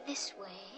this way.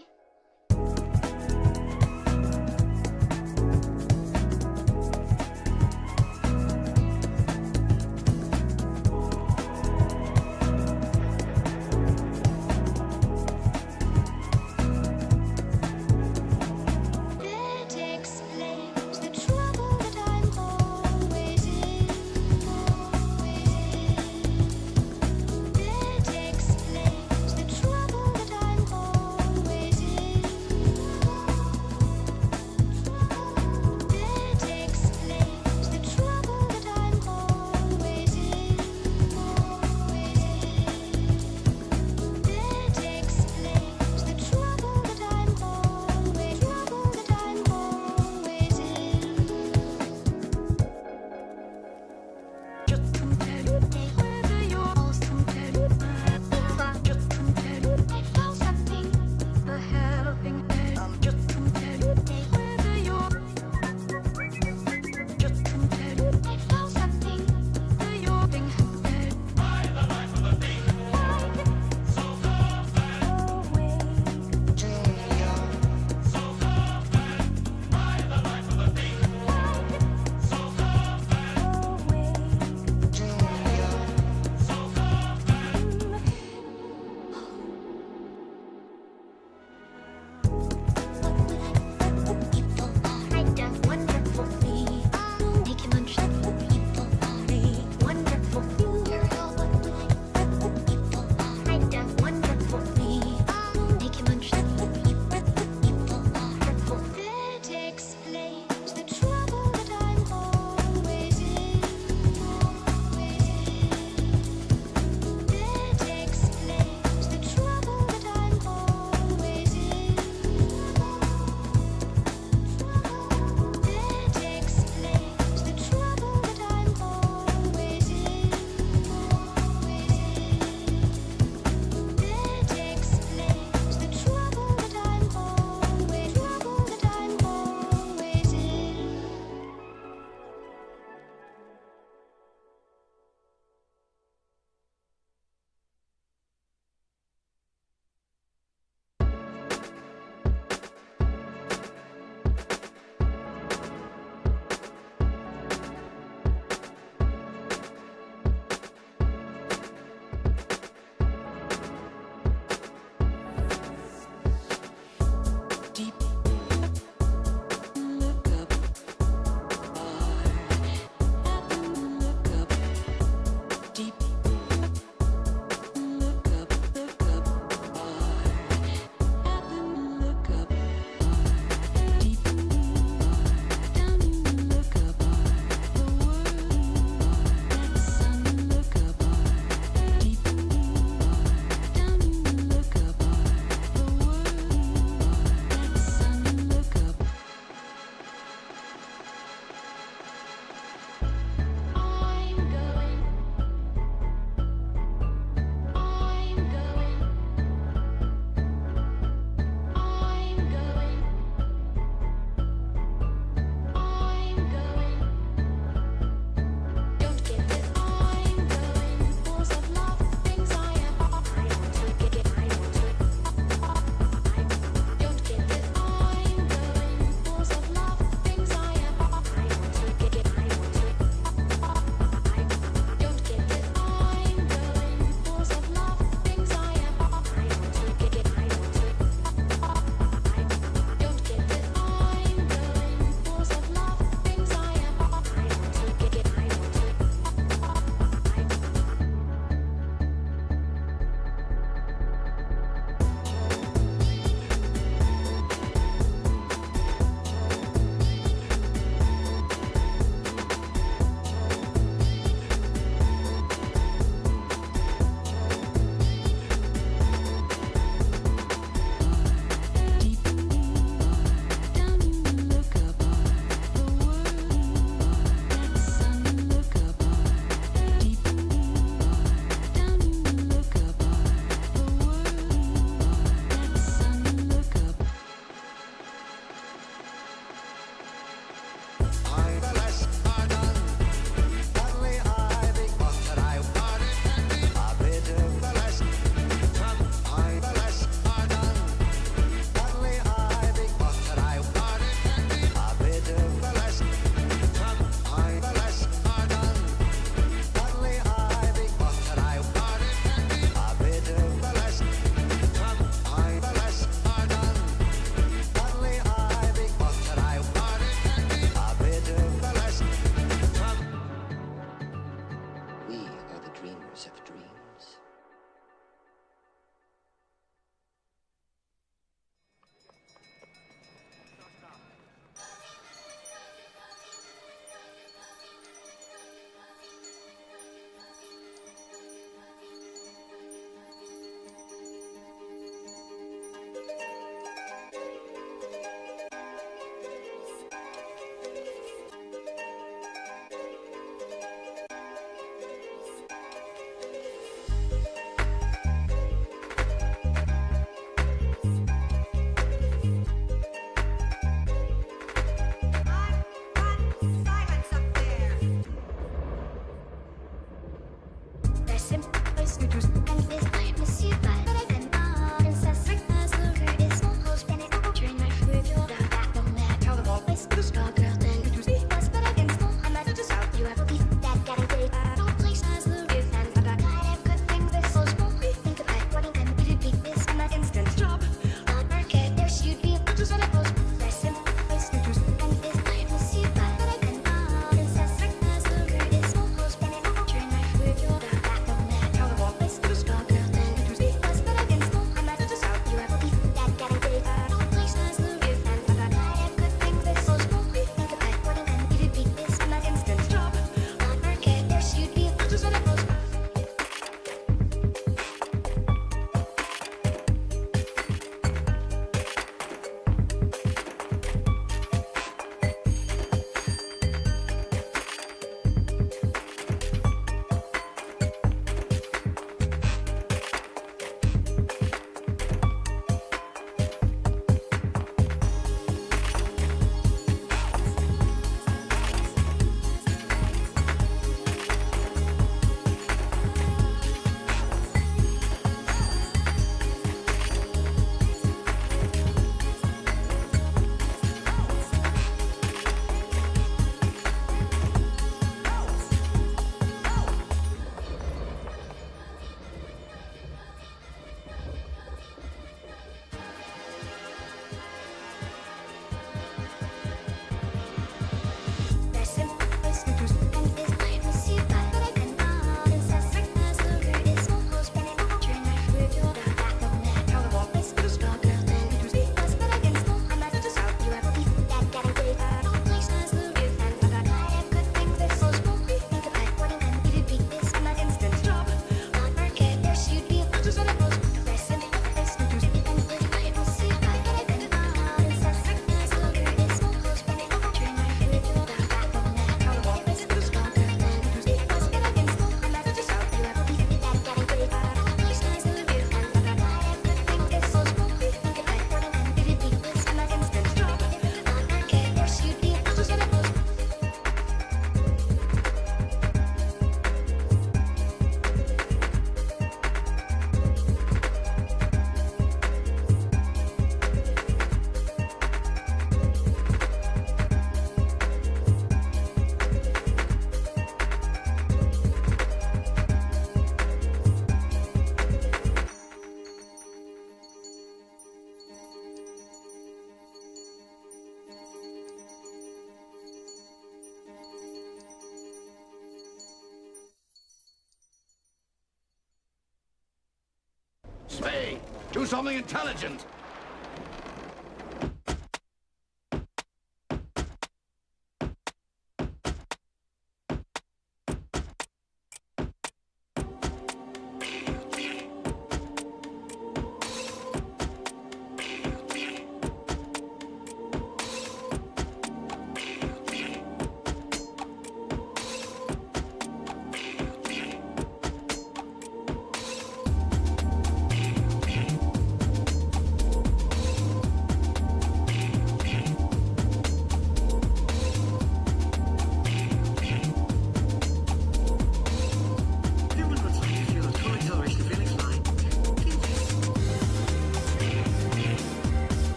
Do something intelligent.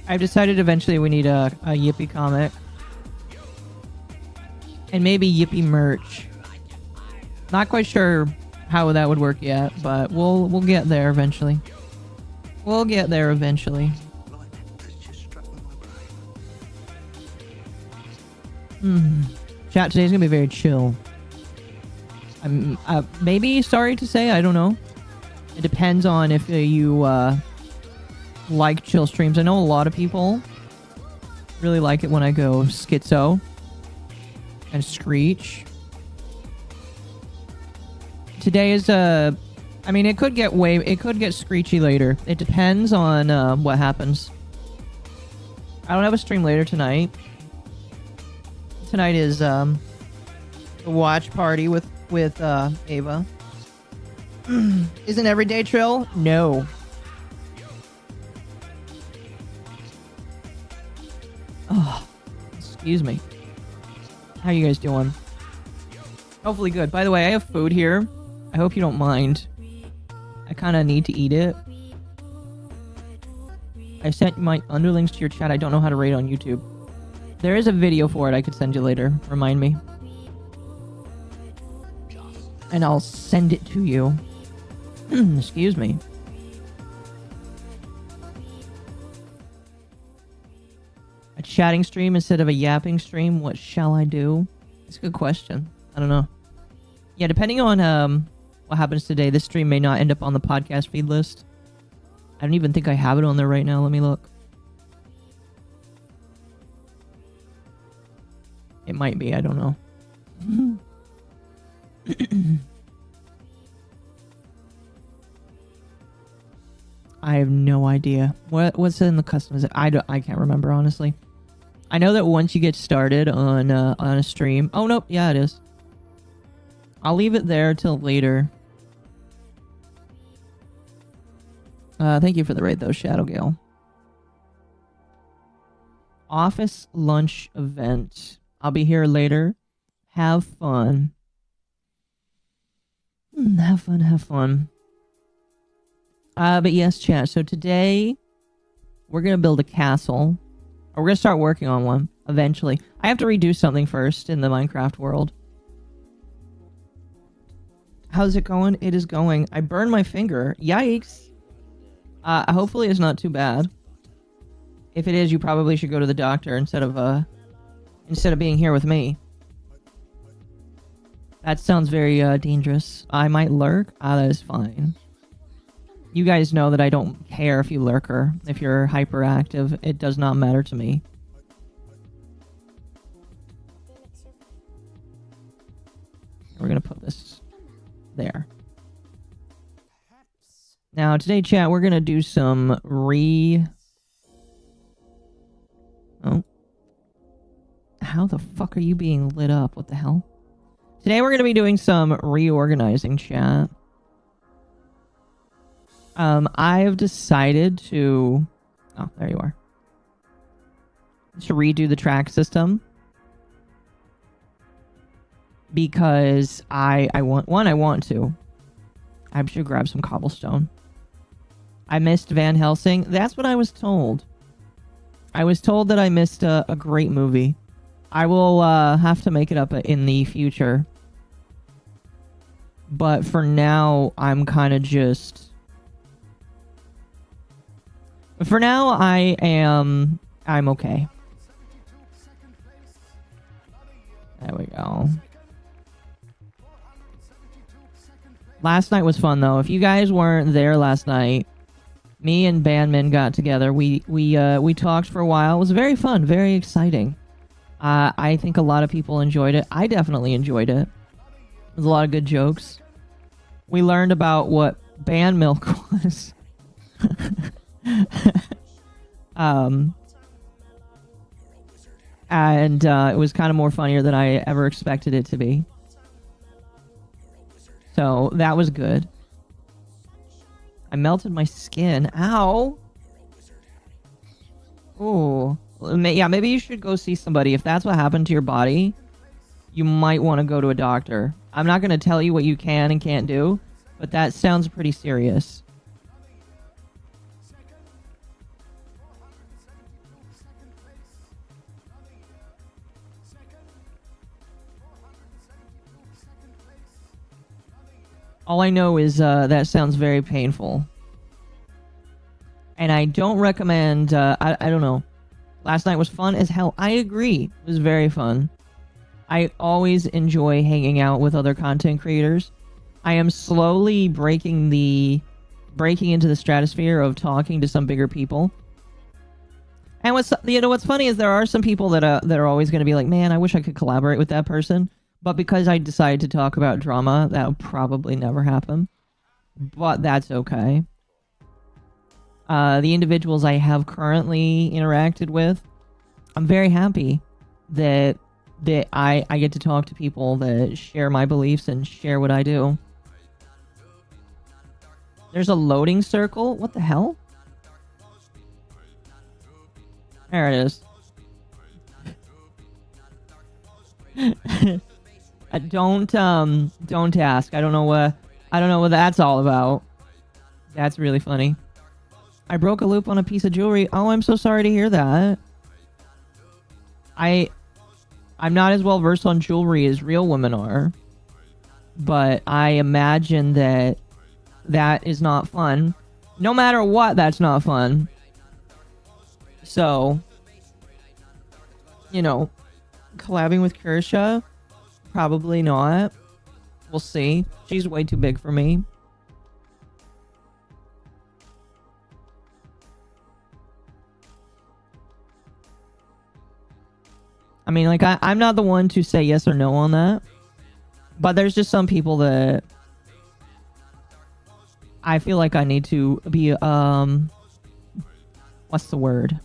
I've decided eventually we need a Yippy comic. And maybe Yippy merch. Not quite sure how that would work yet, but we'll get there eventually. We'll get there eventually. Chat today's gonna be very chill. I'm maybe sorry to say, I don't know. It depends on if you like chill streams. I know a lot of people really like it when I go schizo and screech. Today is I mean, it could get screechy later. It depends on what happens. I don't have a stream later tonight. Tonight is the watch party with Ava. Isn't every day trill? No. Oh, excuse me. How you guys doing? Hopefully good. By the way, I have food here. I hope you don't mind. I kind of need to eat it. I sent my underlings to your chat. I don't know how to rate on YouTube. There is a video for it I could send you later. Remind me. And I'll send it to you. Excuse me. A chatting stream instead of a yapping stream? What shall I do? It's a good question. I don't know. Yeah, depending on what happens today, this stream may not end up on the podcast feed list. I don't even think I have it on there right now. Let me look. It might be. I don't know. I have no idea. What's in the customs? I can't remember, honestly. I know that once you get started on a stream... Oh, nope. Yeah, it is. I'll leave it there till later. Thank you for the raid, though, Shadowgale. Office lunch event. I'll be here later. Have fun. Have fun, have fun. But yes, chat. So today, we're going to build a castle. Or we're going to start working on one, eventually. I have to redo something first in the Minecraft world. How's it going? It is going. I burned my finger. Yikes. Hopefully it's not too bad. If it is, you probably should go to the doctor instead of being here with me. That sounds very dangerous. I might lurk. That is fine. You guys know that I don't care if you lurker. If you're hyperactive, it does not matter to me. We're gonna put this there. Now, today, chat, we're gonna do some Oh. How the fuck are you being lit up? What the hell? Today, we're gonna be doing some reorganizing, chat. I have decided to... Oh, there you are. To redo the track system. Because I want to. I should grab some cobblestone. I missed Van Helsing. That's what I was told. I was told that I missed a great movie. I will have to make it up in the future. But for now, I'm kind of just... For now, I'm okay. There we go. Last night was fun, though. If you guys weren't there last night, me and Bandman got together. We talked for a while. It was very fun, very exciting. I think a lot of people enjoyed it. I definitely enjoyed it. There's a lot of good jokes. We learned about what band milk was. And it was kind of more funnier than I ever expected it to be. So that was good. I melted my skin. Ow! Ooh. Yeah, maybe you should go see somebody. If that's what happened to your body, you might want to go to a doctor. I'm not going to tell you what you can and can't do, but that sounds pretty serious. All I know is that sounds very painful. And I don't recommend... I don't know. Last night was fun as hell. I agree. It was very fun. I always enjoy hanging out with other content creators. I am slowly breaking into the stratosphere of talking to some bigger people. And what's funny is there are some people that are always going to be like, man, I wish I could collaborate with that person. But because I decided to talk about drama, that'll probably never happen. But that's okay. The individuals I have currently interacted with, I'm very happy that I get to talk to people that share my beliefs and share what I do. There's a loading circle? What the hell? There it is. Don't ask. I don't know what that's all about. That's really funny. I broke a loop on a piece of jewelry. Oh, I'm so sorry to hear that. I'm not as well versed on jewelry as real women are, but I imagine that is not fun. No matter what, that's not fun. So, you know, collabing with Kirsha, probably not. We'll see. She's way too big for me. I mean, like, I'm not the one to say yes or no on that. But there's just some people that I feel like I need to be, what's the word?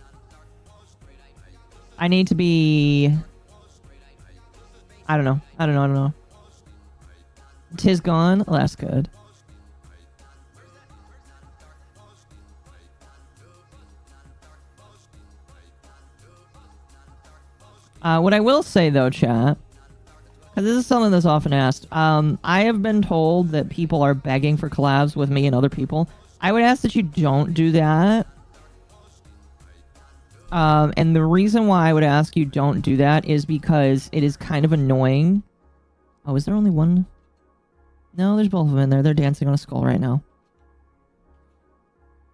I need to be... I don't know. Tis gone? Oh, that's good. What I will say, though, chat, because this is something that's often asked, I have been told that people are begging for collabs with me and other people. I would ask that you don't do that. And the reason why I would ask you don't do that is because it is kind of annoying. Oh, is there only one? No, there's both of them in there. They're dancing on a skull right now.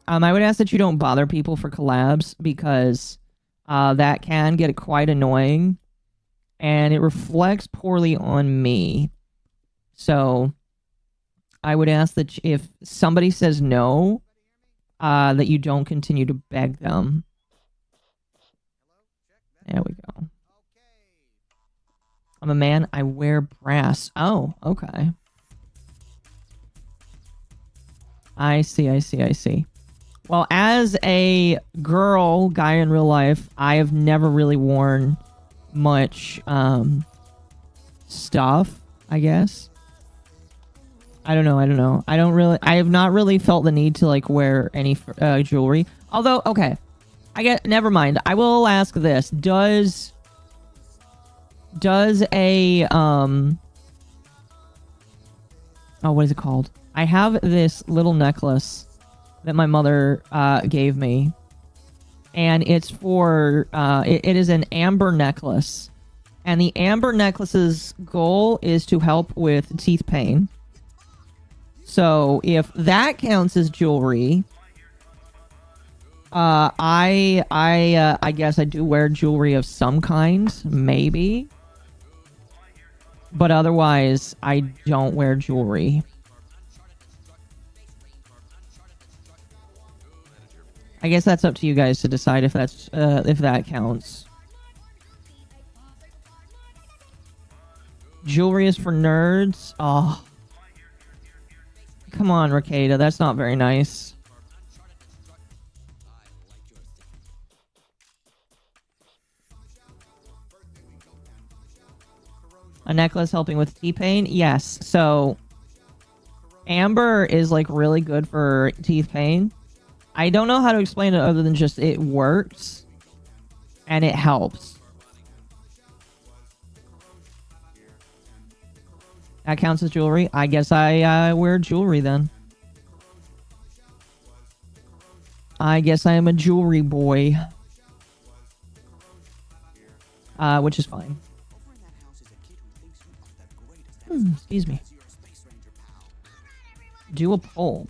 I would ask that you don't bother people for collabs because that can get quite annoying and it reflects poorly on me. So I would ask that if somebody says no, that you don't continue to beg them. There we go. I'm a man. I wear brass. Oh, okay. I see. Well, as a guy in real life, I have never really worn much stuff, I guess. I don't know. I have not really felt the need to like wear any jewelry. Although, okay. Never mind. I will ask this. Does a oh, what is it called? I have this little necklace that my mother gave me, and it's for it is an amber necklace, and the amber necklace's goal is to help with teeth pain. So if that counts as jewelry, I guess I do wear jewelry of some kind, maybe. But otherwise, I don't wear jewelry. I guess that's up to you guys to decide if that's if that counts. Jewelry is for nerds. Oh, come on, Rakeda. That's not very nice. A necklace helping with teeth pain? Yes. So, amber is like really good for teeth pain. I don't know how to explain it other than just it works and it helps. That counts as jewelry. I guess I wear jewelry then. I guess I am a jewelry boy. Which is fine. Excuse me. Do a poll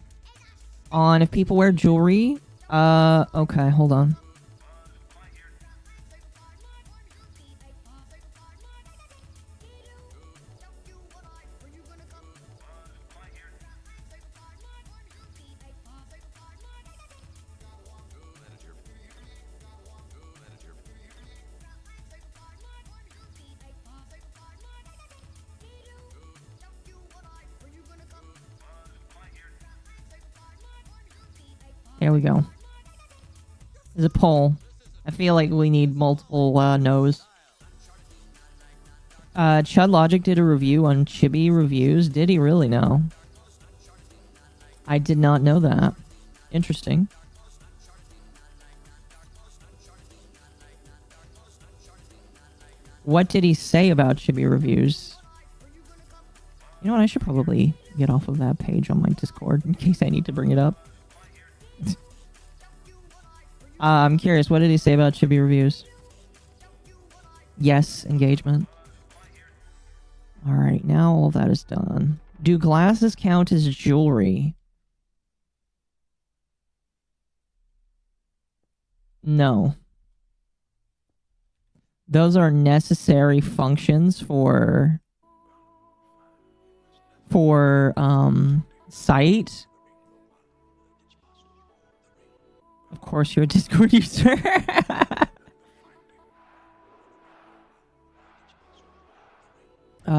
on if people wear jewelry. Okay, hold on. There we go. There's a poll. I feel like we need multiple no's. Chud Logic did a review on Chibi reviews. Did he really know? I did not know that. Interesting. What did he say about Chibi reviews? You know what? I should probably get off of that page on my Discord in case I need to bring it up. I'm curious, what did he say about Chibi reviews? Yes, engagement. Alright, now all that is done. Do glasses count as jewelry? No. Those are necessary functions for sight. Of course, you're a Discord user.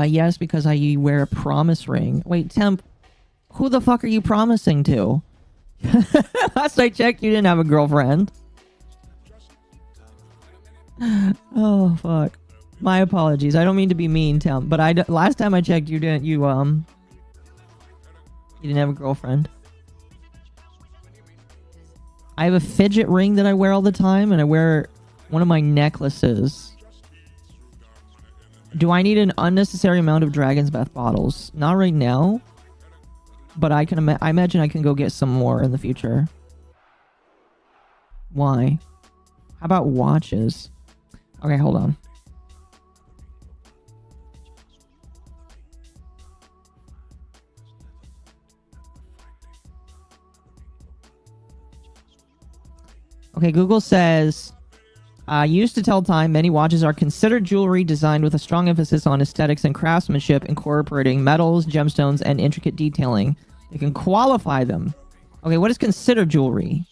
Yes, because I wear a promise ring. Wait, Temp, who the fuck are you promising to? Last I checked, you didn't have a girlfriend. Oh, fuck. My apologies. I don't mean to be mean, Temp, but last time I checked, you didn't have a girlfriend. I have a fidget ring that I wear all the time, and I wear one of my necklaces. Do I need an unnecessary amount of Dragon's Breath bottles? Not right now, but I imagine I can go get some more in the future. Why? How about watches? Okay, hold on. Okay, Google says, used to tell time, many watches are considered jewelry designed with a strong emphasis on aesthetics and craftsmanship, incorporating metals, gemstones, and intricate detailing. They can qualify them. Okay, what is considered jewelry?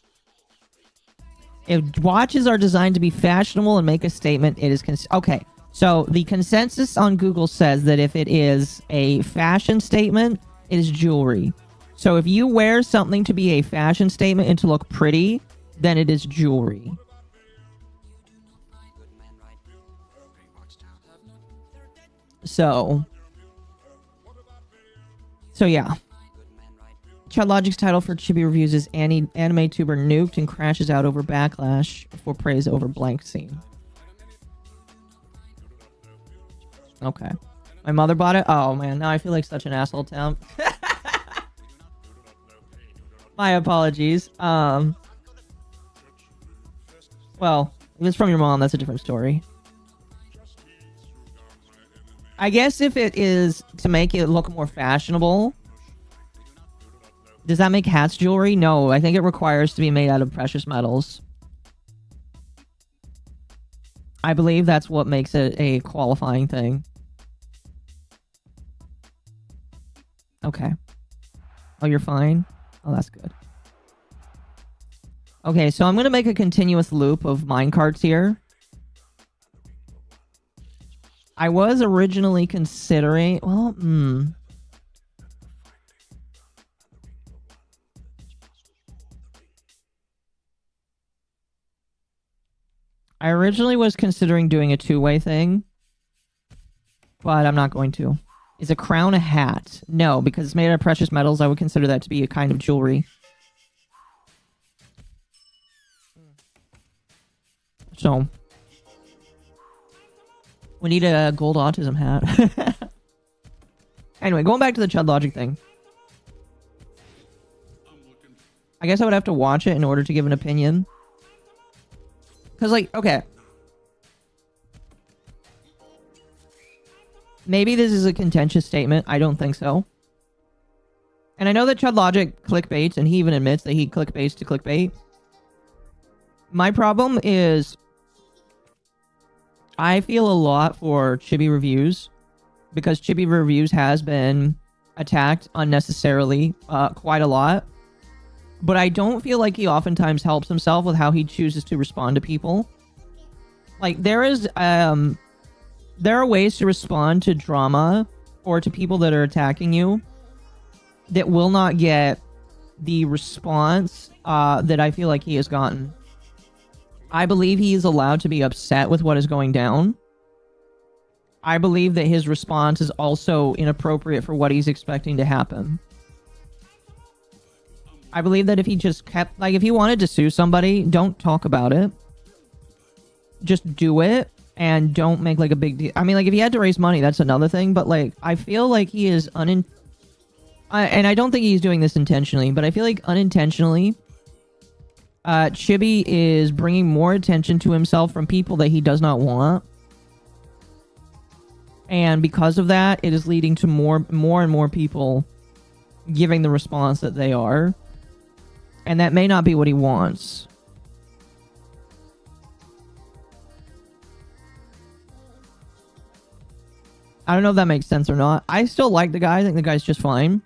If watches are designed to be fashionable and make a statement, it is... Okay, so the consensus on Google says that if it is a fashion statement, it is jewelry. So if you wear something to be a fashion statement and to look pretty, then it is jewelry. So yeah. Chud Logic's title for Chibi reviews is Anime Tuber Nuked and Crashes Out Over Backlash for Praise Over Blank Scene. Okay. My mother bought it? Oh man, now I feel like such an asshole, Temp. My apologies. Well, if it's from your mom, that's a different story. I guess if it is to make it look more fashionable, Does that make hats jewelry? No, I think it requires to be made out of precious metals. I believe that's what makes it a qualifying thing. Okay. Oh, you're fine? Oh, that's good. Okay, so I'm going to make a continuous loop of minecarts here. I was originally considering... Well, I originally was considering doing a two-way thing. But I'm not going to. Is a crown a hat? No, because it's made out of precious metals. I would consider that to be a kind of jewelry. So, we need a gold autism hat. Anyway, going back to the Chud Logic thing. I guess I would have to watch it in order to give an opinion. Because, like, okay. Maybe this is a contentious statement. I don't think so. And I know that Chud Logic clickbaits, and he even admits that he clickbaits to clickbait. My problem is... I feel a lot for Chibi Reviews, because Chibi Reviews has been attacked unnecessarily quite a lot. But I don't feel like he oftentimes helps himself with how he chooses to respond to people. Like, there are ways to respond to drama or to people that are attacking you that will not get the response that I feel like he has gotten. I believe he is allowed to be upset with what is going down. I believe that his response is also inappropriate for what he's expecting to happen. I believe that if he just kept... Like, if he wanted to sue somebody, don't talk about it. Just do it, and don't make, like, a big deal. I mean, like, if he had to raise money, that's another thing, but, like, I feel like he is and I don't think he's doing this intentionally, but I feel like unintentionally... Chibi is bringing more attention to himself from people that he does not want. And because of that, it is leading to more and more people giving the response that they are. And that may not be what he wants. I don't know if that makes sense or not. I still like the guy. I think the guy's just fine.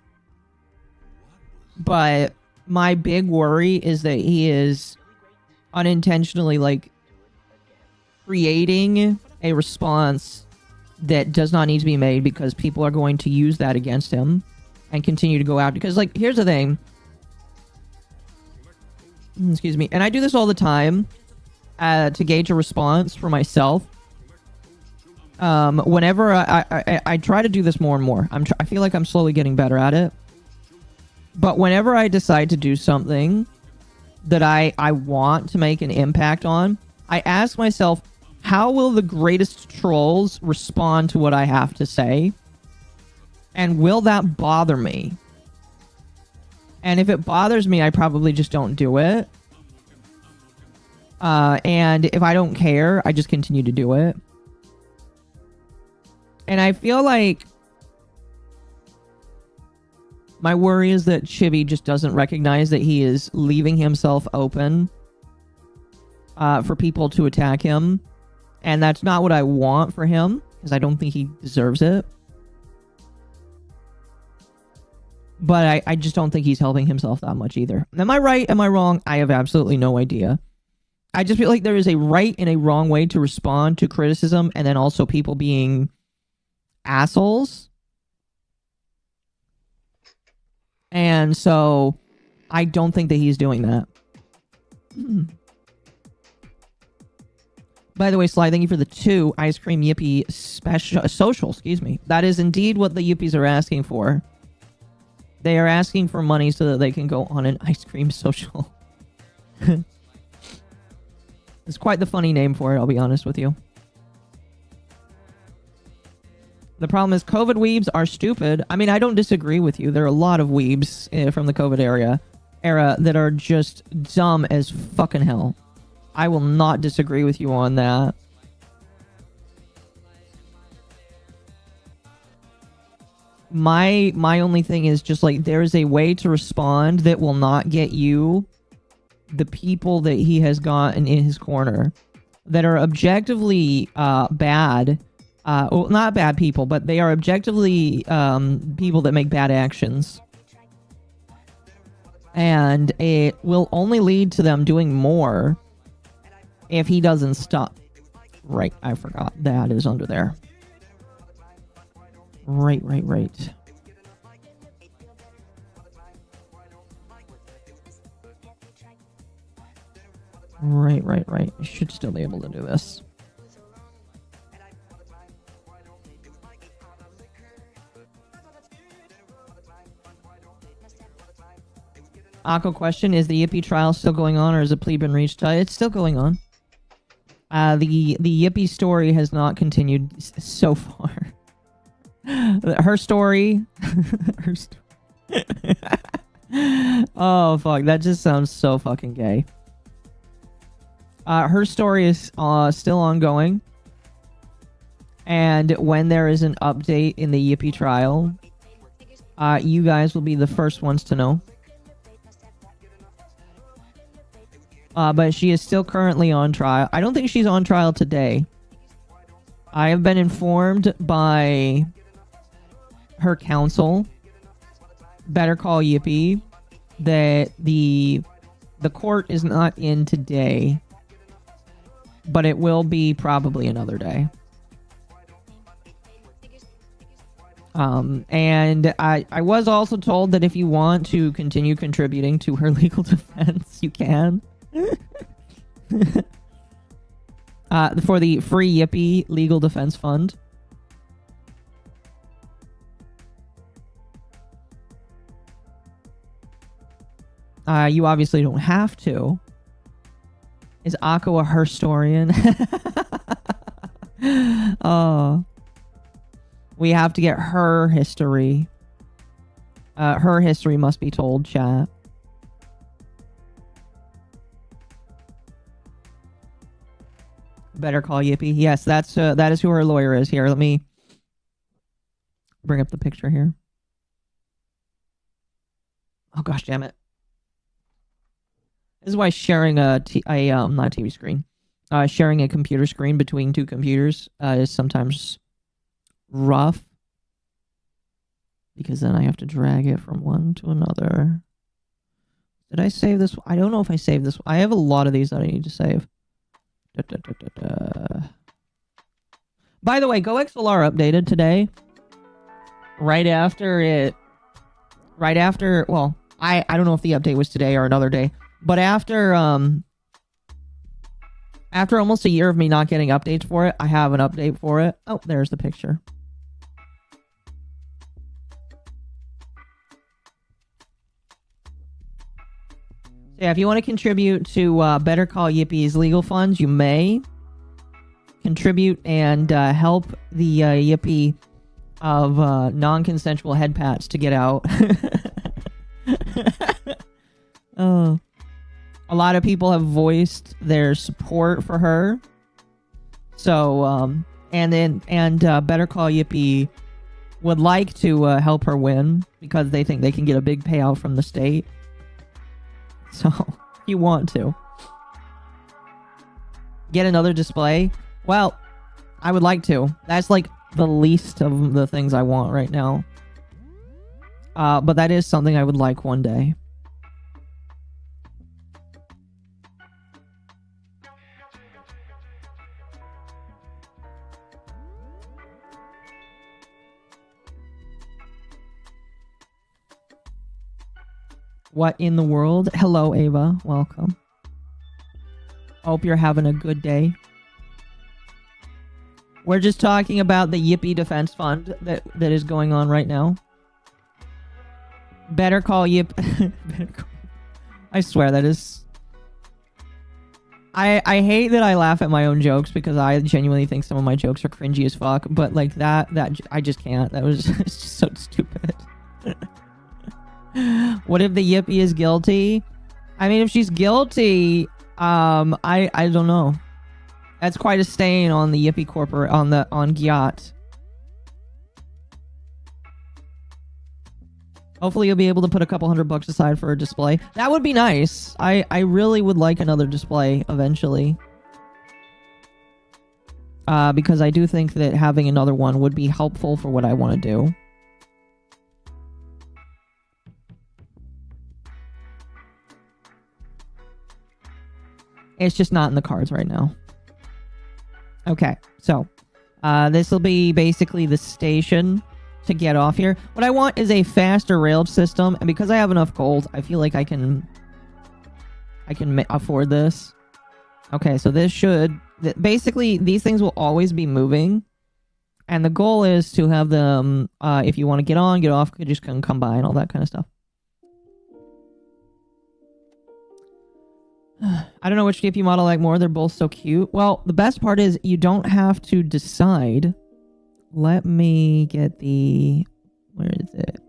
But... my big worry is that he is unintentionally, like, creating a response that does not need to be made because people are going to use that against him and continue to go out. Because, like, here's the thing. Excuse me. And I do this all the time to gauge a response for myself. Whenever I try to do this more and more. I feel like I'm slowly getting better at it. But whenever I decide to do something that I want to make an impact on, I ask myself, how will the greatest trolls respond to what I have to say? And will that bother me? And if it bothers me, I probably just don't do it. And if I don't care, I just continue to do it. And I feel like... my worry is that Chibi just doesn't recognize that he is leaving himself open for people to attack him. And that's not what I want for him, because I don't think he deserves it. But I just don't think he's helping himself that much either. Am I right? Am I wrong? I have absolutely no idea. I just feel like there is a right and a wrong way to respond to criticism, and then also people being assholes. And so, I don't think that he's doing that. By the way, Sly, thank you for the 2 ice cream yippy social, excuse me. That is indeed what the yippies are asking for. They are asking for money so that they can go on an ice cream social. It's quite the funny name for it, I'll be honest with you. The problem is COVID weebs are stupid. I mean, I don't disagree with you. There are a lot of weebs from the COVID era that are just dumb as fucking hell. I will not disagree with you on that. my only thing is just like there's a way to respond that will not get you the people that he has gotten in his corner that are objectively bad. Well, not bad people, but they are objectively people that make bad actions. And it will only lead to them doing more if he doesn't stop. Right, I forgot. That is under there. Right. Right. I should still be able to do this. Akko question, is the Yippy trial still going on or has a plea been reached? It's still going on. The Yippy story has not continued so far. Her story... Oh, fuck. That just sounds so fucking gay. Her story is still ongoing. And when there is an update in the Yippy trial, you guys will be the first ones to know. But she is still currently on trial. I don't think she's on trial today. I have been informed by her counsel, Better Call Yippy, that the court is not in today, but it will be probably another day. And I was also told that if you want to continue contributing to her legal defense, you can. For the free Yippy legal defense fund. You obviously don't have to. Is Akko a herstory? Oh. We have to get her history. Her history must be told, chat. Better Call Yippy. Yes, that is who her lawyer is here. Let me bring up the picture here. Oh gosh, damn it. This is why sharing not a TV screen. Sharing a computer screen between two computers is sometimes rough. Because then I have to drag it from one to another. Did I save this? I don't know if I saved this. I have a lot of these that I need to save. By the way, GoXLR updated today. Right after, well, I don't know if the update was today or another day. But after almost a year of me not getting updates for it, I have an update for it. Oh, there's the picture. So yeah, if you want to contribute to Better Call Yippy's legal funds, you may contribute and help the Yippy of non-consensual head pats to get out. Oh. A lot of people have voiced their support for her. So, and Better Call Yippy would like to help her win because they think they can get a big payout from the state. So, if you want to get another display, well, I would like to. That's like the least of the things I want right now. But that is something I would like one day. What in the world? Hello, Ava. Welcome. Hope you're having a good day. We're just talking about the Yippy Defense Fund that is going on right now. Better Call Yip. I swear that is... I hate that I laugh at my own jokes because I genuinely think some of my jokes are cringy as fuck. But like that I just can't. That was just so stupid. What if the Yippy is guilty? I mean, if she's guilty, I don't know. That's quite a stain on the Yippy corporate on Gyat. Hopefully you'll be able to put a couple $100 aside for a display. That would be nice. I really would like another display eventually. Because I do think that having another one would be helpful for what I want to do. It's just not in the cards right now. Okay, so this will be basically the station to get off here. What I want is a faster rail system, and because I have enough gold, I feel like I can afford this. Okay, so this should... Basically, these things will always be moving, and the goal is to have them, if you want to get on, get off, just come by and all that kind of stuff. I don't know which DP model I like more. They're both so cute. Well, the best part is you don't have to decide. Let me get the... Where is it?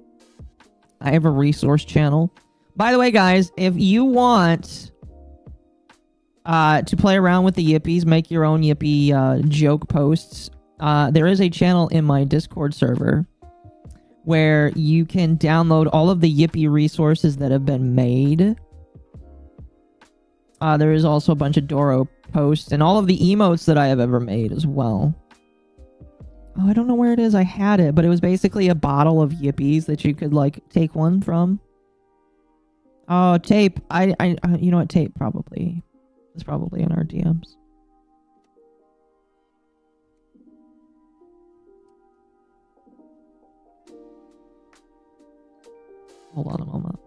I have a resource channel. By the way, guys, if you want to play around with the yippies, make your own yippy joke posts, there is a channel in my Discord server where you can download all of the yippy resources that have been made. There is also a bunch of Doro posts and all of the emotes that I have ever made as well. Oh, I don't know where it is. I had it, but it was basically a bottle of yippies that you could, like, take one from. Oh, tape. You know what? Tape probably. It's probably in our DMs. Hold on a moment.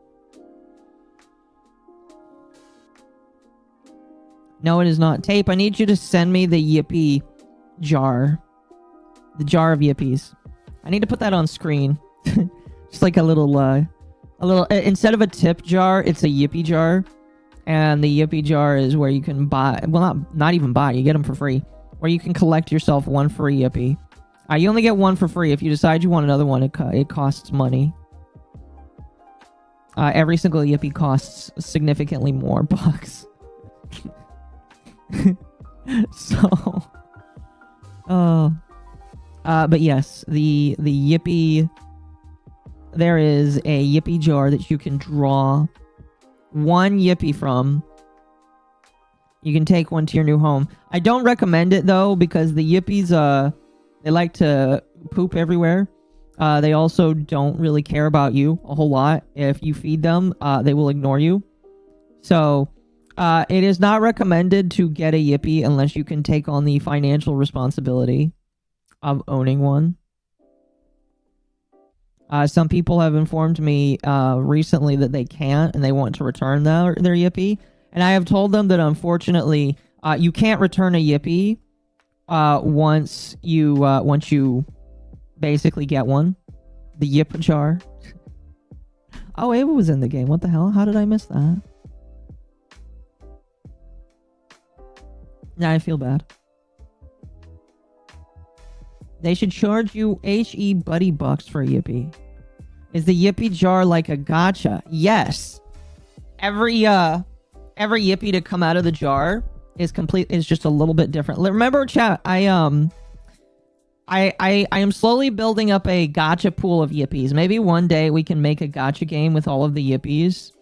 No, it is not. Tape, I need you to send me the yippy jar. The jar of yippies. I need to put that on screen. Just like a little, instead of a tip jar, it's a yippy jar. And the yippy jar is where you can buy, well, not even buy, you get them for free. Where you can collect yourself one free yippy. You only get one for free. If you decide you want another one, it costs money. Every single yippy costs significantly more bucks. So, but yes, the yippy, there is a yippy jar that you can draw one yippy from. You can take one to your new home. I don't recommend it though, because the yippies, they like to poop everywhere. They also don't really care about you a whole lot. If you feed them, they will ignore you. So, it is not recommended to get a yippy unless you can take on the financial responsibility of owning one. Some people have informed me recently that they can't and they want to return their yippy. And I have told them that unfortunately, you can't return a yippy once you basically get one. The yip jar. Oh, Ava was in the game. What the hell? How did I miss that? Now I feel bad. They should charge you HE buddy bucks for a yippee. Is the yippee jar like a gacha? Yes. Every yippee to come out of the jar is just a little bit different. Remember, chat, I am slowly building up a gacha pool of yippies. Maybe one day we can make a gacha game with all of the yippies.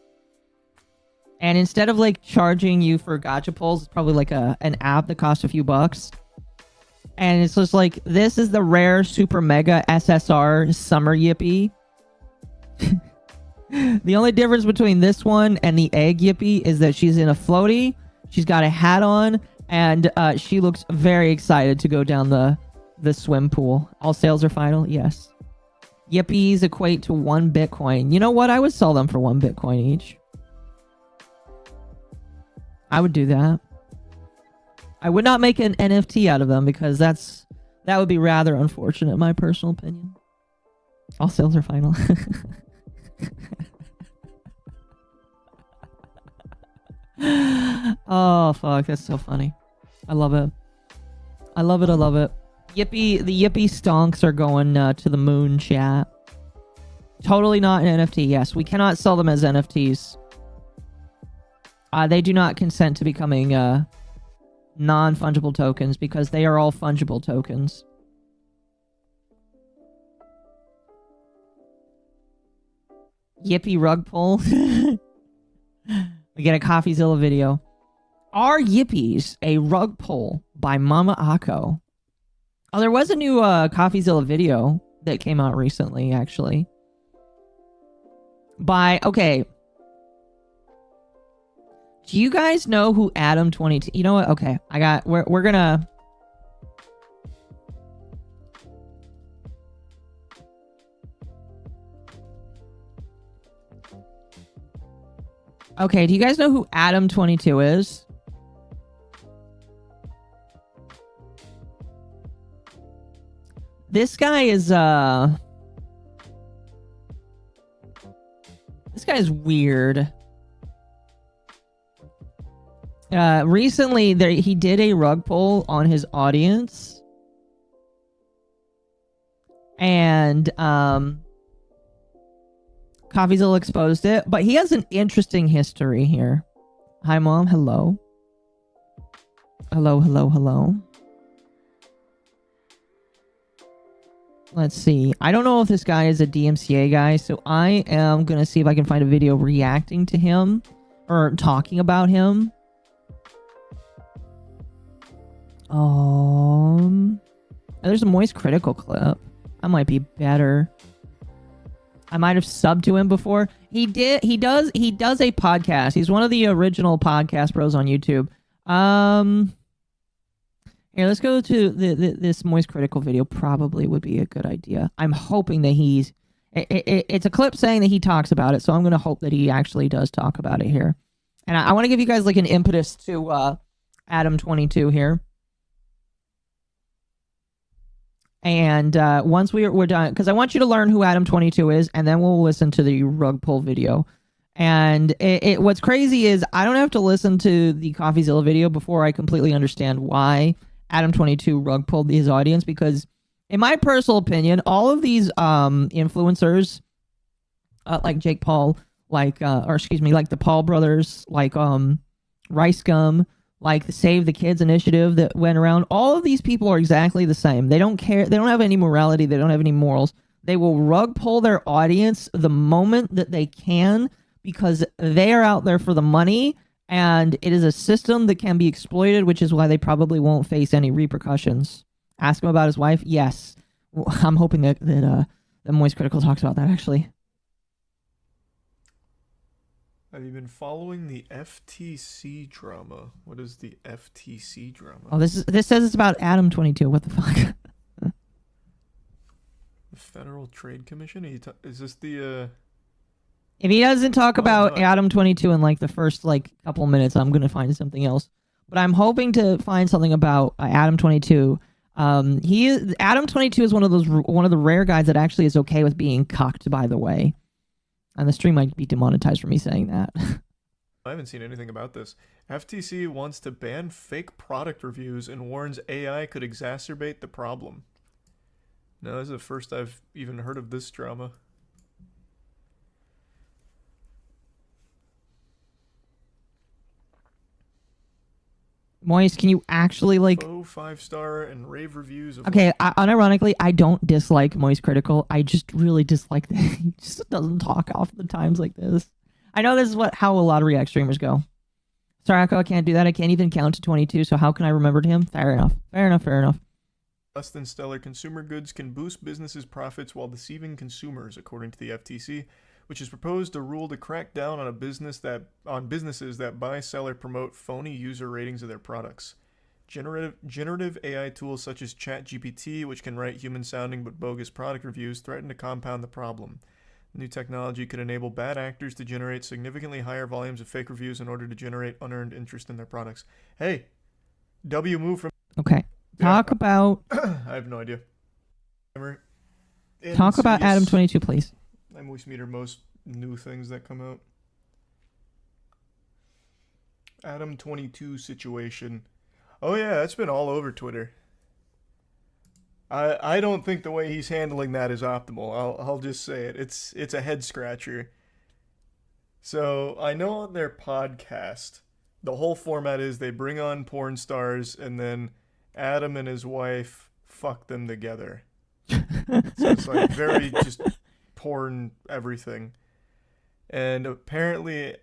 And instead of like charging you for gacha pulls, it's probably like an app that costs a few bucks. And it's just like, this is the rare super mega SSR summer yippee. The only difference between this one and the egg yippee is that she's in a floaty, she's got a hat on, and she looks very excited to go down the swim pool. All sales are final? Yes. Yippies equate to 1 Bitcoin. You know what? I would sell them for 1 Bitcoin each. I would do that. I would not make an NFT out of them because that would be rather unfortunate, in my personal opinion. All sales are final. Oh, fuck. That's so funny. I love it. I love it. I love it. Yippee, the yippee stonks are going to the moon, chat. Totally not an NFT. Yes, we cannot sell them as NFTs. They do not consent to becoming non-fungible tokens because they are all fungible tokens. Yippy rug pull. We get a Coffeezilla video. Are Yippies a rug pull by MommaOcco? Oh, there was a new Coffeezilla video that came out recently, actually. Okay. Do you guys know who Adam22... You know what? Okay, we're gonna... Okay, do you guys know who Adam22 is? This guy is, This guy's weird. Recently, he did a rug pull on his audience. And, Coffeezilla exposed it. But he has an interesting history here. Hi, Mom. Hello. Hello, hello, hello. Let's see. I don't know if this guy is a DMCA guy, so I am going to see if I can find a video reacting to him or talking about him. There's a Moist Critical clip. That might be better. I might have subbed to him before. He does a podcast. He's one of the original podcast bros on YouTube. Here, let's go to this Moist Critical video. Probably would be a good idea. I'm hoping that it's a clip saying that he talks about it, so I'm going to hope that he actually does talk about it here. And I want to give you guys like an impetus to Adam22 here. And once we're done, because I want you to learn who Adam22 is, and then we'll listen to the rug pull video. And what's crazy is I don't have to listen to the Coffeezilla video before I completely understand why Adam22 rug pulled his audience, because in my personal opinion, all of these influencers, like Jake Paul, like the Paul brothers, like Rice Gum, like the Save the Kids initiative that went around, all of these people are exactly the same. They don't care. They don't have any morality. They don't have any morals. They will rug pull their audience the moment that they can, because they are out there for the money, and it is a system that can be exploited, which is why they probably won't face any repercussions. Ask him about his wife. Yes. I'm hoping that Moist Critical talks about that, actually. Have you been following the FTC drama? What is the FTC drama? Oh, this says it's about Adam22. What the fuck? The Federal Trade Commission? Is this the... If he doesn't talk about Adam22 in like the first like couple minutes, I'm gonna find something else. But I'm hoping to find something about Adam22. Adam22 is one of the rare guys that actually is okay with being cucked, by the way. And the stream might be demonetized for me saying that. I haven't seen anything about this. FTC wants to ban fake product reviews and warns AI could exacerbate the problem. No, this is the first I've even heard of this drama. Moist, can you actually like... Oh, 5-star and rave reviews of... Okay, unironically, I don't dislike Moist Critical. I just really dislike that he just doesn't talk off the times like this. I know this is how a lot of React streamers go. Sorry, Echo, I can't do that. I can't even count to 22, so how can I remember him? Fair enough. Fair enough, fair enough. Less than stellar consumer goods can boost businesses' profits while deceiving consumers, according to the FTC, which has proposed a rule to crack down on businesses that buy, sell, or promote phony user ratings of their products. Generative AI tools such as ChatGPT, which can write human-sounding but bogus product reviews, threaten to compound the problem. The new technology could enable bad actors to generate significantly higher volumes of fake reviews in order to generate unearned interest in their products. Hey, W move from... Okay. Talk about... I have no idea. Talk about Adam22, please. I moist meter most new things that come out. Adam22 situation. Oh yeah, that's been all over Twitter. I don't think the way he's handling that is optimal. I'll just say it. It's a head scratcher. So I know on their podcast, the whole format is they bring on porn stars and then Adam and his wife fuck them together. So it's like very just porn everything. And apparently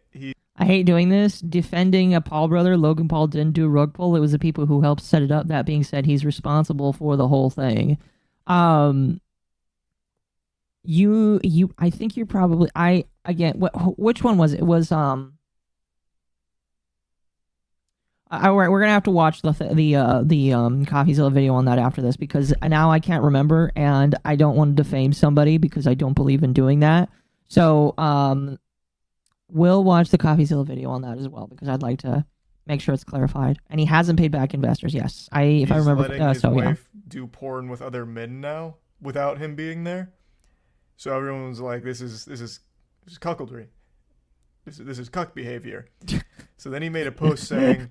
I hate doing this. Defending a Paul brother, Logan Paul didn't do a rug pull. It was the people who helped set it up. That being said, he's responsible for the whole thing. I think you're probably, which one was it? It was, we're gonna have to watch the Coffeezilla video on that after this, because now I can't remember and I don't want to defame somebody because I don't believe in doing that. So, we'll watch the Coffeezilla video on that as well, because I'd like to make sure it's clarified. And he hasn't paid back investors. Yes, if I remember. Letting his wife do porn with other men now without him being there. So everyone was like, "This is cuckoldry. This is cuck behavior." So then he made a post saying,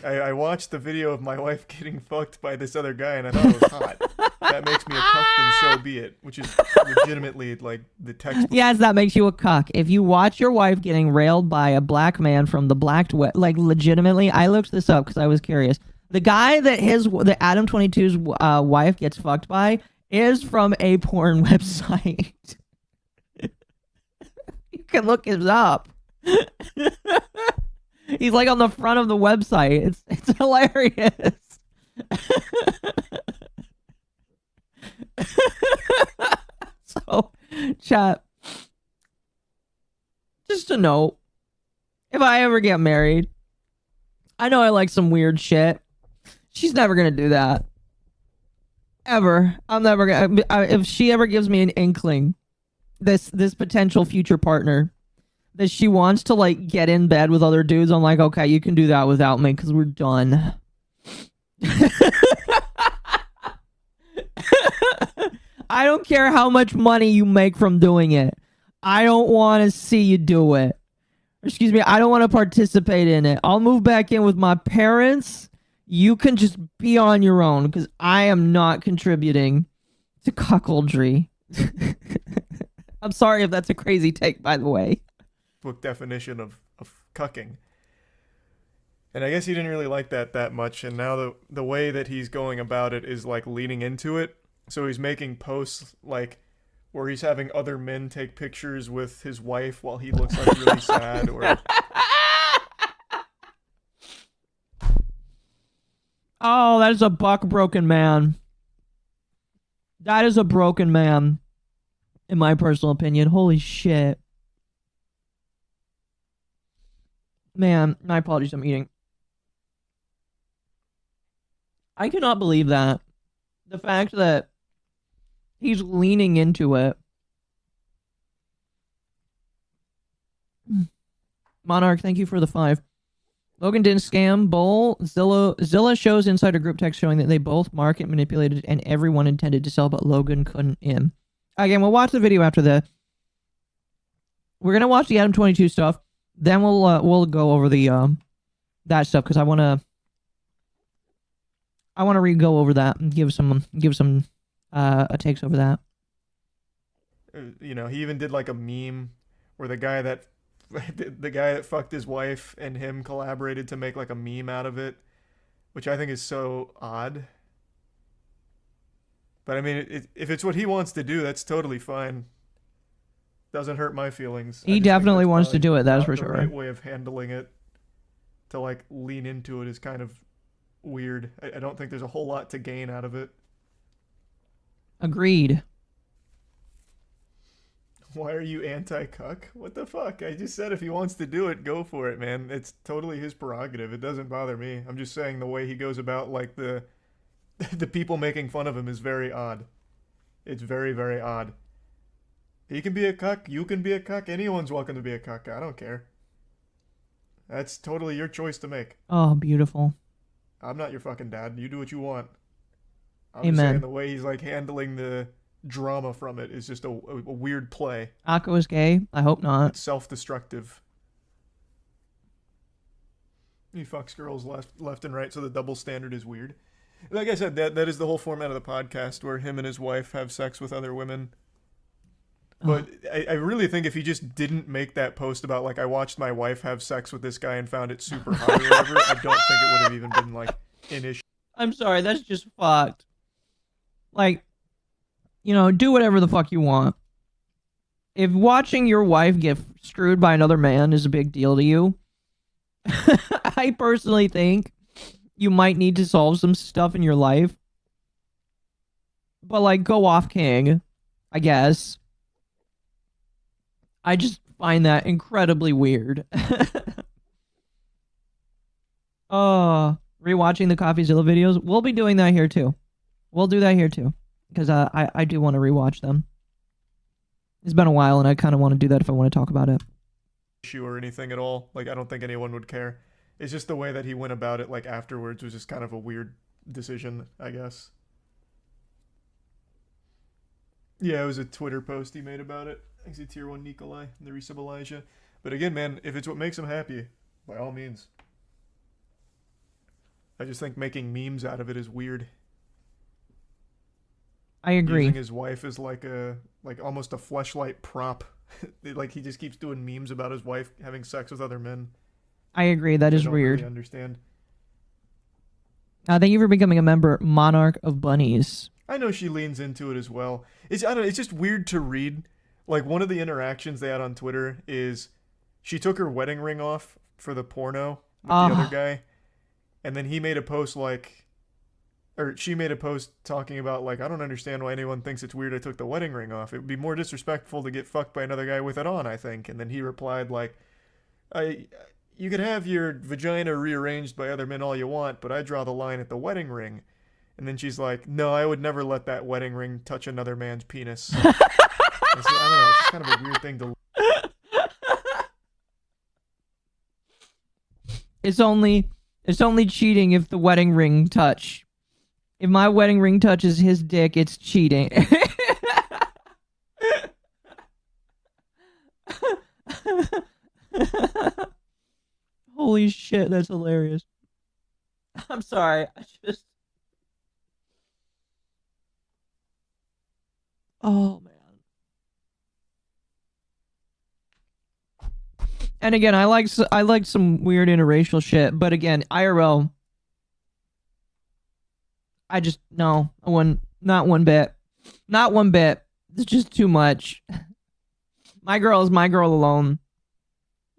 I watched the video of my wife getting fucked by this other guy and I thought it was hot. That makes me a cuck, then so be it." Which is legitimately like the text. Yes, that makes you a cuck. If you watch your wife getting railed by a black man from the black like legitimately, I looked this up because I was curious. The guy that the Adam 22's wife gets fucked by is from a porn website. You can look it up. He's like on the front of the website. It's hilarious. So, chat. Just a note. If I ever get married, I know I like some weird shit. She's never gonna do that. Ever. I'm never gonna. If she ever gives me an inkling, this potential future partner, that she wants to like get in bed with other dudes, I'm like, okay, you can do that without me because we're done. I don't care how much money you make from doing it. I don't want to see you do it. Excuse me, I don't want to participate in it. I'll move back in with my parents. You can just be on your own because I am not contributing to cuckoldry. I'm sorry if that's a crazy take, by the way. Book definition of cucking. And I guess he didn't really like that much, and now the way that he's going about it is like leaning into it. So he's making posts like where he's having other men take pictures with his wife while he looks like really sad, or oh, that is a broken man. That is a broken man, in my personal opinion. Holy shit. Man, my apologies, I'm eating. I cannot believe that. The fact that he's leaning into it. Monarch, thank you for the 5. Logan didn't scam. Bull. Zilla shows insider group text showing that they both market manipulated and everyone intended to sell, but Logan couldn't in. Again, we'll watch the video after the... We're going to watch the Adam 22 stuff. Then we'll go over the that stuff because I want to re-go over that and give some takes over that. You know, he even did like a meme where the guy that fucked his wife and him collaborated to make like a meme out of it, which I think is so odd. But I mean, if it's what he wants to do, that's totally fine. Doesn't hurt my feelings. He definitely wants to do it, that's for sure. The right way of handling it, to like lean into it, is kind of weird. I don't think there's a whole lot to gain out of it. Agreed. Why are you anti-cuck? What the fuck? I just said if he wants to do it, go for it, man. It's totally his prerogative. It doesn't bother me. I'm just saying the way he goes about like the people making fun of him is very odd. It's very, very odd. He can be a cuck. You can be a cuck. Anyone's welcome to be a cuck. I don't care. That's totally your choice to make. Oh, beautiful. I'm not your fucking dad. You do what you want. I'm Amen. just saying the way he's like handling the drama from it is just a weird play. Akko is gay? I hope not. It's self-destructive. He fucks girls left and right, so the double standard is weird. Like I said, that is the whole format of the podcast, where him and his wife have sex with other women. But I really think if he just didn't make that post about, like, I watched my wife have sex with this guy and found it super hot or whatever, I don't think it would have even been, like, an issue. I'm sorry, that's just fucked. Like, you know, do whatever the fuck you want. If watching your wife get screwed by another man is a big deal to you, I personally think you might need to solve some stuff in your life. But, like, go off king, I guess. I just find that incredibly weird. Rewatching the Coffeezilla videos. We'll be doing that here too. We'll do that here too. Because I do want to rewatch them. It's been a while and I kind of want to do that if I want to talk about it. Issue or anything at all. Like, I don't think anyone would care. It's just the way that he went about it, like, afterwards was just kind of a weird decision, I guess. Yeah, it was a Twitter post he made about it. He's a tier 1 Nikolai and the resub Elijah. But again, man, if it's what makes him happy, by all means. I just think making memes out of it is weird. I agree. Using his wife as like almost a fleshlight prop. Like, he just keeps doing memes about his wife having sex with other men. I agree. That is weird. Really understand. Thank you for becoming a member, Monarch of Bunnies. I know she leans into it as well. I don't know, it's just weird to read. Like, one of the interactions they had on Twitter is she took her wedding ring off for the porno with the other guy. And then he made a post she made a post talking about, like, I don't understand why anyone thinks it's weird I took the wedding ring off. It would be more disrespectful to get fucked by another guy with it on, I think. And then he replied, like, you could have your vagina rearranged by other men all you want, but I draw the line at the wedding ring. And then she's like, no, I would never let that wedding ring touch another man's penis. I don't know, it's kind of a weird thing to... It's only cheating if the wedding ring touch. If my wedding ring touches his dick, it's cheating. Holy shit, that's hilarious. I'm sorry. Oh, man. And again, I like some weird interracial shit, but again, IRL, I just, no, not one bit. Not one bit. It's just too much. My girl is my girl alone.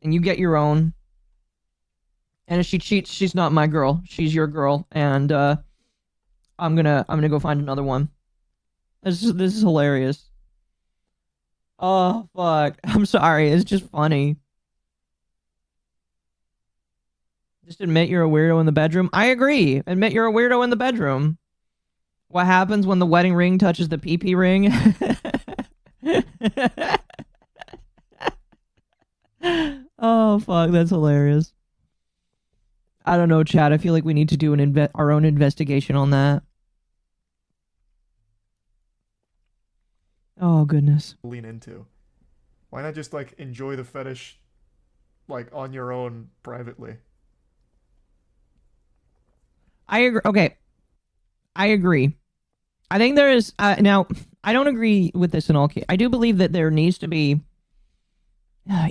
And you get your own. And if she cheats, she's not my girl. She's your girl. And I'm gonna go find another one. This is hilarious. Oh, fuck. I'm sorry. It's just funny. Just admit you're a weirdo in the bedroom. I agree. Admit you're a weirdo in the bedroom. What happens when the wedding ring touches the PP ring? Oh, fuck. That's hilarious. I don't know, Chad. I feel like we need to do our own investigation on that. Oh, goodness. Lean into. Why not just, like, enjoy the fetish, like, on your own privately? I agree. Okay. I agree. I think there is... now, I don't agree with this in all cases. I do believe that there needs to be...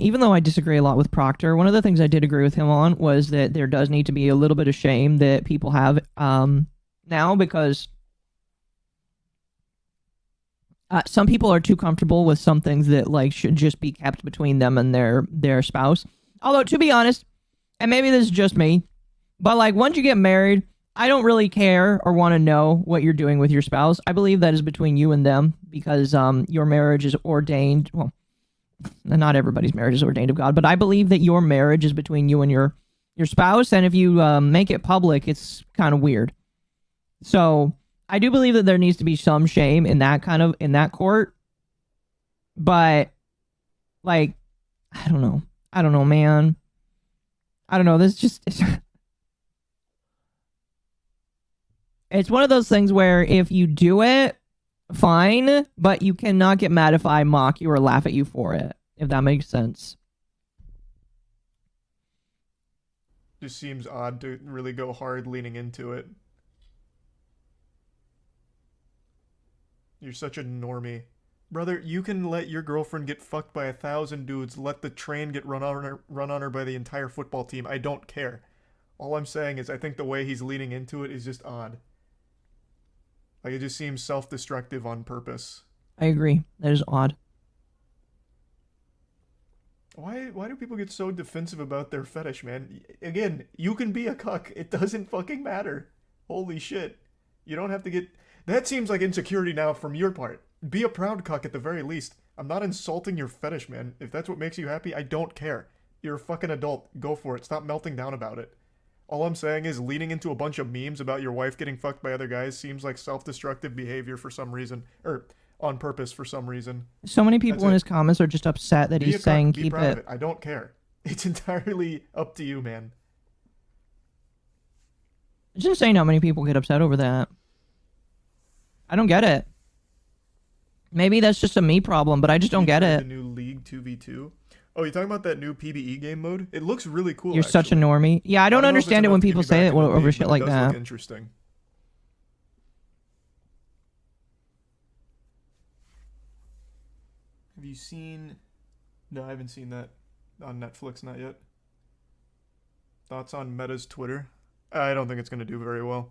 even though I disagree a lot with Proctor, one of the things I did agree with him on was that there does need to be a little bit of shame that people have now, because some people are too comfortable with some things that, like, should just be kept between them and their spouse. Although, to be honest, and maybe this is just me, but, like, once you get married, I don't really care or want to know what you're doing with your spouse. I believe that is between you and them, because your marriage is ordained. Well, not everybody's marriage is ordained of God, but I believe that your marriage is between you and your spouse, and if you make it public, it's kind of weird. So I do believe that there needs to be some shame in that court, but, like, I don't know, man. I don't know. This just it's one of those things where if you do it, fine, but you cannot get mad if I mock you or laugh at you for it, if that makes sense. Just seems odd to really go hard leaning into it. You're such a normie. Brother, you can let your girlfriend get fucked by 1,000 dudes, let the train get run on her by the entire football team. I don't care. All I'm saying is I think the way he's leaning into it is just odd. Like, it just seems self-destructive on purpose. I agree. That is odd. Why do people get so defensive about their fetish, man? Again, you can be a cuck. It doesn't fucking matter. Holy shit. You don't have to get... That seems like insecurity now from your part. Be a proud cuck at the very least. I'm not insulting your fetish, man. If that's what makes you happy, I don't care. You're a fucking adult. Go for it. Stop melting down about it. All I'm saying is leaning into a bunch of memes about your wife getting fucked by other guys seems like self-destructive behavior for some reason. Or on purpose for some reason. So many people in his comments are just upset that he's saying keep it. I don't care. It's entirely up to you, man. It's insane how many people get upset over that. I don't get it. Maybe that's just a me problem, but I just don't get it. The new League 2v2. Oh, you're talking about that new PvE game mode? It looks really cool. You're such a normie. Yeah, I don't understand it when people say it over shit like that. Look interesting. Have you seen... No, I haven't seen that on Netflix, not yet. Thoughts on Meta's Twitter? I don't think it's going to do very well.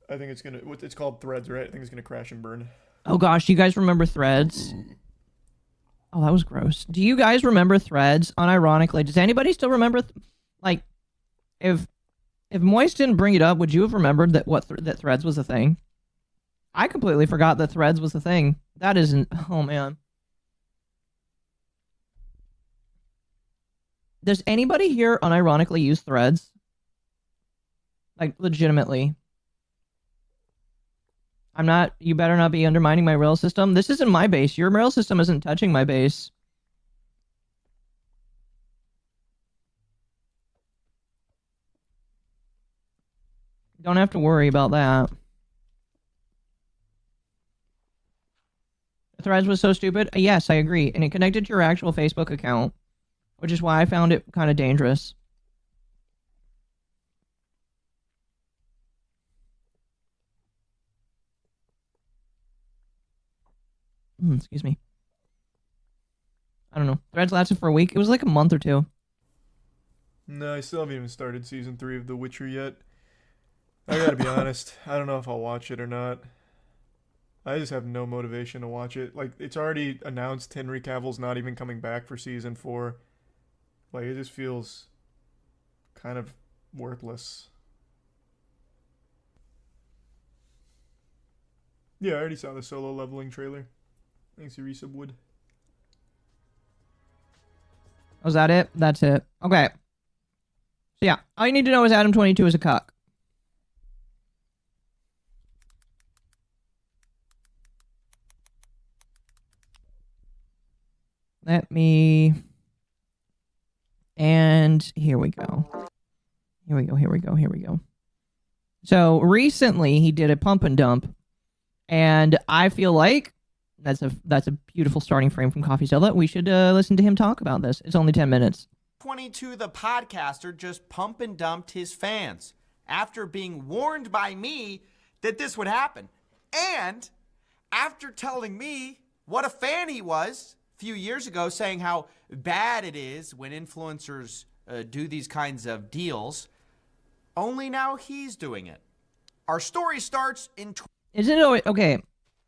I think it's going to... It's called Threads, right? I think it's going to crash and burn. Oh gosh, do you guys remember Threads? Oh, that was gross. Do you guys remember Threads? Unironically, does anybody still remember... like, if Moist didn't bring it up, would you have remembered that that Threads was a thing? I completely forgot that Threads was a thing. That isn't... Oh, man. Does anybody here unironically use Threads? Like, legitimately. I'm not... You better not be undermining my rail system. This isn't my base. Your rail system isn't touching my base. Don't have to worry about that. Threads was so stupid? Yes, I agree. And it connected to your actual Facebook account, which is why I found it kind of dangerous. Excuse me. I don't know. Threads lasted for a week. It was like a month or two. No, I still haven't even started season 3 of The Witcher yet. I gotta be honest. I don't know if I'll watch it or not. I just have no motivation to watch it. Like, it's already announced Henry Cavill's not even coming back for season 4. Like, it just feels kind of worthless. Yeah, I already saw the solo leveling trailer. Thanks, Eureka Wood. Was that it? That's it. Okay. So yeah, all you need to know is Adam22 is a cuck. Let me... And here we go. Here we go. So recently he did a pump and dump. And I feel like that's a beautiful starting frame from Coffeezilla. We should listen to him talk about this. It's only 10 minutes. 22 the podcaster just pump and dumped his fans after being warned by me that this would happen. And after telling me what a fan he was a few years ago, saying how bad it is when influencers do these kinds of deals, only now he's doing it. Our story starts in... Is it okay?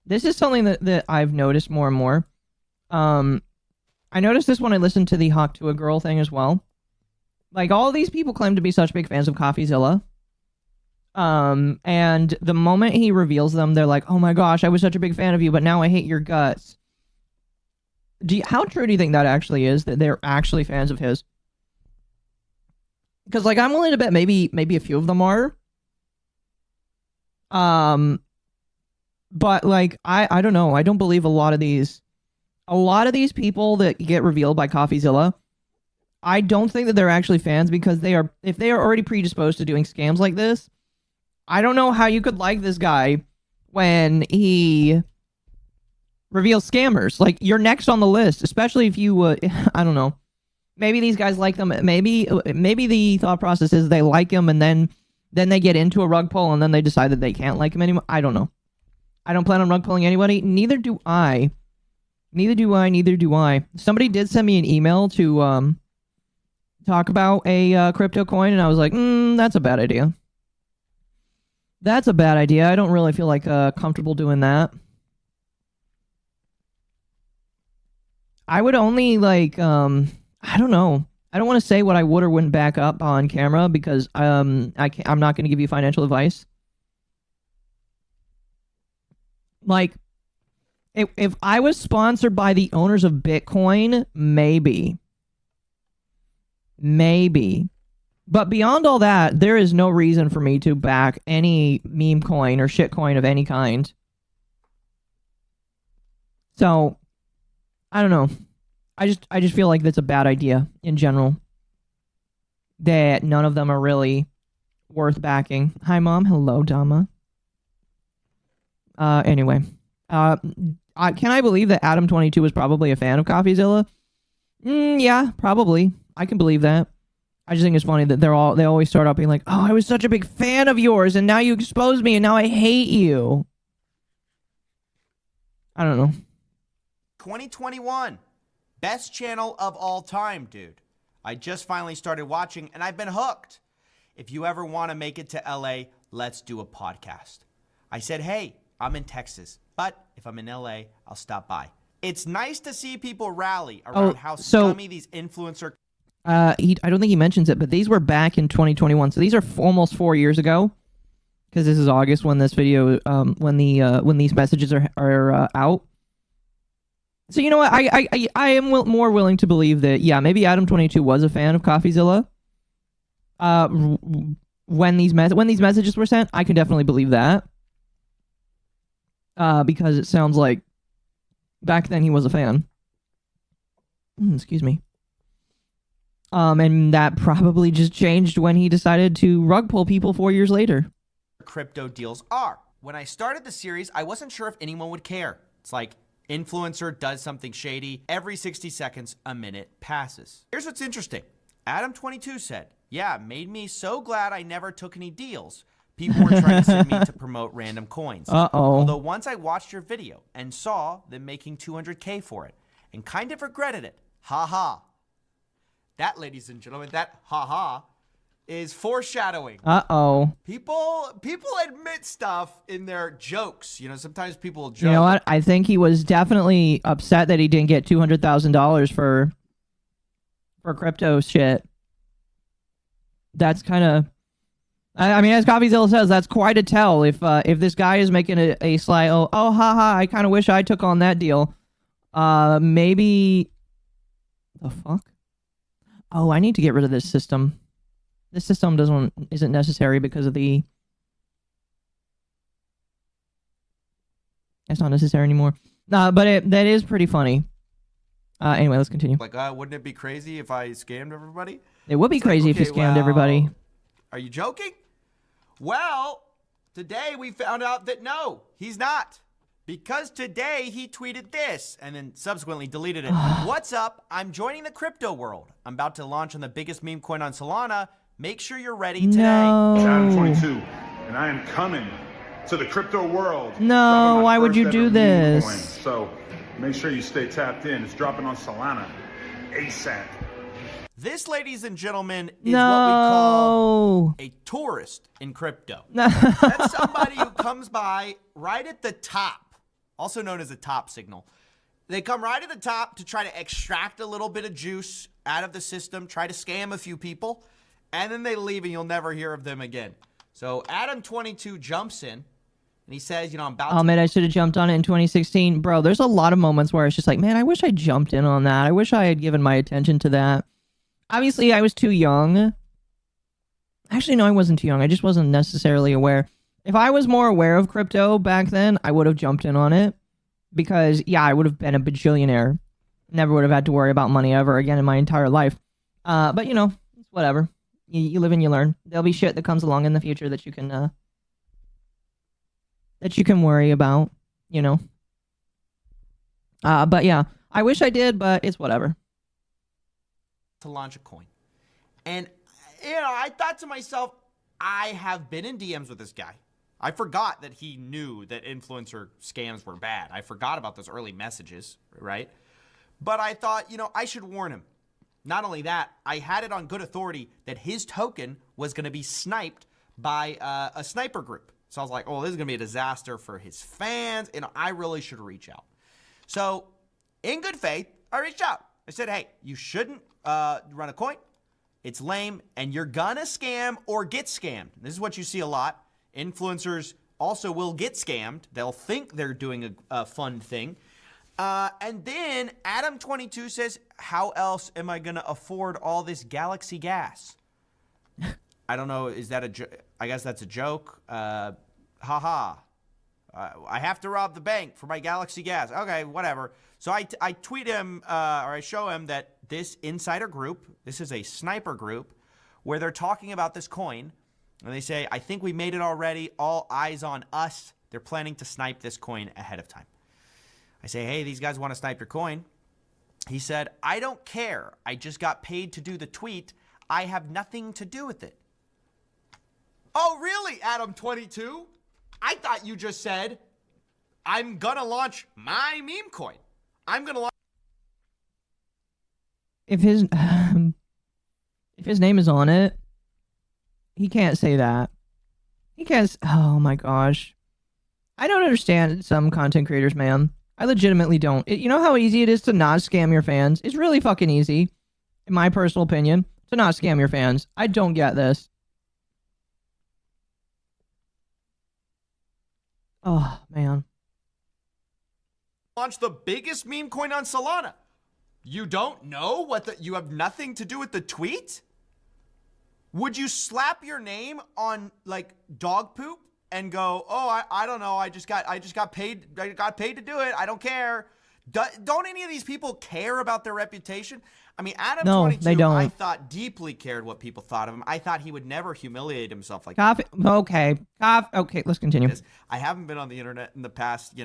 This is something that I've noticed more and more. I noticed this when I listened to the Hawk to a Girl thing as well. Like, all these people claim to be such big fans of Coffeezilla. And the moment he reveals them, they're like, oh my gosh, I was such a big fan of you, but now I hate your guts. How true do you think that actually is, that they're actually fans of his? Because, like, I'm willing to bet maybe a few of them are. But, like, I don't know. I don't believe a lot of these people that get revealed by Coffeezilla, I don't think that they're actually fans, because if they are already predisposed to doing scams like this, I don't know how you could like this guy when he reveals scammers. Like, you're next on the list, especially if you, I don't know. Maybe these guys like them. Maybe the thought process is they like him, and then they get into a rug pull, and then they decide that they can't like him anymore. I don't know. I don't plan on rug pulling anybody. Neither do I. Somebody did send me an email to talk about a crypto coin, and I was like, that's a bad idea. I don't really feel like comfortable doing that. I would only, like, I don't know. I don't want to say what I would or wouldn't back up on camera because I'm not going to give you financial advice. Like, if I was sponsored by the owners of Bitcoin, maybe. Maybe. But beyond all that, there is no reason for me to back any meme coin or shit coin of any kind. So, I don't know. I just feel like that's a bad idea in general. That none of them are really worth backing. Hi, Mom. Hello, Dama. Anyway. Can I believe that Adam22 was probably a fan of Coffeezilla? Yeah, probably. I can believe that. I just think it's funny that they always start out being like, oh, I was such a big fan of yours, and now you exposed me, and now I hate you. I don't know. 2021. Best channel of all time, dude. I just finally started watching, and I've been hooked. If you ever want to make it to LA, let's do a podcast. I said, hey, I'm in Texas, but if I'm in LA, I'll stop by. It's nice to see people rally around how scummy these influencer... I don't think he mentions it, but these were back in 2021, so these are almost 4 years ago, because this is August when this video, when these messages are out. So you know what? I am more willing to believe that maybe Adam22 was a fan of Coffeezilla. When these messages were sent, I can definitely believe that. Because it sounds like back then he was a fan. Excuse me. And that probably just changed when he decided to rug pull people 4 years later. Crypto deals are. When I started the series, I wasn't sure if anyone would care. It's like, influencer does something shady. Every 60 seconds, a minute passes. Here's what's interesting. Adam22 said, yeah, made me so glad I never took any deals. People were trying to send me to promote random coins. Although once I watched your video and saw them making 200K for it and kind of regretted it. Ha ha. That, ladies and gentlemen, that ha ha is foreshadowing. People admit stuff in their jokes. You know, sometimes people will joke. You know what? I think he was definitely upset that he didn't get $200,000 for crypto shit. That's kind of... I mean, as Coffeezilla says, that's quite a tell. If this guy is making a sly, haha, I kind of wish I took on that deal. Maybe... The fuck? Oh, I need to get rid of this system. This system isn't necessary because of the... It's not necessary anymore. But that is pretty funny. Anyway, let's continue. Like, wouldn't it be crazy if I scammed everybody? It would be crazy if you scammed everybody. Are you joking? Well, today we found out that no, he's not. Because today he tweeted this and then subsequently deleted it. What's up? I'm joining the crypto world. I'm about to launch on the biggest meme coin on Solana. Make sure you're ready today. No. Adam22, and I am coming to the crypto world. No, why would you do this? So make sure you stay tapped in. It's dropping on Solana ASAP. This, ladies and gentlemen, is what we call a tourist in crypto. That's somebody who comes by right at the top, also known as a top signal. They come right at the top to try to extract a little bit of juice out of the system, try to scam a few people, and then they leave and you'll never hear of them again. So Adam22 jumps in and he says, you know, I'm about to... Oh, man, I should have jumped on it in 2016. Bro, there's a lot of moments where it's just like, man, I wish I jumped in on that. I wish I had given my attention to that. Obviously, I was too young. Actually, no, I wasn't too young. I just wasn't necessarily aware. If I was more aware of crypto back then, I would have jumped in on it. Because, yeah, I would have been a bajillionaire. Never would have had to worry about money ever again in my entire life. But, you know, it's whatever. You live and you learn. There'll be shit that comes along in the future that you can worry about, you know. But, yeah, I wish I did, but it's whatever. To launch a coin. And, you know, I thought to myself, I have been in DMs with this guy. I forgot that he knew that influencer scams were bad. I forgot about those early messages, right? But I thought, you know, I should warn him. Not only that, I had it on good authority that his token was going to be sniped by a sniper group. So I was like, oh, this is going to be a disaster for his fans. And I really should reach out. So, in good faith, I reached out. I said, hey, you shouldn't run a coin. It's lame, and you're gonna scam or get scammed. This is what you see a lot. Influencers also will get scammed. They'll think they're doing a fun thing. And then Adam22 says, how else am I gonna afford all this Galaxy gas? I don't know, is that I guess that's a joke. Haha. I have to rob the bank for my Galaxy gas. Okay, whatever. So I tweet him, or I show him that this insider group, this is a sniper group, where they're talking about this coin, and they say, I think we made it already, all eyes on us. They're planning to snipe this coin ahead of time. I say, hey, these guys want to snipe your coin. He said, I don't care. I just got paid to do the tweet. I have nothing to do with it. Oh, really, Adam22? I thought you just said, I'm gonna launch my meme coin. I'm gonna launch. If his name is on it, he can't say that. He can't. Oh my gosh. I don't understand some content creators, man. I legitimately don't. You know how easy it is to not scam your fans? It's really fucking easy, in my personal opinion, to not scam your fans. I don't get this. Oh, man. Launch the biggest meme coin on Solana. You don't know what you have nothing to do with the tweet? Would you slap your name on like dog poop and go, oh, I don't know, I just got paid to do it. I don't care. Don't any of these people care about their reputation? I mean, Adam22, no, they don't. I thought deeply cared what people thought of him. I thought he would never humiliate himself like Coffee. Okay. Okay, let's continue. this. I haven't been on the internet in the past,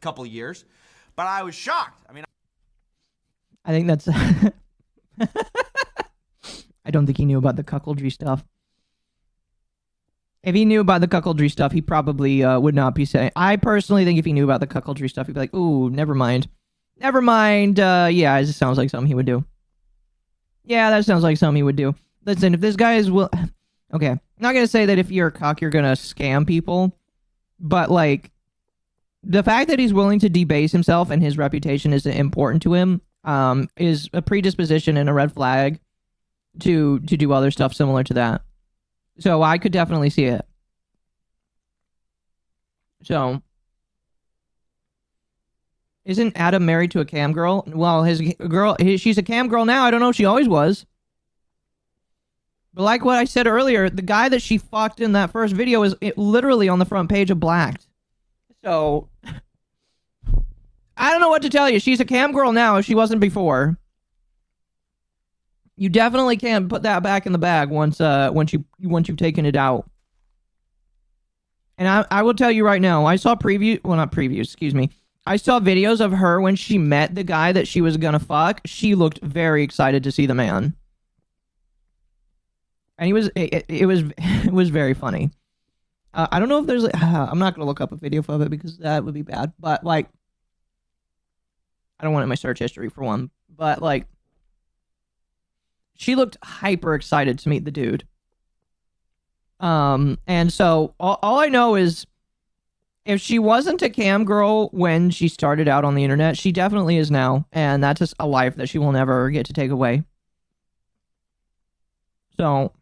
couple years, but I was shocked. I mean, I think that's... I don't think he knew about the cuckoldry stuff. If he knew about the cuckoldry stuff, he probably would not be saying... I personally think if he knew about the cuckoldry stuff, he'd be like, ooh, never mind. Never mind. Yeah, it sounds like something he would do. Yeah, that sounds like something he would do. Listen, if this guy is... Okay, I'm not going to say that if you're a cuck, you're going to scam people. But, like, the fact that he's willing to debase himself and his reputation is important to him is a predisposition and a red flag to do other stuff similar to that. So I could definitely see it. So, isn't Adam married to a cam girl? Well, she's a cam girl now. I don't know if she always was. But like what I said earlier, the guy that she fucked in that first video is literally on the front page of Blacked. So, I don't know what to tell you. She's a cam girl now if she wasn't before. You definitely can't put that back in the bag once you've taken it out. And I will tell you right now, I saw not previews, excuse me. I saw videos of her when she met the guy that she was gonna fuck. She looked very excited to see the man. And it was very funny. I don't know if there's I'm not gonna look up a video of it because that would be bad. But like, I don't want it in my search history for one. But like, she looked hyper excited to meet the dude. And so all I know is if she wasn't a cam girl when she started out on the internet, she definitely is now. And that's just a life that she will never get to take away. So,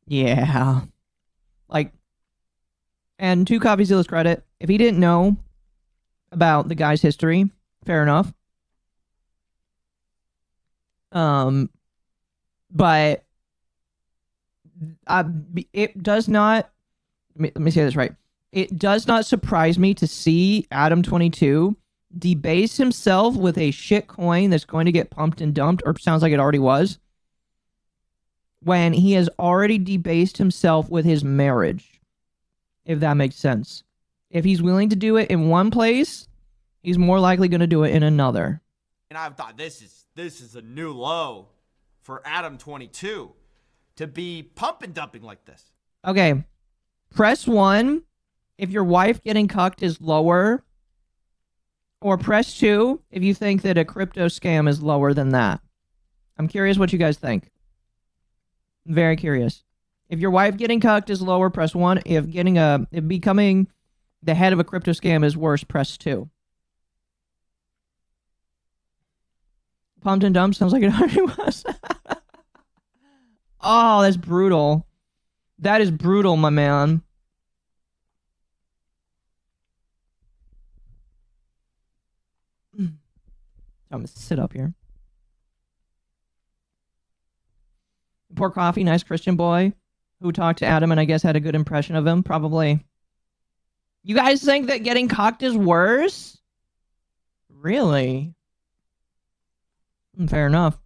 yeah. Like, and to Coffeezilla's credit, if he didn't know about the guy's history, fair enough. But it does not, let me say this right. It does not surprise me to see Adam22 debase himself with a shit coin that's going to get pumped and dumped, or sounds like it already was, when he has already debased himself with his marriage, if that makes sense. If he's willing to do it in one place, he's more likely going to do it in another. And I thought this is a new low for Adam22 to be pump and dumping like this. Okay, press 1 if your wife getting cucked is lower, or press 2 if you think that a crypto scam is lower than that. I'm curious what you guys think. I'm very curious. If your wife getting cucked is lower, press 1. If becoming the head of a crypto scam is worse, press 2. Pumped and dumped sounds like it already was. Oh, that's brutal. That is brutal, my man. I'm gonna sit up here. Poor Coffee, nice Christian boy who talked to Adam and I guess had a good impression of him. Probably. You guys think that getting cocked is worse? Really? Fair enough.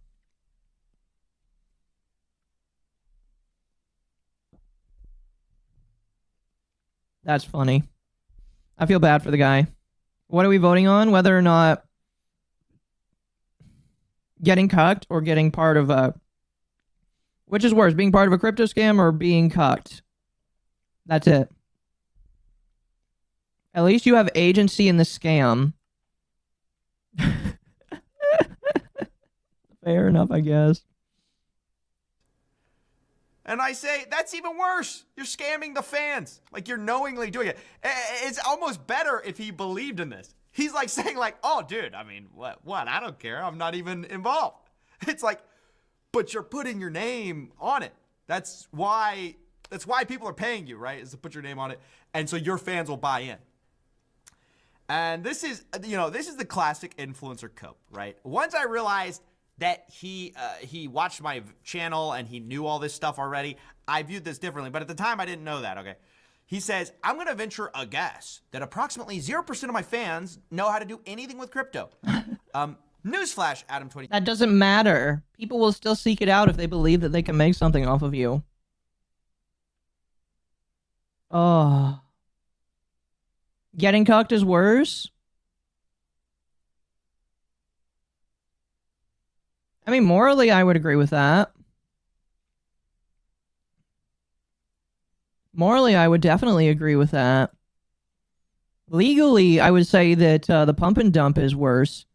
That's funny. I feel bad for the guy. What are we voting on? Whether or not getting cucked or getting part of a... Which is worse, being part of a crypto scam or being cucked? That's it. At least you have agency in the scam. Fair enough, I guess. And I say, that's even worse. You're scamming the fans. Like, you're knowingly doing it. It's almost better if he believed in this. He's like saying like, oh, dude, I mean, what? I don't care. I'm not even involved. It's like, but you're putting your name on it. That's why people are paying you, right? Is to put your name on it. And so your fans will buy in. And this is the classic influencer cope, right? Once I realized that he watched my channel and he knew all this stuff already, I viewed this differently. But at the time, I didn't know that, okay? He says, I'm going to venture a guess that approximately 0% of my fans know how to do anything with crypto. Newsflash, Adam 20. That doesn't matter. People will still seek it out if they believe that they can make something off of you. Oh. Getting cucked is worse? I mean, morally, I would agree with that. Morally, I would definitely agree with that. Legally, I would say that the pump and dump is worse.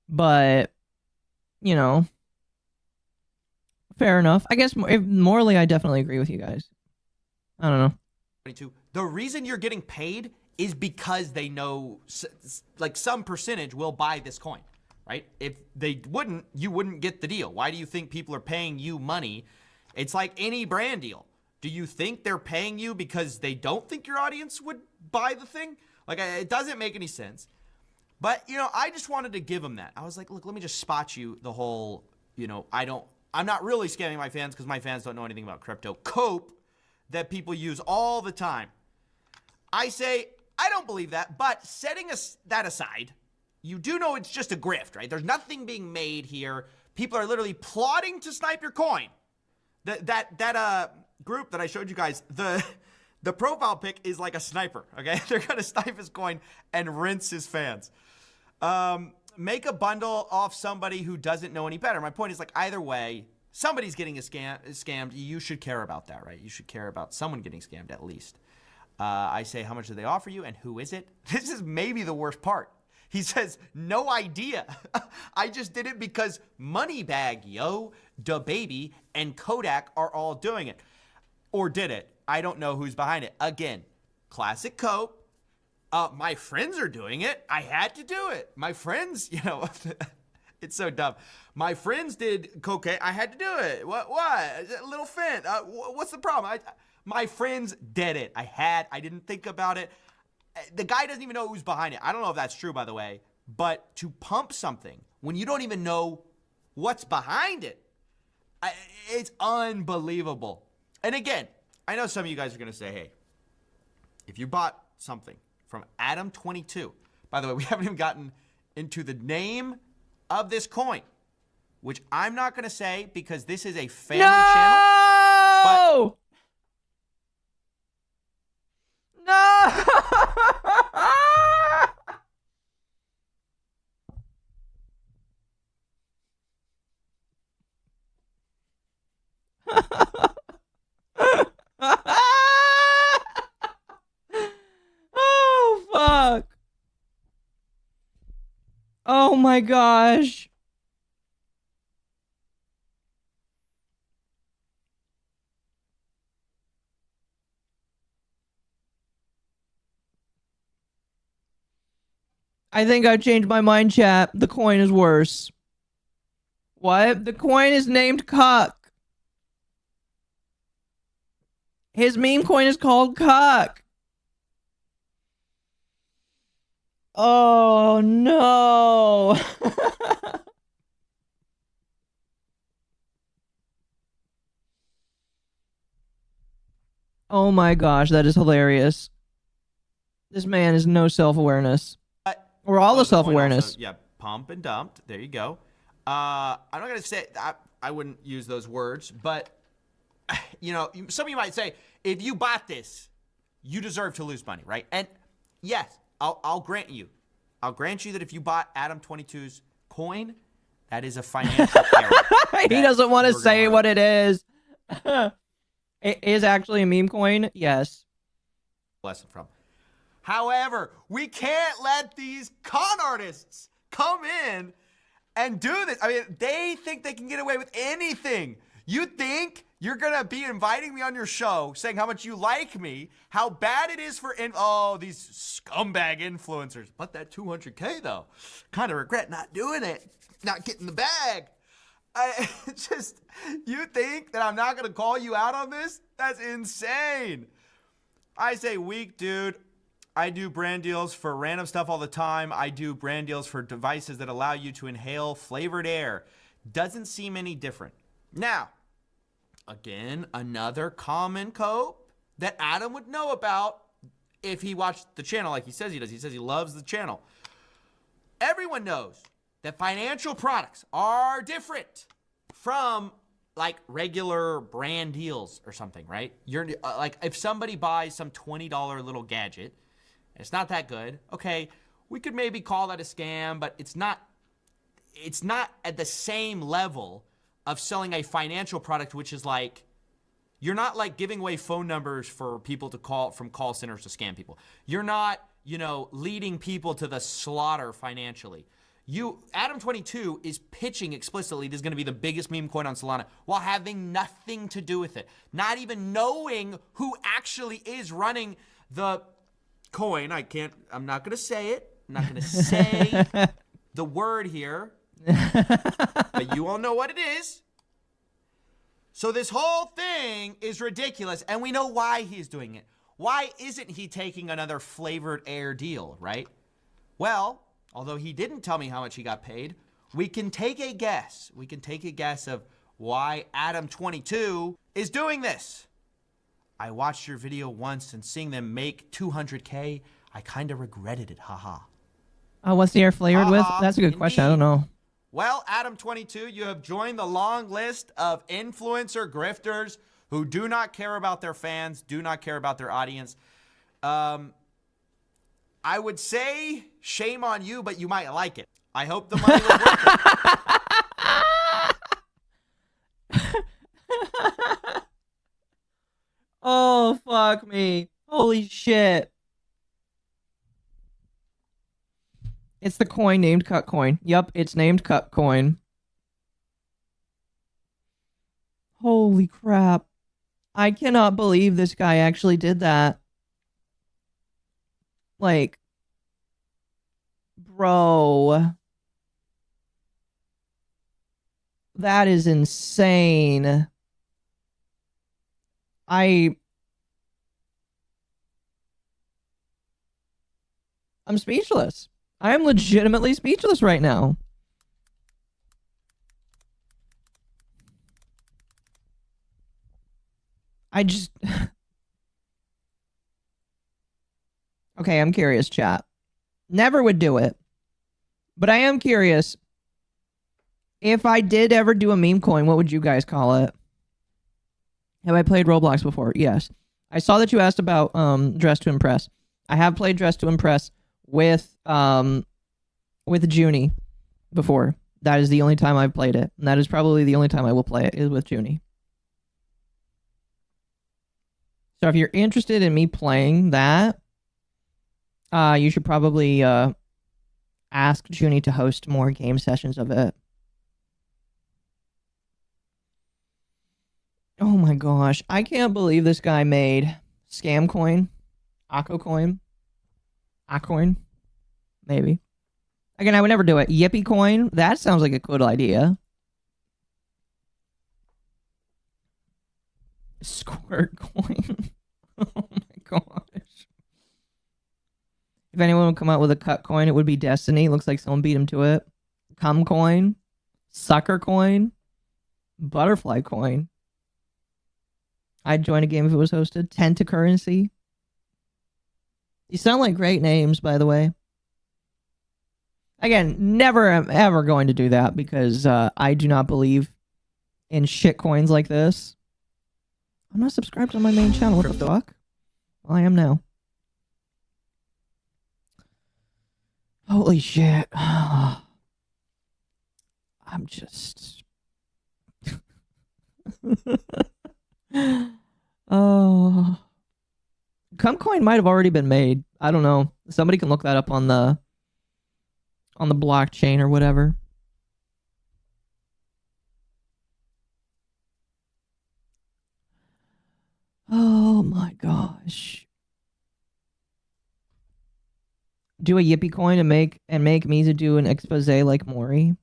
But, you know, fair enough. I guess morally, I definitely agree with you guys. I don't know. 22. The reason you're getting paid is because they know, like, some percentage will buy this coin, right? If they wouldn't, you wouldn't get the deal. Why do you think people are paying you money? It's like any brand deal. Do you think they're paying you because they don't think your audience would buy the thing? Like, it doesn't make any sense. But, you know, I just wanted to give him that. I was like, look, let me just spot you the whole, you know, I'm not really scamming my fans because my fans don't know anything about crypto. Cope that people use all the time. I say, I don't believe that, but setting that aside, you do know it's just a grift, right? There's nothing being made here. People are literally plotting to snipe your coin. That group that I showed you guys, the profile pic is like a sniper, okay? They're gonna snipe his coin and rinse his fans. Make a bundle off somebody who doesn't know any better. My point is, like, either way, somebody's getting scammed. You should care about that, right? You should care about someone getting scammed at least. I say, how much do they offer you and who is it? This is maybe the worst part. He says, no idea. I just did it because Moneybag, yo, DaBaby, and Kodak are all doing it. Or did it. I don't know who's behind it. Again, classic cope. My friends are doing it. I had to do it. My friends, you know, it's so dumb. My friends did cocaine. I had to do it. What? Little Finn. What's the problem? My friends did it. I didn't think about it. The guy doesn't even know who's behind it. I don't know if that's true, by the way. But to pump something when you don't even know what's behind it, it's unbelievable. And again, I know some of you guys are going to say, hey, if you bought something from Adam22, by the way, we haven't even gotten into the name of this coin, which I'm not going to say because this is a family channel. No! No! Oh, fuck. Oh my gosh. I think I changed my mind, chat. The coin is worse. What? The coin is named Cuck. His meme coin is called Cuck. Oh no. Oh my gosh, that is hilarious. This man has no self-awareness. Or all the self-awareness. Yeah, pump and dumped. There you go. I'm not going to say, I wouldn't use those words, but, you know, some of you might say, if you bought this, you deserve to lose money, right? And yes, I'll grant you. I'll grant you that if you bought Adam22's coin, that is a financial error. He doesn't want to say what it is. It is actually a meme coin, yes. Lesson from. However, we can't let these con artists come in and do this. I mean, they think they can get away with anything. You think you're going to be inviting me on your show, saying how much you like me, how bad it is for, these scumbag influencers. But that 200K, though, kind of regret not doing it, not getting the bag. You think that I'm not going to call you out on this? That's insane. I say weak, dude. I do brand deals for random stuff all the time. I do brand deals for devices that allow you to inhale flavored air. Doesn't seem any different. Now, again, another common cope that Adam would know about if he watched the channel like he says he does. He says he loves the channel. Everyone knows that financial products are different from like regular brand deals or something, right? You're like, if somebody buys some $20 little gadget, it's not that good. Okay, we could maybe call that a scam, but it's not at the same level of selling a financial product, which is like, you're not like giving away phone numbers for people to call from call centers to scam people. You're not, leading people to the slaughter financially. Adam22 is pitching explicitly this is going to be the biggest meme coin on Solana while having nothing to do with it. Not even knowing who actually is running the coin. I'm not going to say it. I'm not going to say the word here. But you all know what it is. So this whole thing is ridiculous, and we know why he's doing it. Why isn't he taking another flavored air deal, right? Well, although he didn't tell me how much he got paid, we can take a guess. We can take a guess of why Adam22 is doing this. I watched your video once, and seeing them make 200K, I kind of regretted it, haha. What's the air flavored with? That's a good question. I don't know. Well, Adam22, you have joined the long list of influencer grifters who do not care about their fans, do not care about their audience. I would say shame on you, but you might like it. I hope the money was worth it. Oh, fuck me. Holy shit. It's the coin named Cut Coin. Yup, it's named Cut Coin. Holy crap. I cannot believe this guy actually did that. Like, bro. That is insane. I'm speechless. I'm legitimately speechless right now. Okay, I'm curious, chat. Never would do it. But I am curious. If I did ever do a meme coin, what would you guys call it? Have I played Roblox before? Yes. I saw that you asked about Dress to Impress. I have played Dress to Impress with Junie before. That is the only time I've played it. And that is probably the only time I will play it is with Junie. So if you're interested in me playing that, you should probably ask Junie to host more game sessions of it. Oh my gosh. I can't believe this guy made Scam Coin, Occo Coin, Acoin, maybe. Again, I would never do it. Yippy Coin, that sounds like a good idea. Squirt coin. Oh my gosh. If anyone would come out with a cut coin, it would be Destiny. Looks like someone beat him to it. Cum coin. Sucker coin. Butterfly coin. I'd join a game if it was hosted. Tentacurrency. You sound like great names, by the way. Again, never am ever going to do that because I do not believe in shit coins like this. I'm not subscribed to my main channel. What the fuck? Well, I am now. Holy shit. I'm just... Oh... Cumcoin might have already been made. I don't know. Somebody can look that up on the blockchain or whatever. Oh my gosh. Do a yippy coin and make Mizu do an expose like Maury.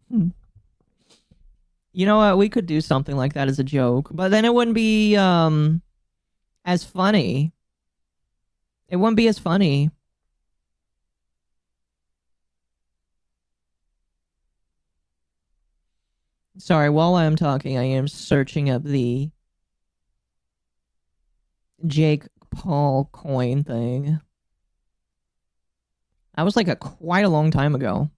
You know what? We could do something like that as a joke, but then it wouldn't be as funny. It wouldn't be as funny. Sorry, while I'm talking, I am searching up the Jake Paul coin thing. That was like quite a long time ago.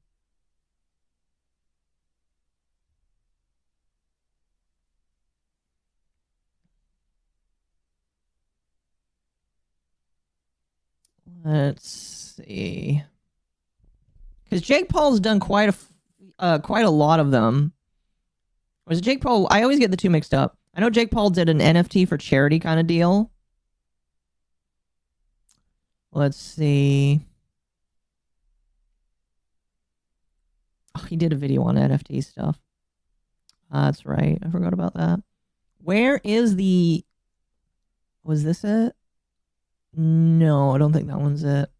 Let's see. Because Jake Paul's done quite a lot of them. Was it Jake Paul? I always get the two mixed up. I know Jake Paul did an NFT for charity kind of deal. Let's see. Oh, he did a video on NFT stuff. That's right. I forgot about that. Where is the... Was this it? No, I don't think that one's it.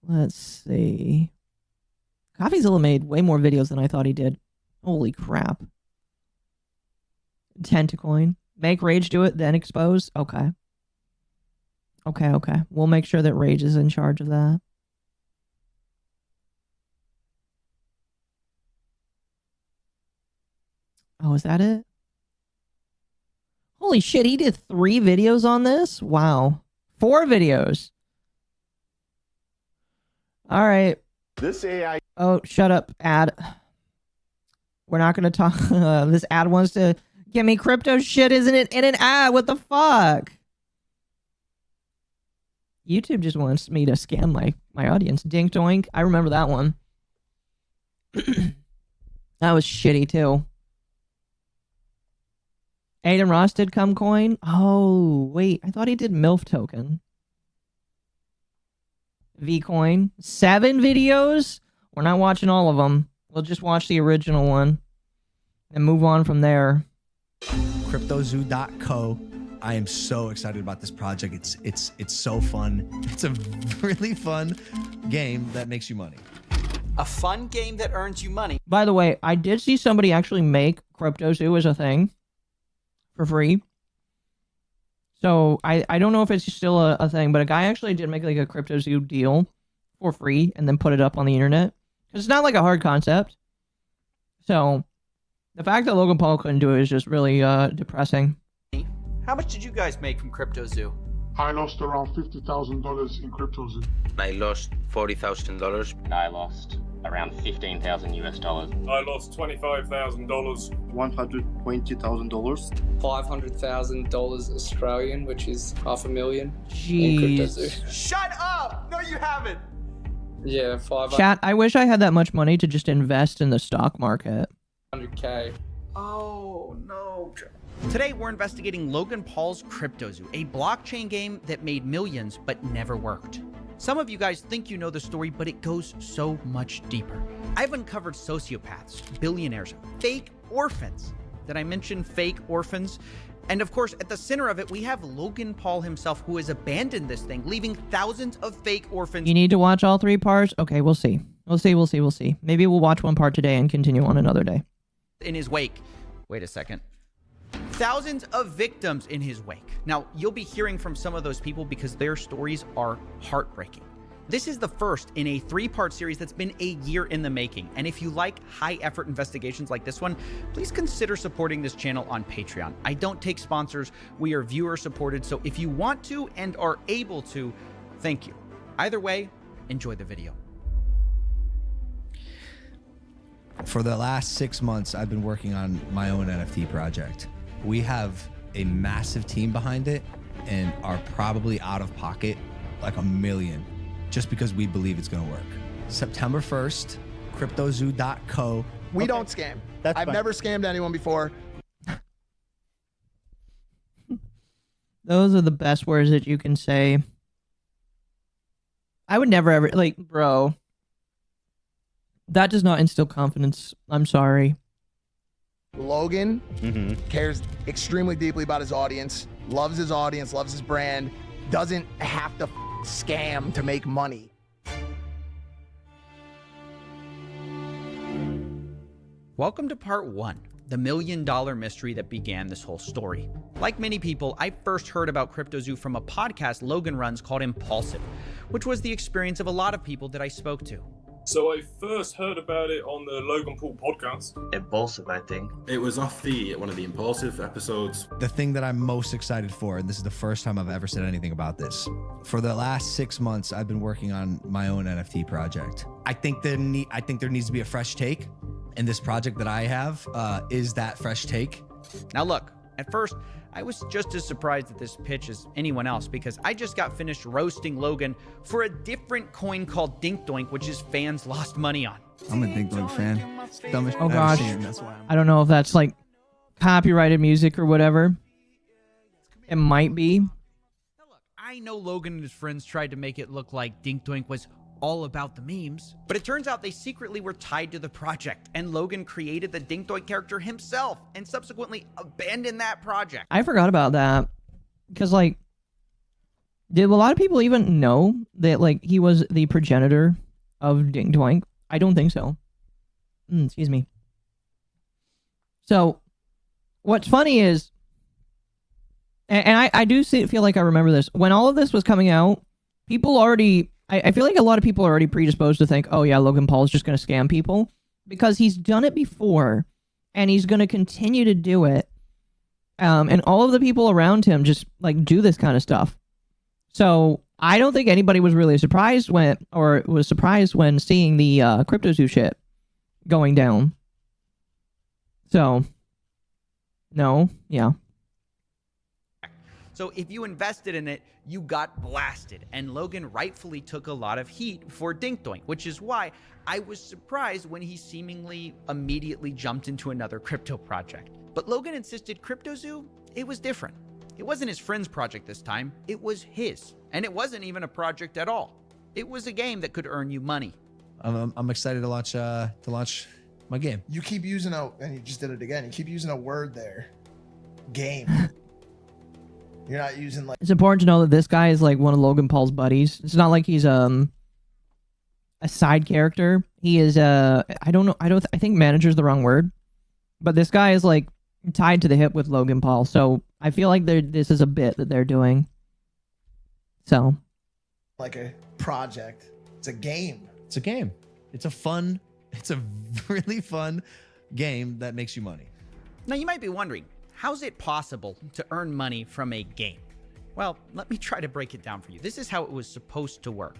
Let's see. Coffeezilla made way more videos than I thought he did. Holy crap. Tentacoin. Make Rage do it, then expose? Okay. Okay. We'll make sure that Rage is in charge of that. Oh, is that it? Holy shit, he did 3 videos on this? Wow. 4 videos. All right. This AI... Oh, shut up, ad. We're not going to talk... this ad wants to give me crypto shit, isn't it? In an ad, what the fuck? YouTube just wants me to scam my audience. Dink doink. I remember that one. That was shitty, too. Aiden Ross did Cumcoin. Oh, wait. I thought he did MILF token. Vcoin. 7 videos? We're not watching all of them. We'll just watch the original one and move on from there. CryptoZoo.co. I am so excited about this project. It's so fun. It's a really fun game that makes you money. A fun game that earns you money. By the way, I did see somebody actually make CryptoZoo as a thing for free. So I don't know if it's still a thing, but a guy actually did make like a CryptoZoo deal for free and then put it up on the internet. Because it's not like a hard concept. So the fact that Logan Paul couldn't do it is just really depressing. How much did you guys make from CryptoZoo? I lost around $50,000 in CryptoZoo. I lost $40,000. I lost around 15,000 US dollars. I lost $25,000. $120,000. $500,000 Australian, which is $500,000 in Jeez. CryptoZoo. Shut up! No, you haven't. Yeah, Chat, I wish I had that much money to just invest in the stock market. 500K. Oh, no. Today, we're investigating Logan Paul's CryptoZoo, a blockchain game that made millions but never worked. Some of you guys think you know the story, but it goes so much deeper. I've uncovered sociopaths, billionaires, fake orphans. Did I mention fake orphans? And of course, at the center of it, we have Logan Paul himself, who has abandoned this thing, leaving thousands of fake orphans. You need to watch all 3 parts? Okay, we'll see. We'll see. Maybe we'll watch one part today and continue on another day. In his wake. Wait a second. Thousands of victims in his wake. Now, you'll be hearing from some of those people because their stories are heartbreaking. This is the first in a 3-part series that's been a year in the making. And if you like high-effort investigations like this one, please consider supporting this channel on Patreon. I don't take sponsors. We are viewer-supported, so if you want to and are able to, thank you. Either way, enjoy the video. For the last 6 months, I've been working on my own NFT project. We have a massive team behind it and are probably out of pocket like $1 million just because we believe it's going to work. September 1st, cryptozoo.co. We don't scam. I've never scammed anyone before. Those are the best words that you can say. I would never ever, like, bro. That does not instill confidence. I'm sorry. Logan cares extremely deeply about his audience, loves his brand, doesn't have to scam to make money. Welcome to part 1, the $1 million mystery that began this whole story. Like many people, I first heard about CryptoZoo from a podcast Logan runs called Impulsive, which was the experience of a lot of people that I spoke to. So I first heard about it on the Logan Paul podcast. Impulsive, I think. It was off one of the Impulsive episodes. The thing that I'm most excited for, and this is the first time I've ever said anything about this, for the last 6 months, I've been working on my own NFT project. I think there needs to be a fresh take, and this project that I have is that fresh take. Now look, at first, I was just as surprised at this pitch as anyone else because I just got finished roasting Logan for a different coin called Dink Doink, which his fans lost money on. I'm a Dink Doink fan. Dumbest Oh I've gosh, ever seen, that's why I don't know if that's like copyrighted music or whatever. It might be. Now look, I know Logan and his friends tried to make it look like Dink Doink was all about the memes, but it turns out they secretly were tied to the project, and Logan created the Dink Doink character himself and subsequently abandoned that project. I forgot about that because, like, did a lot of people even know that, like, he was the progenitor of Dink Doink? I don't think so. Excuse me. So, what's funny is, and I do feel like I remember this, when all of this was coming out, people already, I feel like a lot of people are already predisposed to think, oh yeah, Logan Paul is just going to scam people because he's done it before and he's going to continue to do it. And all of the people around him just like do this kind of stuff. So I don't think anybody was really surprised when seeing the CryptoZoo shit going down. So, no, yeah. So if you invested in it, you got blasted, and Logan rightfully took a lot of heat for Dink Doink, which is why I was surprised when he seemingly immediately jumped into another crypto project. But Logan insisted CryptoZoo, it was different. It wasn't his friend's project this time, it was his. And it wasn't even a project at all. It was a game that could earn you money. I'm excited to launch my game. You keep using and you just did it again, you keep using a word there. Game. You're not using like... It's important to know that this guy is like one of Logan Paul's buddies. It's not like he's a side character. He is I think manager's the wrong word. But this guy is like tied to the hip with Logan Paul. So I feel like this is a bit that they're doing. So like a project. It's a game. It's a game. It's a really fun game that makes you money. Now you might be wondering, how's it possible to earn money from a game? Well, let me try to break it down for you. This is how it was supposed to work.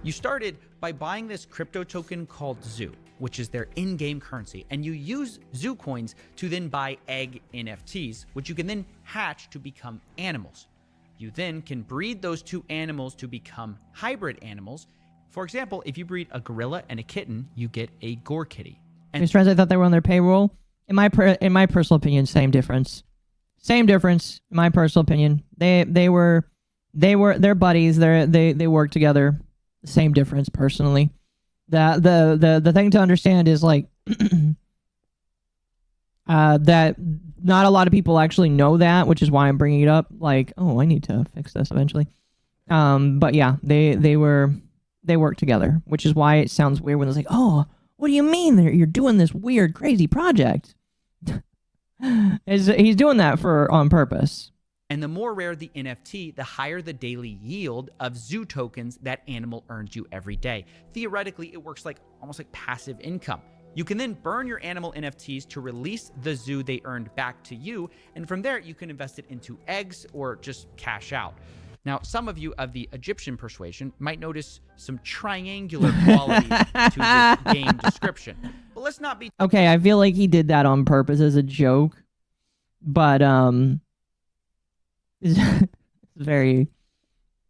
You started by buying this crypto token called Zoo, which is their in-game currency, and you use Zoo coins to then buy egg NFTs, which you can then hatch to become animals. You then can breed those two animals to become hybrid animals. For example, if you breed a gorilla and a kitten, you get a gore kitty. And his friends, I thought they were on their payroll. In my personal opinion, same difference. Same difference. In my personal opinion, they're buddies. They work together. Same difference, personally. The thing to understand is like that not a lot of people actually know that, which is why I'm bringing it up. Like, oh, I need to fix this eventually. But yeah, they work together, which is why it sounds weird when it's like, oh, what do you mean you're doing this weird, crazy project? He's doing that on purpose. And the more rare the NFT, the higher the daily yield of zoo tokens that animal earns you every day. Theoretically, it works like almost like passive income. You can then burn your animal NFTs to release the zoo they earned back to you, and from there you can invest it into eggs or just cash out. Now, some of you of the Egyptian persuasion might notice some triangular qualities to this game description. But let's not be... Okay, I feel like he did that on purpose as a joke, but it's very,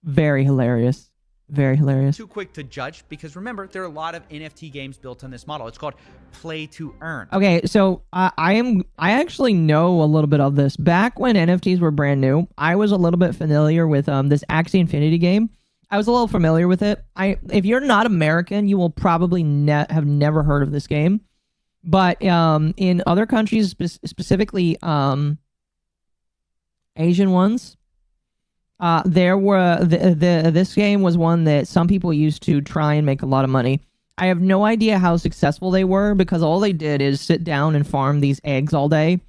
very hilarious. Very hilarious. Too quick to judge, because remember, there are a lot of NFT games built on this model. It's called play to earn. Okay, so I actually know a little bit of this. Back when NFTs were brand new, I was a little bit familiar with this Axie Infinity game. I was a little familiar with it. If you're not American, you will probably have never heard of this game. But in other countries, specifically Asian ones, this game was one that some people used to try and make a lot of money. I have no idea how successful they were, because all they did is sit down and farm these eggs all day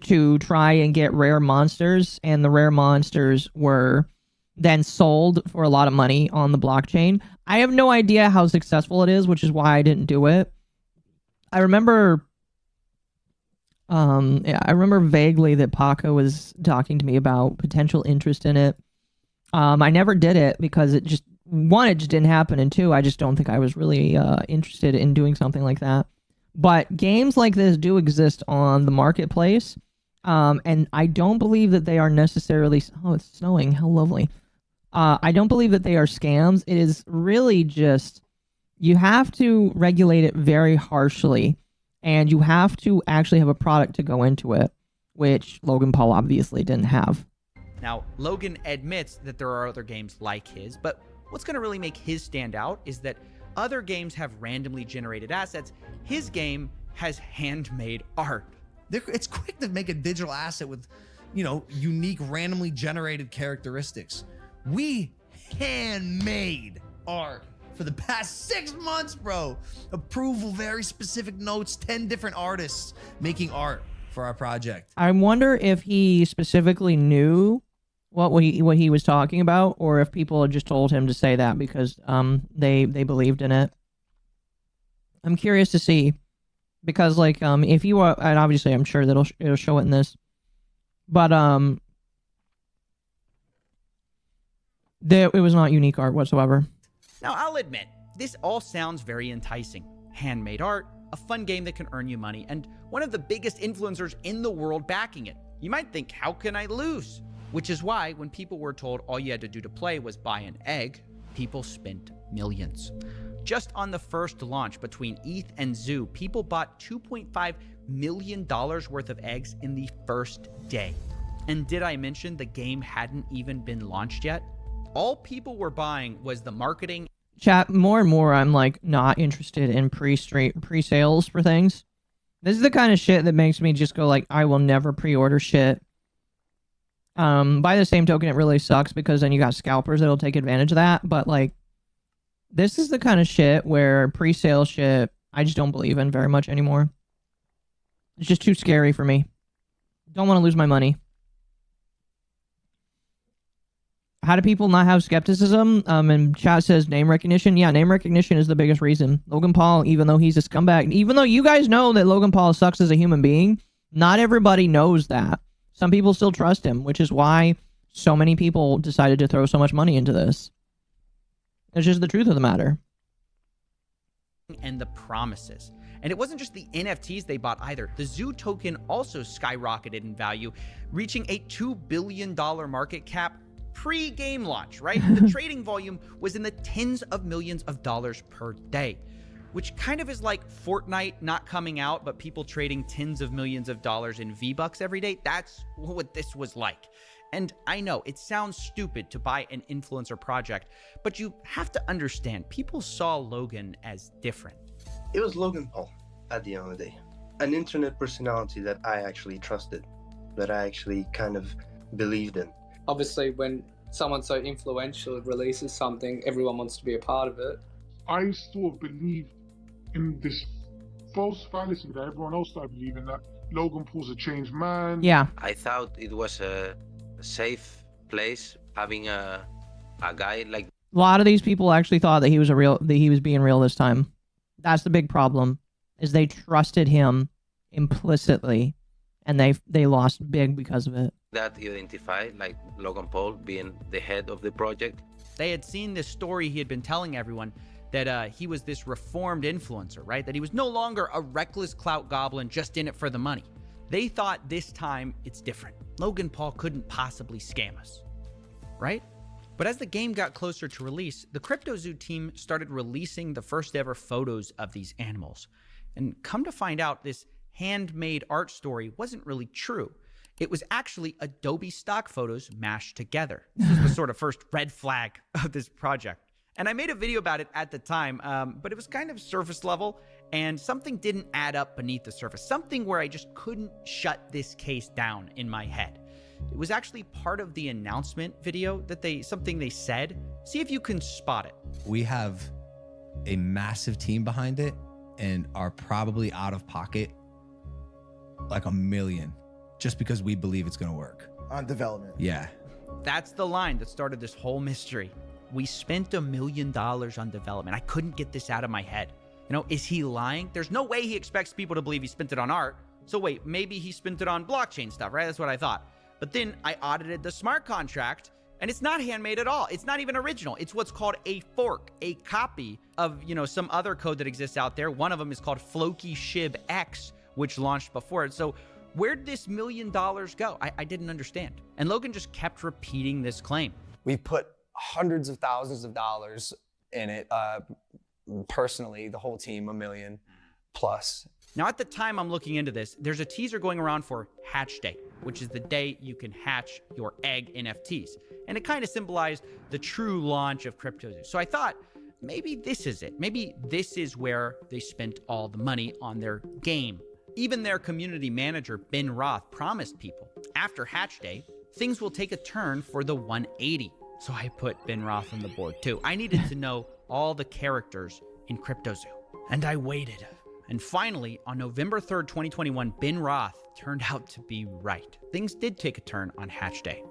to try and get rare monsters, and the rare monsters were then sold for a lot of money on the blockchain. I have no idea how successful it is, which is why I didn't do it. I remember vaguely that Paco was talking to me about potential interest in it. I never did it because it just didn't happen, and two, I just don't think I was really interested in doing something like that. But games like this do exist on the marketplace, and I don't believe that they are necessarily... Oh, it's snowing. How lovely. I don't believe that they are scams. It is really just... You have to regulate it very harshly, and you have to actually have a product to go into it, which Logan Paul obviously didn't have. Now, Logan admits that there are other games like his, but what's going to really make his stand out is that other games have randomly generated assets. His game has handmade art. It's quick to make a digital asset with, unique, randomly generated characteristics. We handmade art for the past 6 months, bro. Approval, very specific notes, 10 different artists making art for our project. I wonder if he specifically knew what he was talking about, or if people had just told him to say that because they believed in it. I'm curious to see, because if you are, and obviously I'm sure that it'll show it in this, but it was not unique art whatsoever. Now, I'll admit, this all sounds very enticing. Handmade art, a fun game that can earn you money, and one of the biggest influencers in the world backing it. You might think, how can I lose? Which is why when people were told all you had to do to play was buy an egg, people spent millions. Just on the first launch between ETH and Zoo, people bought $2.5 million worth of eggs in the first day. And did I mention the game hadn't even been launched yet? All people were buying was the marketing. Chat, more and more I'm not interested in pre-sales for things. This is the kind of shit that makes me just go I will never pre-order shit. By the same token, it really sucks because then you got scalpers that'll take advantage of that. But this is the kind of shit where pre-sale shit I just don't believe in very much anymore. It's just too scary for me. Don't want to lose my money. How do people not have skepticism? And chat says name recognition. Yeah, name recognition is the biggest reason. Logan Paul, even though he's a scumbag, even though you guys know that Logan Paul sucks as a human being, not everybody knows that. Some people still trust him, which is why so many people decided to throw so much money into this. It's just the truth of the matter. And the promises. And it wasn't just the NFTs they bought either. The Zoo token also skyrocketed in value, reaching a $2 billion market cap pre-game launch, right? The trading volume was in the tens of millions of dollars per day, which kind of is like Fortnite not coming out, but people trading tens of millions of dollars in V-Bucks every day. That's what this was like. And I know it sounds stupid to buy an influencer project, but you have to understand, people saw Logan as different. It was Logan Paul at the end of the day. An internet personality that I actually trusted, that I actually kind of believed in. Obviously, when someone so influential releases something, everyone wants to be a part of it. I sort of believed in this false fallacy that everyone else started believing, that Logan Paul's a changed man. Yeah. I thought it was a safe place having a guy like. A lot of these people actually thought that he was being real this time. That's the big problem, is they trusted him implicitly, and they lost big because of it. That identified like Logan Paul being the head of the project. They had seen this story he had been telling everyone that he was this reformed influencer, right? That he was no longer a reckless clout goblin just in it for the money. They thought this time it's different. Logan Paul couldn't possibly scam us, right? But as the game got closer to release, the CryptoZoo team started releasing the first ever photos of these animals. And come to find out, this handmade art story wasn't really true. It was actually Adobe stock photos mashed together. This was the sort of first red flag of this project. And I made a video about it at the time, but it was kind of surface level, and something didn't add up beneath the surface. Something where I just couldn't shut this case down in my head. It was actually part of the announcement video that something they said. See if you can spot it. We have a massive team behind it and are probably out of pocket like $1 million just because we believe it's going to work. On development. Yeah. That's the line that started this whole mystery. We spent $1 million on development. I couldn't get this out of my head. You know, is he lying? There's no way he expects people to believe he spent it on art. So wait, maybe he spent it on blockchain stuff, right? That's what I thought. But then I audited the smart contract, and it's not handmade at all. It's not even original. It's what's called a fork, a copy of, you know, some other code that exists out there. One of them is called FlokiShib X, which launched before it. So where'd this $1 million go? I didn't understand. And Logan just kept repeating this claim. We've put hundreds of thousands of dollars in it. Personally, the whole team, $1 million plus. Now, at the time I'm looking into this, there's a teaser going around for Hatch Day, which is the day you can hatch your egg NFTs. And it kind of symbolized the true launch of CryptoZoo. So I thought, maybe this is it. Maybe this is where they spent all the money on their game. Even their community manager, Ben Roth, promised people, after Hatch Day, things will take a turn for the 180. So I put Ben Roth on the board too. I needed to know all the characters in CryptoZoo. And I waited. And finally, on November 3rd, 2021, Ben Roth turned out to be right. Things did take a turn on Hatch Day.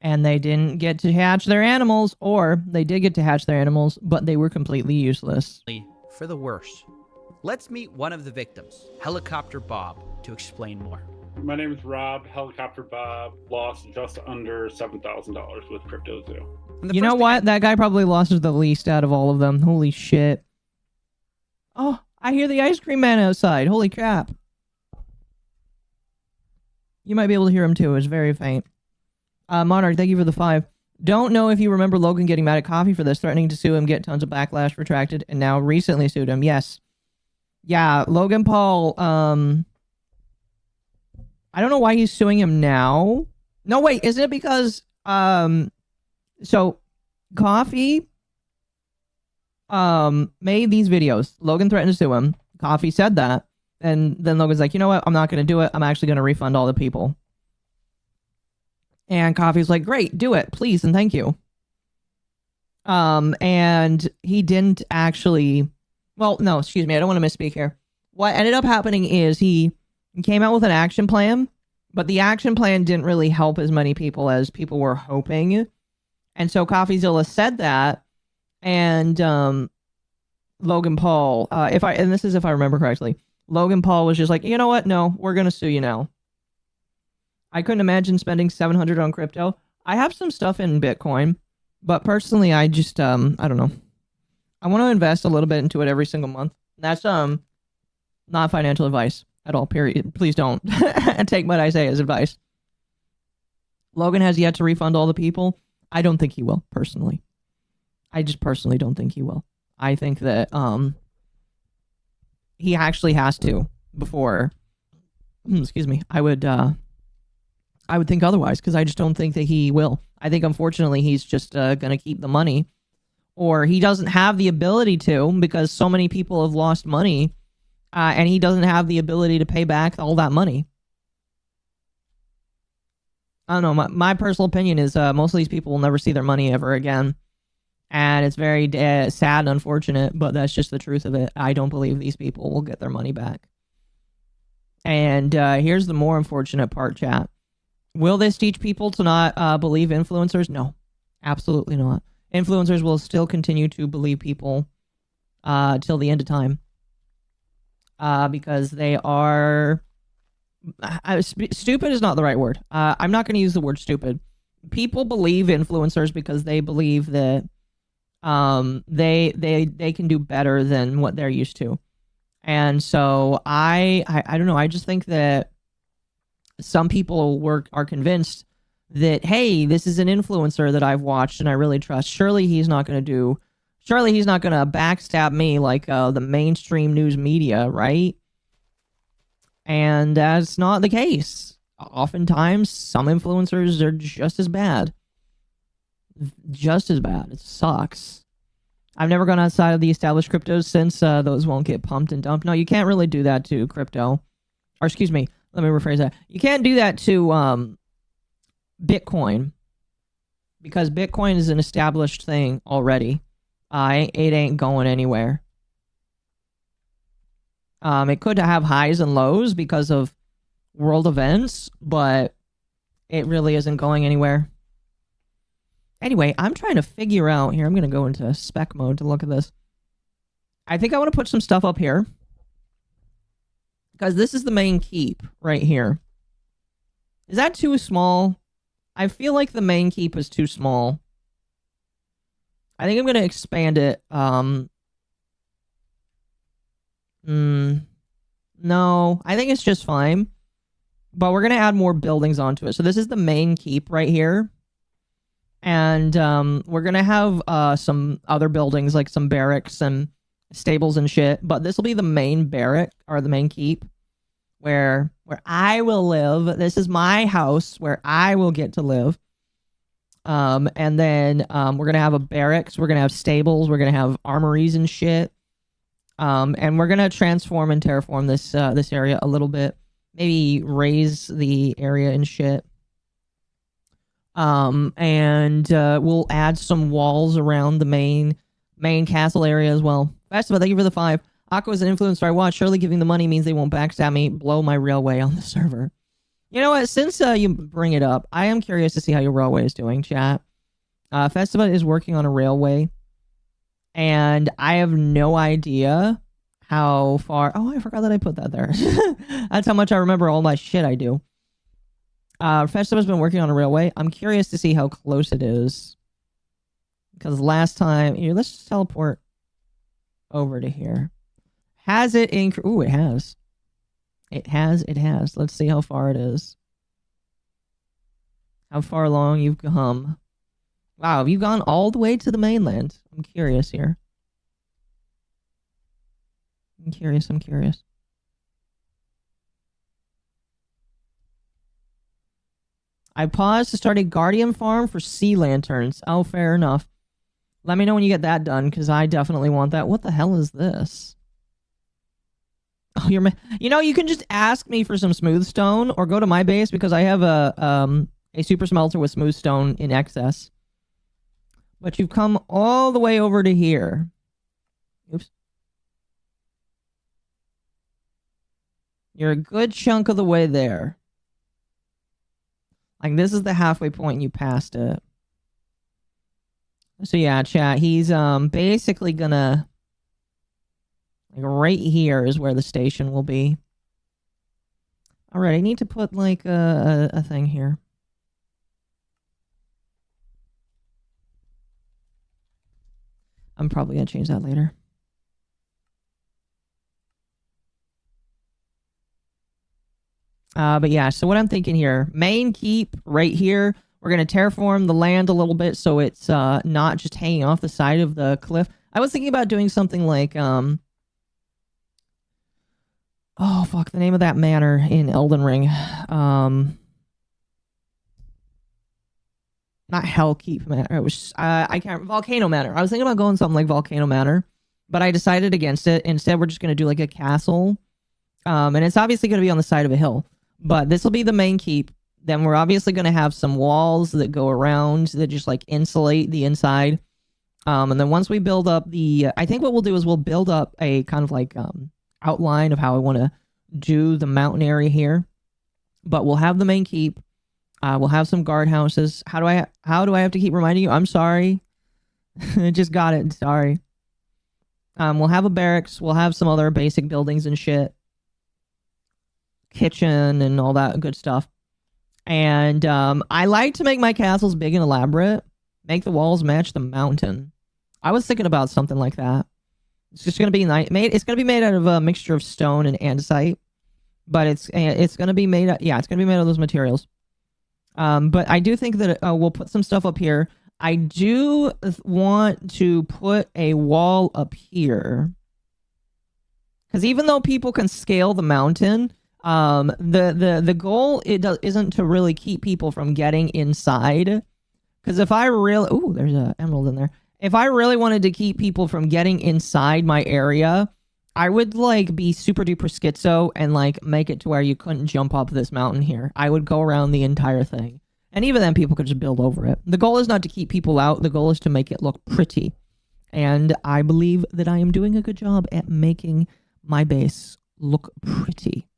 And they didn't get to hatch their animals, or they did get to hatch their animals, but they were completely useless. For the worse. Let's meet one of the victims, Helicopter Bob, to explain more. My name is Rob. Helicopter Bob lost just under $7,000 with CryptoZoo. You know what? That guy probably lost the least out of all of them. Holy shit. Oh, I hear the ice cream man outside. Holy crap. You might be able to hear him too. It's very faint. Monarch, thank you for the 5. Don't know if you remember Logan getting mad at Coffee for this, threatening to sue him, get tons of backlash, retracted, and now recently sued him. Yes. Yeah, Logan Paul, I don't know why he's suing him now. No, wait, isn't it because, so, Coffee, made these videos. Logan threatened to sue him. Coffee said that. And then Logan's like, you know what? I'm not going to do it. I'm actually going to refund all the people. And Coffee's like, great, do it, please, and thank you. And he didn't actually... Well, no, excuse me, I don't want to misspeak here. What ended up happening is he came out with an action plan, but the action plan didn't really help as many people as people were hoping. And so Coffeezilla said that, and Logan Paul, and this is if I remember correctly, Logan Paul was just like, you know what? No, we're going to sue you now. I couldn't imagine spending $700 on crypto. I have some stuff in Bitcoin, but personally, I just, I don't know. I want to invest a little bit into it every single month. That's not financial advice at all, period. Please don't take what I say as advice. Logan has yet to refund all the people. I don't think he will, personally. I just personally don't think he will. I think that he actually has to before, excuse me, I would think otherwise, because I just don't think that he will. I think, unfortunately, he's just going to keep the money. Or he doesn't have the ability to, because so many people have lost money, and he doesn't have the ability to pay back all that money. I don't know. My personal opinion is most of these people will never see their money ever again. And it's very sad and unfortunate, but that's just the truth of it. I don't believe these people will get their money back. And here's the more unfortunate part, chat. Will this teach people to not believe influencers? No, absolutely not. Influencers will still continue to believe people till the end of time. Because they are... stupid is not the right word. I'm not going to use the word stupid. People believe influencers because they believe that they can do better than what they're used to. And so I don't know. I just think that some people are convinced that, hey, this is an influencer that I've watched and I really trust. Surely he's not going to backstab me like the mainstream news media, right? And that's not the case. Oftentimes, some influencers are just as bad. Just as bad. It sucks. I've never gone outside of the established cryptos since those won't get pumped and dumped. No, you can't really do that to crypto. Or excuse me, let me rephrase that. You can't do that to Bitcoin. Because Bitcoin is an established thing already. It ain't going anywhere. It could have highs and lows because of world events, but it really isn't going anywhere. Anyway, I'm trying to figure out here. I'm going to go into spec mode to look at this. I think I want to put some stuff up here. Because this is the main keep right here. Is that too small? I feel like the main keep is too small. I think I'm going to expand it. No, I think it's just fine. But we're going to add more buildings onto it. So this is the main keep right here. And we're going to have some other buildings, like some barracks and stables and shit. But this will be the main barrack, or the main keep, where I will live. This is my house where I will get to live. And then we're going to have a barracks. We're going to have stables. We're going to have armories and shit. And we're going to transform and terraform this area a little bit. Maybe raise the area and shit. And we'll add some walls around the main castle area as well. Festival, thank you for the 5. Occo is an influencer I watch. Surely giving the money means they won't backstab me, blow my railway on the server. You know what? Since you bring it up, I am curious to see how your railway is doing, chat. Festival is working on a railway. And I have no idea how far... Oh, I forgot that I put that there. That's how much I remember all my shit I do. Festival's been working on a railway. I'm curious to see how close it is. Because last time... Here, let's just teleport over to here. Has it increased? Ooh, it has. It has. Let's see how far it is. How far along you've come. Wow, have you gone all the way to the mainland? I'm curious here. I'm curious. I paused to start a guardian farm for sea lanterns. Oh, fair enough. Let me know when you get that done, because I definitely want that. What the hell is this? Oh, you can just ask me for some smooth stone, or go to my base, because I have a super smelter with smooth stone in excess. But you've come all the way over to here. Oops. You're a good chunk of the way there. Like, this is the halfway point and you passed it. So yeah, chat, he's basically gonna... Like, right here is where the station will be. Alright, I need to put, like, a thing here. I'm probably gonna change that later. But yeah, so what I'm thinking here, main keep right here. We're going to terraform the land a little bit so it's not just hanging off the side of the cliff. I was thinking about doing something like, oh, fuck, the name of that manor in Elden Ring. Not Hellkeep Manor. It was, Volcano Manor. I was thinking about going something like Volcano Manor, but I decided against it. Instead, we're just going to do like a castle. And it's obviously going to be on the side of a hill. But this will be the main keep. Then we're obviously going to have some walls that go around that just like insulate the inside. And then once we build up the... I think what we'll do is we'll build up a kind of like outline of how I want to do the mountain area here, but we'll have the main keep. We'll have some guardhouses. How do I have to keep reminding you? I'm sorry. I just got it. Sorry. We'll have a barracks. We'll have some other basic buildings and shit. Kitchen and all that good stuff. And I like to make my castles big and elaborate. Make the walls match the mountain. I was thinking about something like that. It's just gonna be it's gonna be made out of a mixture of stone and andesite, but it's gonna be made. It's gonna be made out of those materials. But I do think that we'll put some stuff up here. I do want to put a wall up here, because even though people can scale the mountain, the goal isn't to really keep people from getting inside. Because if I really there's an emerald in there. If I really wanted to keep people from getting inside my area, I would like be super duper schizo and like make it to where you couldn't jump up this mountain here. I would go around the entire thing. And even then people could just build over it. The goal is not to keep people out. The goal is to make it look pretty. And I believe that I am doing a good job at making my base look pretty.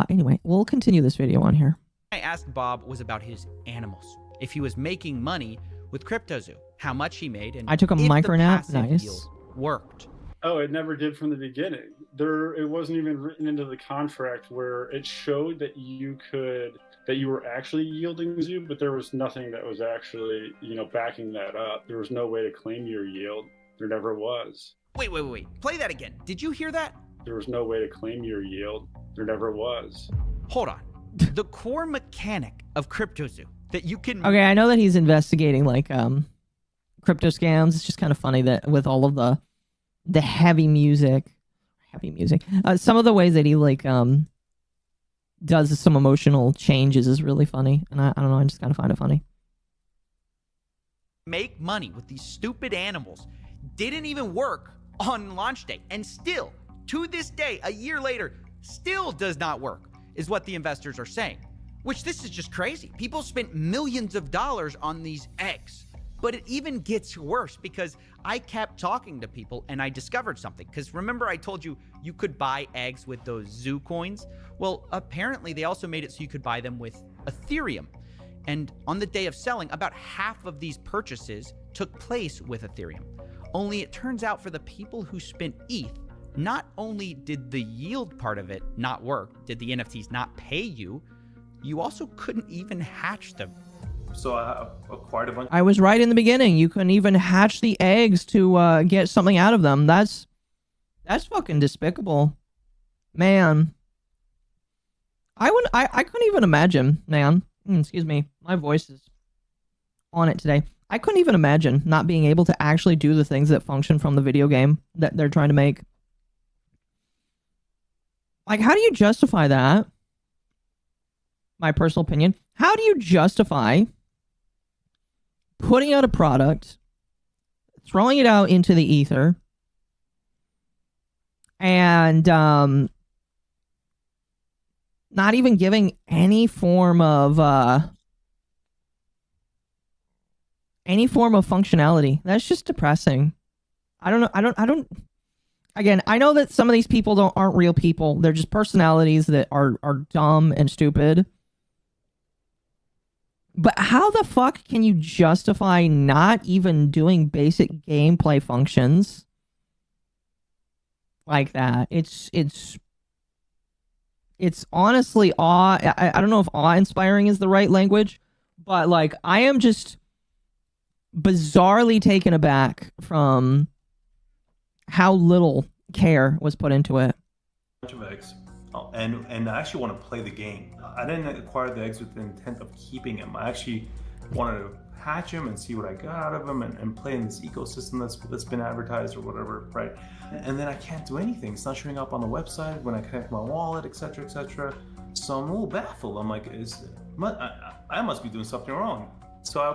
Anyway, we'll continue this video on here. I asked Bob was about his animals. If he was making money with CryptoZoo, how much he made, and I took a micro nap. Nice. Worked. Oh, it never did from the beginning. It wasn't even written into the contract where it showed that you were actually yielding zoo, but there was nothing that was actually, backing that up. There was no way to claim your yield. There never was. Wait. Play that again. Did you hear that? There was no way to claim your yield. There never was. Hold on. The core mechanic of CryptoZoo that you can... Okay, I know that he's investigating like crypto scams. It's just kind of funny that with all of the heavy music, some of the ways that he like does some emotional changes is really funny, and I don't know, I just kind of find it funny. Make money with these stupid animals didn't even work on launch day, and still to this day, a year later, still does not work, is what the investors are saying. Which, this is just crazy. People spent millions of dollars on these eggs. But it even gets worse because I kept talking to people and I discovered something. Because remember I told you you could buy eggs with those zoo coins? Well, apparently they also made it so you could buy them with Ethereum. And on the day of selling, about half of these purchases took place with Ethereum. Only it turns out for the people who spent ETH, not only did the yield part of it not work, did the NFTs not pay you, you also couldn't even hatch them. So I acquired a bunch. I was right in the beginning. You couldn't even hatch the eggs to get something out of them. That's fucking despicable, man. I couldn't even imagine, man. Excuse me, my voice is on it today. I couldn't even imagine not being able to actually do the things that function from the video game that they're trying to make. Like, how do you justify that? My personal opinion. How do you justify putting out a product, throwing it out into the ether, and not even giving any form of functionality? That's just depressing. I don't know. Again, I know that some of these people aren't real people. They're just personalities that are dumb and stupid. But how the fuck can you justify not even doing basic gameplay functions like that? It's honestly I don't know if awe-inspiring is the right language, but like I am just bizarrely taken aback from how little care was put into it. Bunch of eggs. And I actually want to play the game. I didn't acquire the eggs with the intent of keeping them. I actually wanted to hatch them and see what I got out of them and play in this ecosystem that's been advertised or whatever, right? And then I can't do anything. It's not showing up on the website when I connect my wallet, etc., etc. So I'm a little baffled. I'm like, I must be doing something wrong. So I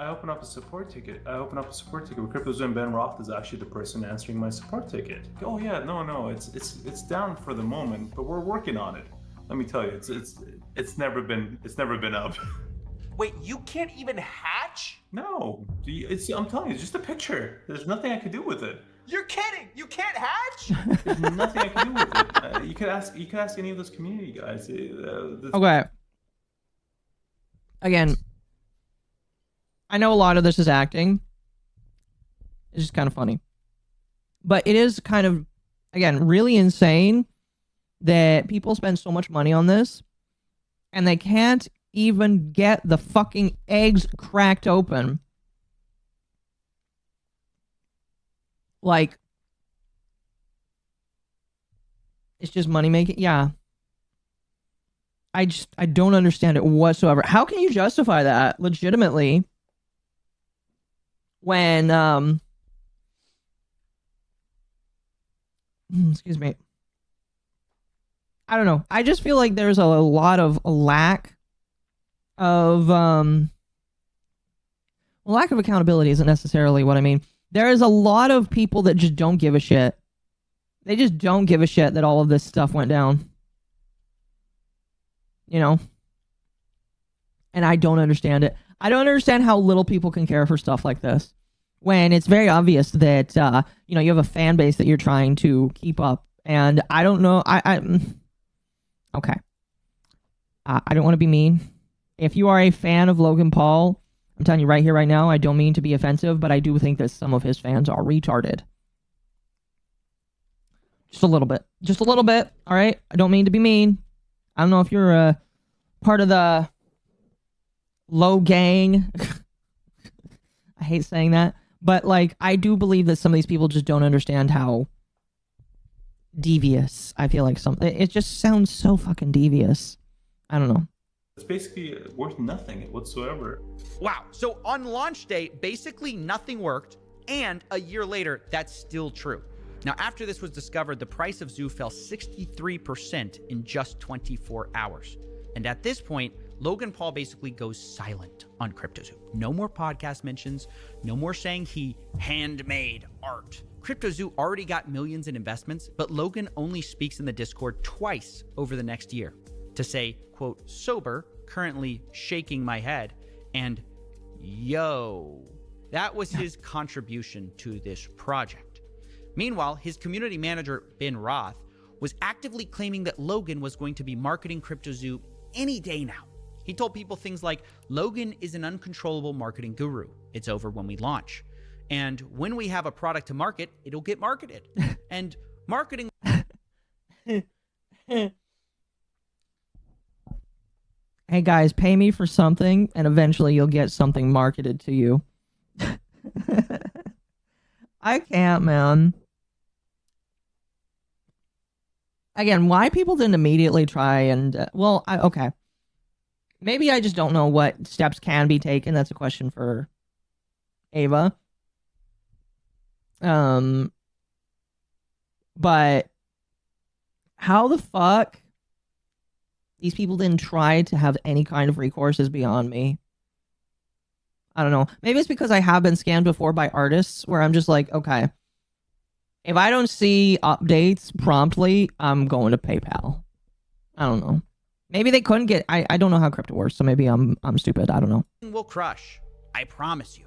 open up a support ticket. with CryptoZoo, and Ben Roth is actually the person answering my support ticket. Oh yeah, no, it's down for the moment, but we're working on it. Let me tell you, it's never been up. Wait, you can't even hatch? No, I'm telling you, it's just a picture. There's nothing I could do with it. You're kidding! You can't hatch? There's nothing I can do with it. You could ask any of those community guys. Okay. Again, I know a lot of this is acting. It's just kind of funny. But it is kind of, again, really insane that people spend so much money on this and they can't even get the fucking eggs cracked open. Like, it's just money making. Yeah. I don't understand it whatsoever. How can you justify that legitimately when, excuse me. I don't know. I just feel like there's a lot of lack of accountability isn't necessarily what I mean. There is a lot of people that just don't give a shit. They just don't give a shit that all of this stuff went down. You know? And I don't understand it. I don't understand how little people can care for stuff like this. When it's very obvious that, you have a fan base that you're trying to keep up. And I don't know. Okay. I don't want to be mean. If you are a fan of Logan Paul, I'm telling you right here, right now, I don't mean to be offensive, but I do think that some of his fans are retarded. Just a little bit. Just a little bit, all right? I don't mean to be mean. I don't know if you're part of the low gang. I hate saying that. But, I do believe that some of these people just don't understand how devious I feel like it just sounds so fucking devious. I don't know. It's basically worth nothing whatsoever. Wow. So on launch day, basically nothing worked. And a year later, that's still true. Now, after this was discovered, the price of Zoo fell 63% in just 24 hours. And at this point, Logan Paul basically goes silent on CryptoZoo. No more podcast mentions, no more saying he handmade art. CryptoZoo already got millions in investments, but Logan only speaks in the Discord twice over the next year to say, quote, sober, currently shaking my head, and yo. That was his contribution to this project. Meanwhile, his community manager, Ben Roth, was actively claiming that Logan was going to be marketing CryptoZoo any day now. He told people things like, Logan is an uncontrollable marketing guru. It's over when we launch. And when we have a product to market, it'll get marketed. And marketing... Hey guys, pay me for something, and eventually you'll get something marketed to you. I can't, man. Again, why people didn't immediately try and... okay. Maybe I just don't know what steps can be taken. That's a question for Ava. But how the fuck these people didn't try to have any kind of recourse is beyond me. I don't know. Maybe it's because I have been scammed before by artists where I'm just like, okay, if I don't see updates promptly, I'm going to PayPal. I don't know. Maybe they couldn't get... I don't know how crypto works, so maybe I'm stupid. I don't know. Will crush. I promise you.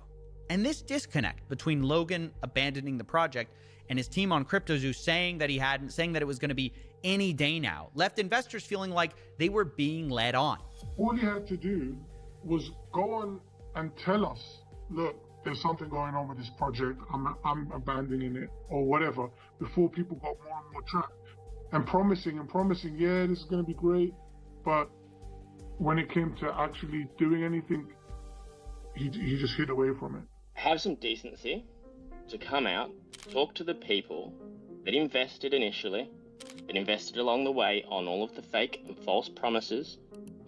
And this disconnect between Logan abandoning the project and his team on CryptoZoo saying that it was going to be any day now, left investors feeling like they were being led on. All he had to do was go on and tell us, look, there's something going on with this project, I'm abandoning it, or whatever, before people got more and more trapped. And promising, yeah, this is going to be great. But when it came to actually doing anything, he just hid away from it. Have some decency to come out, talk to the people that invested initially, that invested along the way on all of the fake and false promises,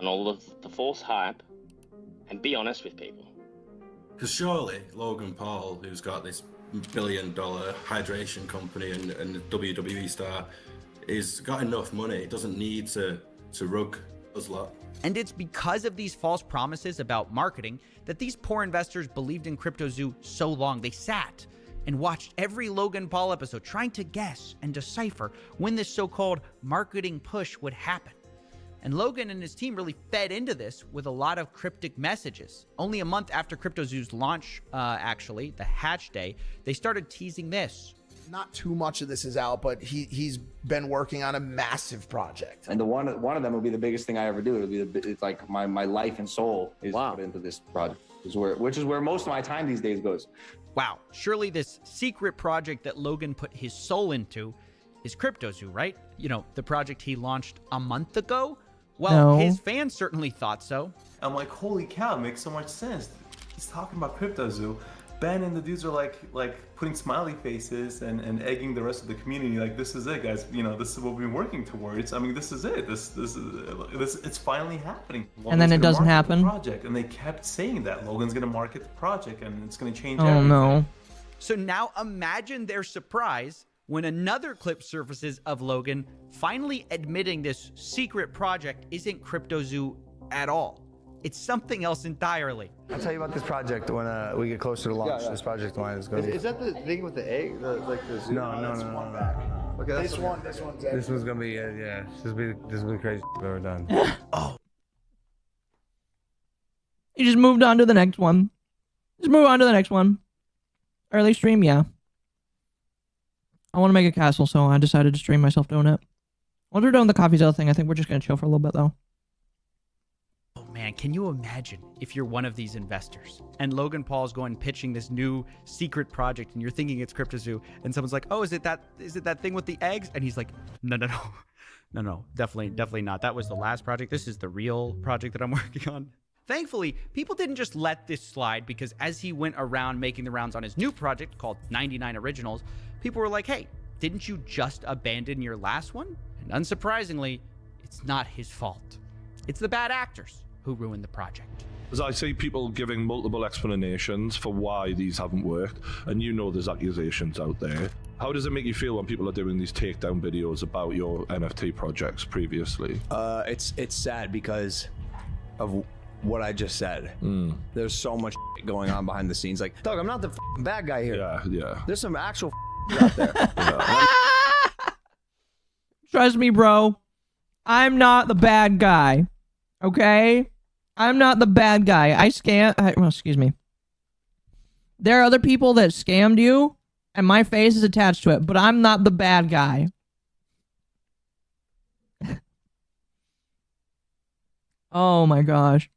on all of the false hype, and be honest with people. Because surely Logan Paul, who's got this $1 billion hydration company and a WWE star, is got enough money. It doesn't need to rug us lot. And it's because of these false promises about marketing that these poor investors believed in CryptoZoo so long. They sat and watched every Logan Paul episode trying to guess and decipher when this so-called marketing push would happen. And Logan and his team really fed into this with a lot of cryptic messages. Only a month after CryptoZoo's launch, actually, the hatch day, they started teasing this. not too much of this is out, but he's been working on a massive project. And one of them will be the biggest thing I ever do. It's like my life and soul is put into this project, which is where most of my time these days goes. Wow, surely this secret project that Logan put his soul into is CryptoZoo, right? You know, the project he launched a month ago? Well, his fans certainly thought so. I'm like, holy cow, it makes so much sense. He's talking about CryptoZoo. Ben and the dudes are like putting smiley faces and egging the rest of the community. Like, this is it, guys. You know, this is what we've been working towards. I mean, this is it. This it's finally happening. Logan's and then it doesn't market the happen. project, and they kept saying that Logan's gonna market the project, and it's gonna change Oh everything. no. So now imagine their surprise when another clip surfaces of Logan finally admitting this secret project isn't CryptoZoo at all. It's something else entirely. I'll tell you about this project when we get closer to launch. This project of mine is going to be... Is that the thing with the egg? Like the Zoom? No. Okay, that's This one's going to be, yeah. This will be the craziest I've ever done. Oh. You just moved on to the next one. Just move on to the next one. Early stream, yeah. I want to make a castle, so I decided to stream myself doing it. Once we're done with the Coffeezilla thing, I think we're just going to chill for a little bit, though. Oh man, can you imagine if you're one of these investors and Logan Paul's going pitching this new secret project and you're thinking it's CryptoZoo and someone's like, oh, is it that thing with the eggs? And he's like, no, definitely not. That was the last project. This is the real project that I'm working on. Thankfully, people didn't just let this slide, because as he went around making the rounds on his new project called 99 Originals, people were like, hey, didn't you just abandon your last one? And unsurprisingly, it's not his fault. It's the bad actors who ruined the project. As I see people giving multiple explanations for why these haven't worked, and you know there's accusations out there. How does it make you feel when people are doing these takedown videos about your NFT projects previously? It's sad because of what I just said. There's so much going on behind the scenes. Like, Doug, I'm not the bad guy here. Yeah. There's some actual out there. Trust me, bro. I'm not the bad guy. Okay? I'm not the bad guy. Well, excuse me. There are other people that scammed you, and my face is attached to it, but I'm not the bad guy. Oh my gosh.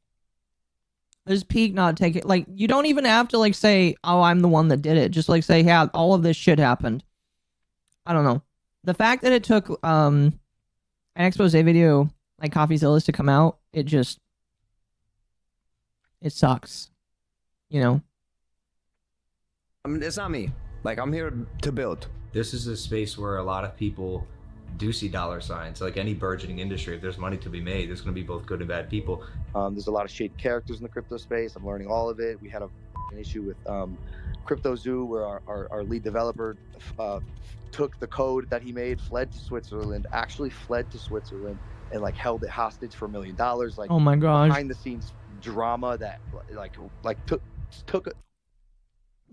This peak not taking, like, you don't even have to, like, say, oh, I'm the one that did it. Just, like, say, yeah, all of this shit happened. I don't know. The fact that it took, an expose video like Coffeezilla's to come out, it sucks. You know? I mean, it's not me. Like, I'm here to build. This is a space where a lot of people do see dollar signs. Like any burgeoning industry, if there's money to be made, there's going to be both good and bad people. There's a lot of shady characters in the crypto space. I'm learning all of it. We had an issue with CryptoZoo, where our lead developer took the code that he made, fled to Switzerland, and like held it hostage for $1 million. Like, oh my gosh, behind the scenes drama that like took it.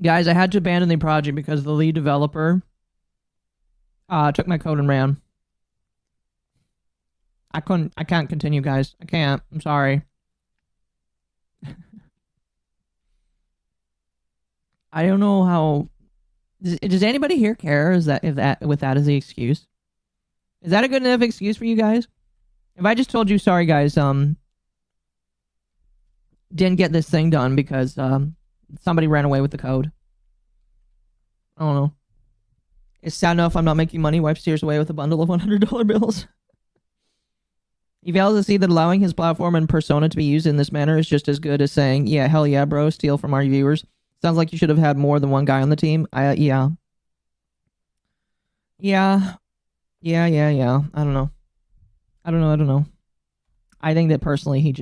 Guys, I had to abandon the project because the lead developer took my code and ran. I can't continue, guys. I can't. I'm sorry. I don't know how. Does anybody here care? If that is the excuse? Is that a good enough excuse for you guys? If I just told you, sorry guys, didn't get this thing done because somebody ran away with the code. I don't know. It's sad enough I'm not making money. Wipes tears away with a bundle of $100 bills. He fails to see that allowing his platform and persona to be used in this manner is just as good as saying, yeah, hell yeah, bro, steal from our viewers. Sounds like you should have had more than one guy on the team. Yeah. I don't know. I think that personally he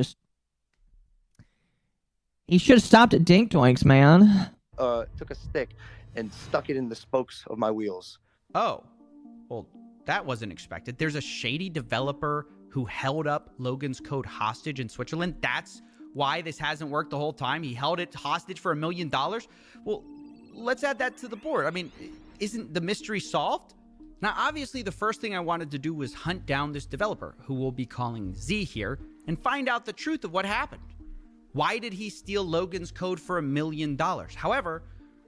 should have stopped at Dink Doinks, man. Took a stick and stuck it in the spokes of my wheels. Oh, well, that wasn't expected. There's a shady developer who held up Logan's code hostage in Switzerland. That's why this hasn't worked the whole time. He held it hostage for $1 million. Well, let's add that to the board. I mean, isn't the mystery solved? Now, obviously, the first thing I wanted to do was hunt down this developer, who we'll be calling Z here, and find out the truth of what happened. Why did he steal Logan's code for $1 million? However,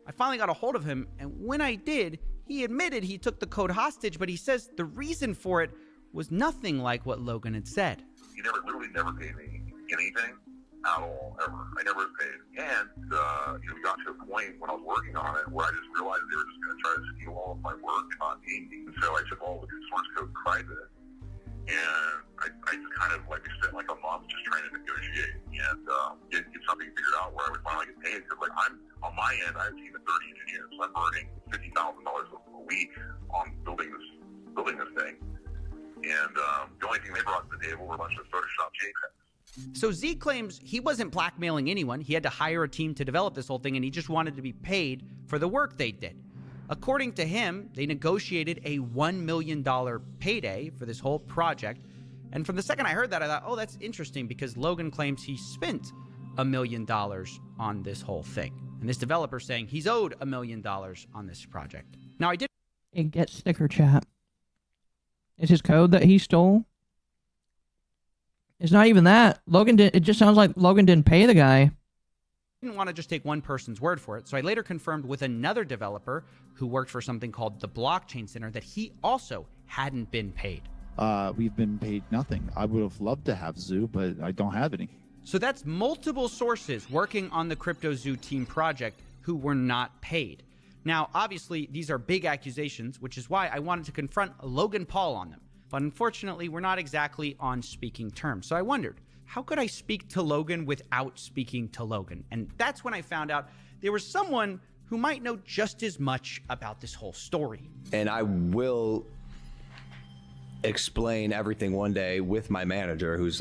I finally got a hold of him, and when I did, He admitted he took the code hostage, but he says the reason for it was nothing like what Logan had said. He literally never paid me anything at all, ever. I never was paid. And, we got to a point when I was working on it where I just realized they were just going to try to steal all of my work and not pay me. And so I took all the source code private. And I just kind of spent like a month just trying to negotiate and get something figured out where I would finally get paid. Because I'm on my end, I have a team of 30 engineers, so I'm earning $50,000 a week on building this thing. And the only thing they brought to the table were a bunch of Photoshop JPEGs. So Z claims he wasn't blackmailing anyone. He had to hire a team to develop this whole thing, and he just wanted to be paid for the work they did. According to him, they negotiated a $1 million payday for this whole project. And from the second I heard that, I thought, oh, that's interesting, because Logan claims he spent $1 million on this whole thing. And this developer saying he's owed $1 million on this project. Now, I did... It gets sticker chat. It's his code that he stole. It's not even that. It just sounds like Logan didn't pay the guy. Didn't want to just take one person's word for it, so I later confirmed with another developer who worked for something called the Blockchain Center that he also hadn't been paid. We've been paid nothing. I would have loved to have Zoo, but I don't have any. So that's multiple sources working on the CryptoZoo team project who were not paid. Now, obviously, these are big accusations, which is why I wanted to confront Logan Paul on them. But unfortunately, we're not exactly on speaking terms. So I wondered, how could I speak to Logan without speaking to Logan? And that's when I found out there was someone who might know just as much about this whole story. And I will explain everything one day with my manager, who's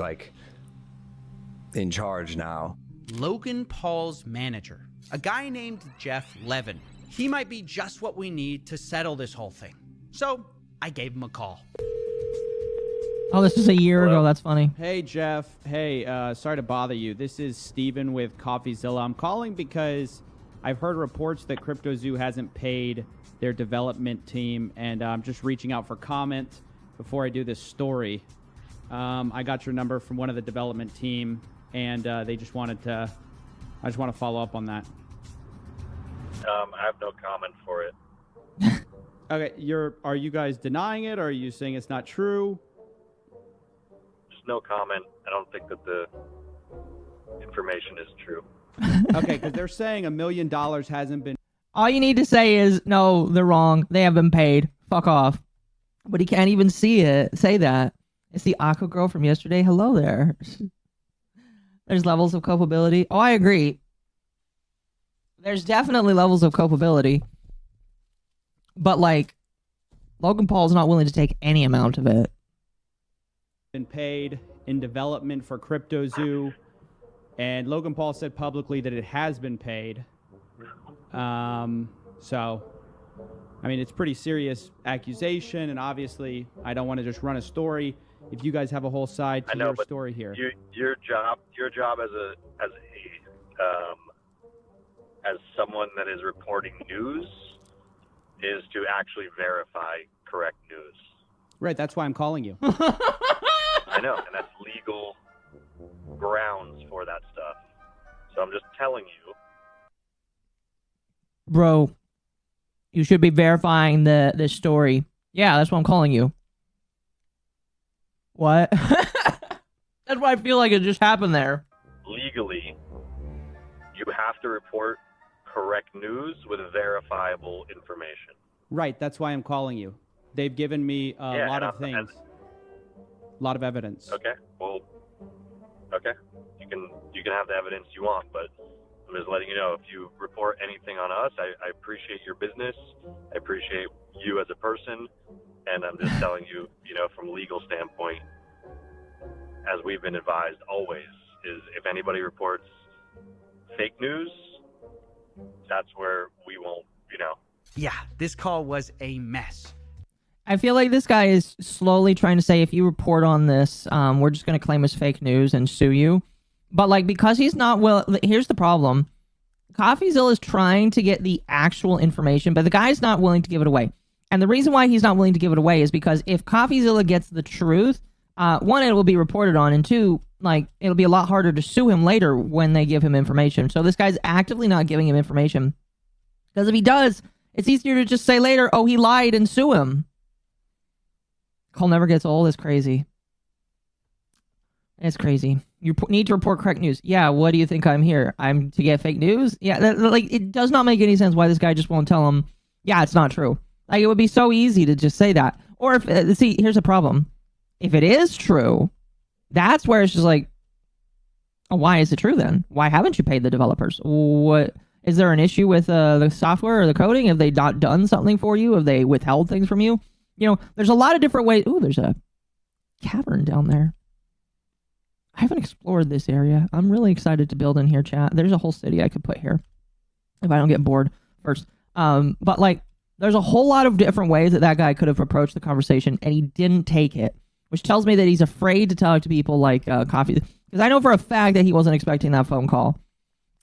in charge now. Logan Paul's manager, a guy named Jeff Levin. He might be just what we need to settle this whole thing. So I gave him a call. Oh, this is a year ago. That's funny. Hey, Jeff. Hey, sorry to bother you. This is Steven with Coffeezilla. I'm calling because I've heard reports that CryptoZoo hasn't paid their development team, and I'm just reaching out for comment before I do this story. I got your number from one of the development team, and they just wanted to... I just want to follow up on that. I have no comment for it. Okay, are you guys denying it, or are you saying it's not true? Just no comment. I don't think that the information is true. Okay, because they're saying $1 million hasn't been... All you need to say is, no, they're wrong. They have been paid. Fuck off. But he can't even say that. It's the Occo girl from yesterday. Hello there. There's levels of culpability. Oh, I agree. There's definitely levels of culpability. But, Logan Paul's not willing to take any amount of it. Been paid in development for CryptoZoo, and Logan Paul said publicly that it has been paid. So, I mean, it's pretty serious accusation, and obviously, I don't want to just run a story. If you guys have a whole side to your story here, your job as someone that is reporting news is to actually verify correct news. Right, that's why I'm calling you. I know, and that's legal grounds for that stuff. So I'm just telling you. Bro, you should be verifying this story. Yeah, that's what I'm calling you. What? That's why I feel like it just happened there. Legally, you have to report correct news with verifiable information. Right, that's why I'm calling you. They've given me a lot of things. A lot of evidence. Okay, well, okay. You can have the evidence you want, but I'm just letting you know, if you report anything on us, I appreciate your business. I appreciate you as a person. And I'm just telling you, from a legal standpoint, as we've been advised always, is if anybody reports fake news, that's where we won't, Yeah, this call was a mess. I feel like this guy is slowly trying to say, if you report on this, we're just going to claim as fake news and sue you. But, because he's not here's the problem. Coffeezilla is trying to get the actual information, but the guy's not willing to give it away. And the reason why he's not willing to give it away is because if Coffeezilla gets the truth, one, it will be reported on, and two, it'll be a lot harder to sue him later when they give him information. So this guy's actively not giving him information. Because if he does, It's easier to just say later, oh, he lied, and sue him. Call never gets old. It's crazy. It's crazy. You need to report correct news. Yeah, what do you think I'm here? I'm to get fake news? Yeah, like, it does not make any sense why this guy just won't tell him, yeah, it's not true. Like, it would be so easy to just say that. Or if, see, here's the problem. If it is true, that's where it's just like, oh, why is it true then? Why haven't you paid the developers? What is there an issue with the software or the coding? Have they not done something for you? Have they withheld things from you? You know, there's a lot of different ways. Ooh, there's a cavern down there. I haven't explored this area. I'm really excited to build in here, chat. There's a whole city I could put here if I don't get bored first. But like, there's a whole lot of different ways that guy could have approached the conversation, and he didn't take it, which tells me that he's afraid to talk to people like Coffee. Because I know for a fact that he wasn't expecting that phone call,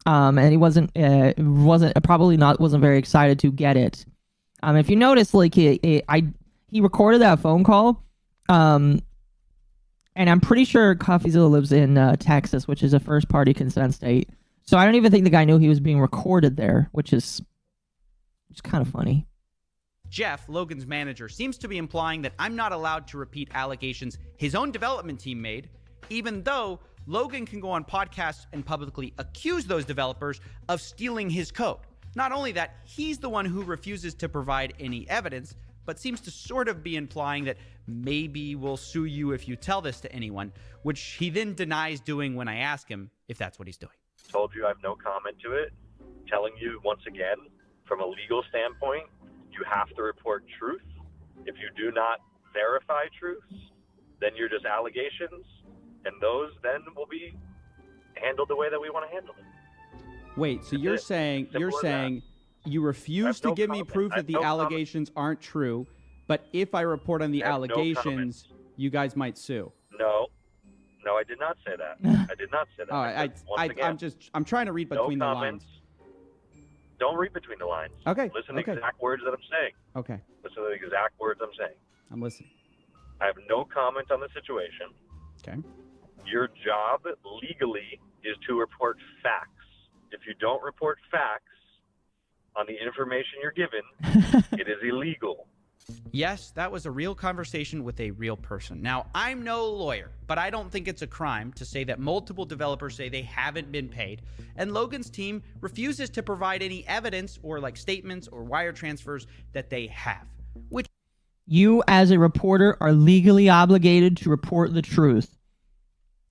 and he wasn't very excited to get it. If you notice, like he recorded that phone call, and I'm pretty sure Coffeezilla lives in Texas, which is a first-party consent state. So I don't even think the guy knew he was being recorded there, which is kind of funny. Jeff, Logan's manager, seems to be implying that I'm not allowed to repeat allegations his own development team made, even though Logan can go on podcasts and publicly accuse those developers of stealing his code. Not only that, he's the one who refuses to provide any evidence, but seems to sort of be implying that maybe we'll sue you if you tell this to anyone, which he then denies doing when I ask him if that's what he's doing. Told you I have no comment to it. Telling you once again, from a legal standpoint, you have to report truth. If you do not verify truths, then you're just allegations, and those then will be handled the way that we want to handle it. Wait, so you're saying you refuse to give me proof that the allegations aren't true, but if I report on the allegations, you guys might sue. No, I did not say that. I did not say that. All right, I'm trying to read between the lines. Don't read between the lines. Okay. Listen to the exact words that I'm saying. Okay. Listen to the exact words I'm saying. I'm listening. I have no comment on the situation. Okay. Your job legally is to report facts. If you don't report facts on the information you're given, it is illegal. Yes, that was a real conversation with a real person. Now, I'm no lawyer, but I don't think it's a crime to say that multiple developers say they haven't been paid, and Logan's team refuses to provide any evidence or like statements or wire transfers that they have. Which you, as a reporter, are legally obligated to report the truth.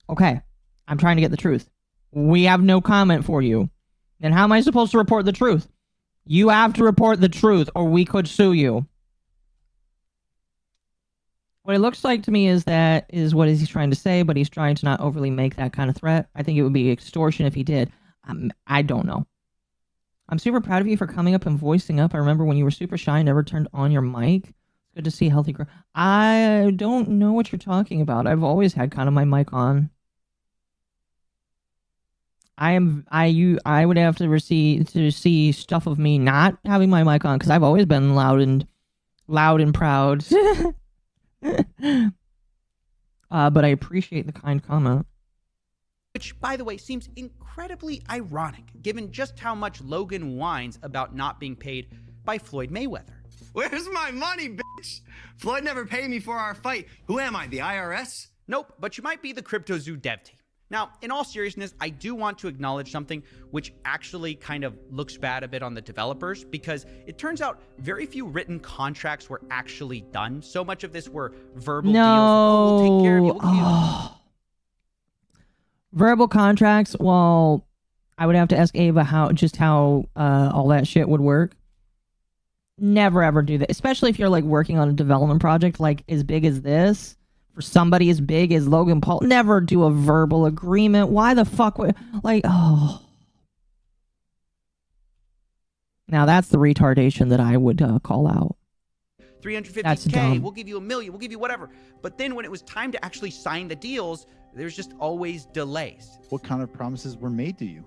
Okay, I'm trying to get the truth. We have no comment for you. Then how am I supposed to report the truth? You have to report the truth, or we could sue you. What it looks like to me is what he's trying to say, but he's trying to not overly make that kind of threat. I think it would be extortion if he did. I don't know. I'm super proud of you for coming up and voicing up. I remember when you were super shy and never turned on your mic. It's good to see healthy growth. I don't know what you're talking about. I've always had kind of my mic on. I would have to see stuff of me not having my mic on because I've always been loud and proud. But I appreciate the kind comment. Which, by the way, seems incredibly ironic, given just how much Logan whines about not being paid by Floyd Mayweather. Where's my money, bitch? Floyd never paid me for our fight. Who am I, the IRS? Nope, but you might be the CryptoZoo dev team. Now, in all seriousness, I do want to acknowledge something which actually kind of looks bad a bit on the developers, because it turns out very few written contracts were actually done. So much of this were verbal deals. Oh, we'll take care of you. We'll give you. Verbal contracts, well, I would have to ask Ava how all that shit would work. Never ever do that, especially if you're like working on a development project like as big as this. For somebody as big as Logan Paul, never do a verbal agreement. Why the fuck would, like, oh. Now that's the retardation that I would call out. $350K, we'll give you $1 million, we'll give you whatever. But then when it was time to actually sign the deals, there's just always delays. What kind of promises were made to you?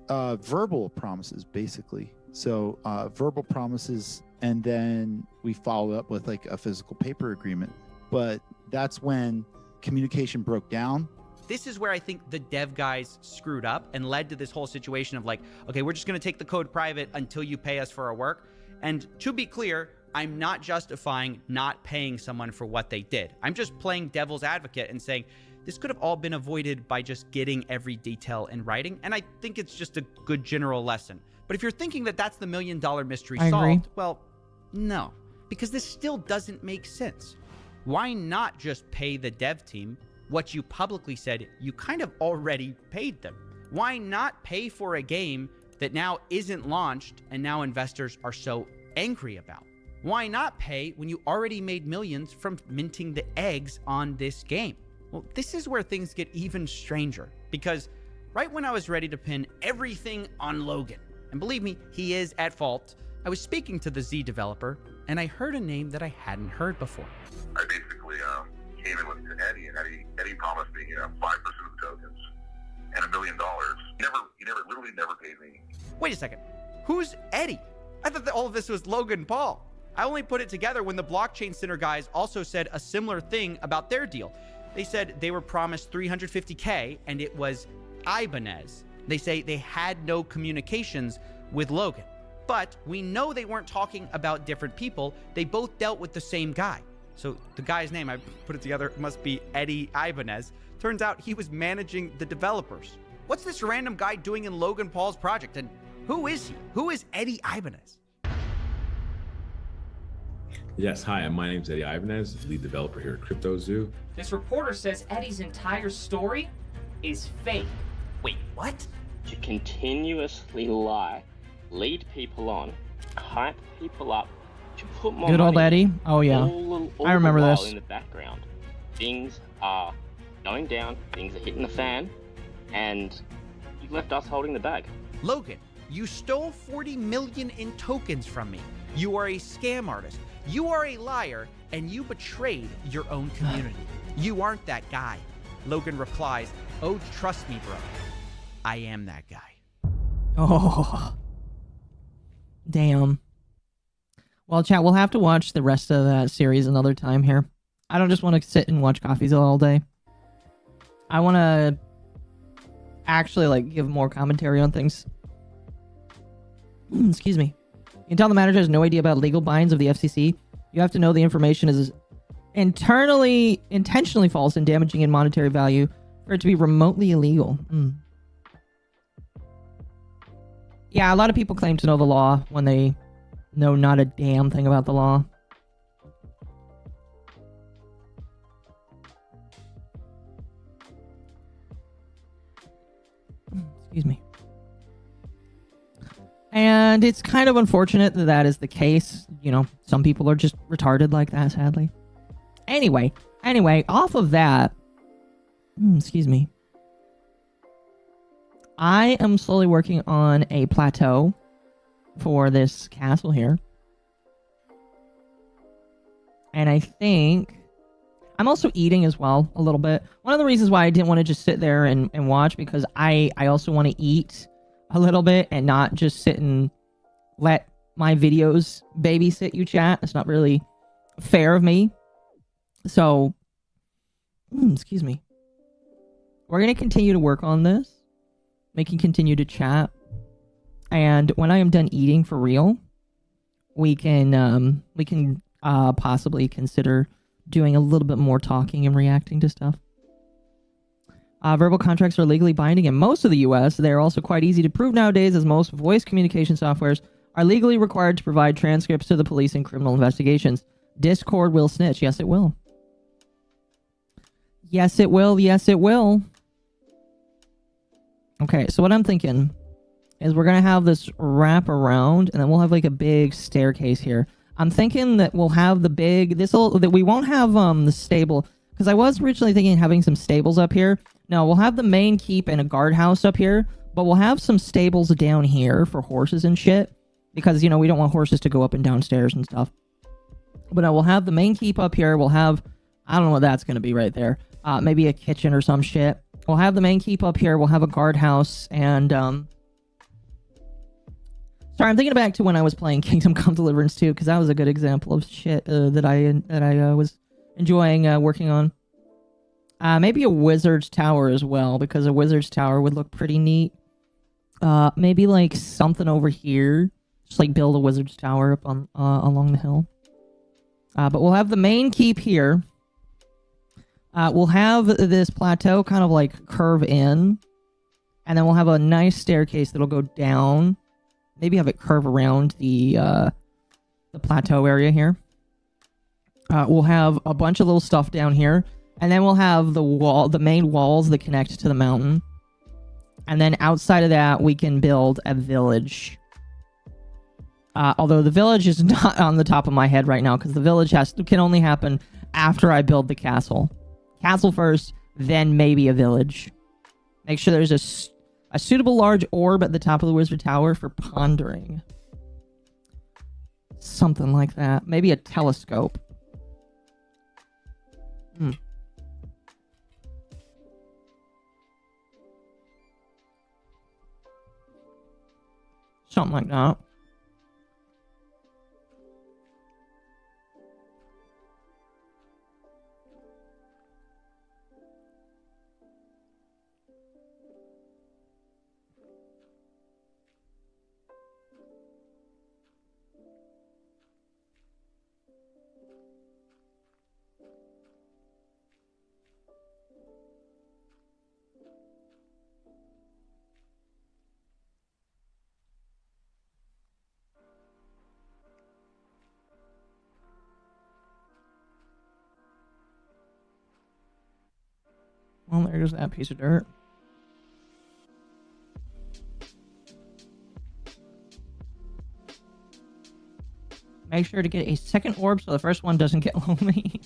Verbal promises, basically. So verbal promises, and then we follow up with like a physical paper agreement. But that's when communication broke down this is where I think the dev guys screwed up and led to this whole situation of like, okay, we're just going to take the code private until you pay us for our work. And to be clear, I'm not justifying not paying someone for what they did. I'm just playing devil's advocate and saying this could have all been avoided by just getting every detail in writing. And I think it's just a good general lesson. But if you're thinking that that's the $1 million mystery solved, well, no, because this still doesn't make sense. Why not just pay the dev team what you publicly said you kind of already paid them? Why not pay for a game that now isn't launched and now investors are so angry about? Why not pay when you already made millions from minting the eggs on this game? Well, this is where things get even stranger, because right when I was ready to pin everything on Logan, and believe me, he is at fault, I was speaking to the Z developer, and I heard a name that I hadn't heard before. I basically came in with Eddie, and Eddie promised me 5% of the tokens and $1 million. He literally never paid me. Wait a second. Who's Eddie? I thought that all of this was Logan Paul. I only put it together when the Blockchain Center guys also said a similar thing about their deal. They said they were promised $350K, and it was Ibanez. They say they had no communications with Logan. But we know they weren't talking about different people. They both dealt with the same guy. So the guy's name, I put it together, must be Eddie Ibanez. Turns out he was managing the developers. What's this random guy doing in Logan Paul's project? And who is he? Who is Eddie Ibanez? Yes, hi, my name's Eddie Ibanez, lead developer here at CryptoZoo. This reporter says Eddie's entire story is fake. Wait, what? To continuously lie, lead people on, hype people up, to put more Good old money Eddie. Oh yeah, all I remember the while this. in the background. Things are going down, things are hitting the fan, and you've left us holding the bag. Logan, you stole 40 million in tokens from me. You are a scam artist. You are a liar, and you betrayed your own community. You aren't that guy. Logan replies, "Oh, trust me, bro. I am that guy." Oh, damn. Well, chat, we'll have to watch the rest of that series another time here. I don't just want to sit and watch Coffeezilla all day. I want to actually, like, give more commentary on things. Excuse me. You can tell the manager has no idea about legal binds of the FCC. You have to know the information is intentionally false and damaging in monetary value for it to be remotely illegal. Yeah, a lot of people claim to know the law when they know not a damn thing about the law. Excuse me. And it's kind of unfortunate that that is the case. You know, some people are just retarded like that, sadly. Anyway, off of that, excuse me. I am slowly working on a plateau for this castle here. And I think I'm also eating as well a little bit. One of the reasons why I didn't want to just sit there and watch, because I also want to eat a little bit and not just sit and let my videos babysit you, chat. It's not really fair of me. So, excuse me. We're going to continue to work on this. We can continue to chat. And when I am done eating for real, we can possibly consider doing a little bit more talking and reacting to stuff. Verbal contracts are legally binding in most of the US. They are also quite easy to prove nowadays, as most voice communication softwares are legally required to provide transcripts to the police in criminal investigations. Discord will snitch. Yes, it will. Yes, it will. Yes, it will. Okay, so what I'm thinking is we're going to have this wrap around, and then we'll have like a big staircase here. I'm thinking that we'll have that we won't have the stable, because I was originally thinking of having some stables up here. No, we'll have the main keep and a guardhouse up here, but we'll have some stables down here for horses and shit, because, you know, we don't want horses to go up and downstairs and stuff. But no, we'll have the main keep up here. We'll have, I don't know what that's going to be right there. Maybe a kitchen or some shit. We'll have the main keep up here. We'll have a guardhouse, and sorry, I'm thinking back to when I was playing Kingdom Come Deliverance 2, because that was a good example of shit that I was enjoying working on. Maybe a wizard's tower as well, because a wizard's tower would look pretty neat. Maybe like something over here. Just like build a wizard's tower up on along the hill. But we'll have the main keep here. We'll have this plateau kind of like curve in. And then we'll have a nice staircase that'll go down. Maybe have it curve around the plateau area here. We'll have a bunch of little stuff down here. And then we'll have the main walls that connect to the mountain. And then outside of that, we can build a village. Although the village is not on the top of my head right now, because the village can only happen after I build the castle. Castle first, then maybe a village. Make sure there's a suitable large orb at the top of the wizard tower for pondering. Something like that. Maybe a telescope. Something like that. Well, there's that piece of dirt. Make sure to get a second orb so the first one doesn't get lonely.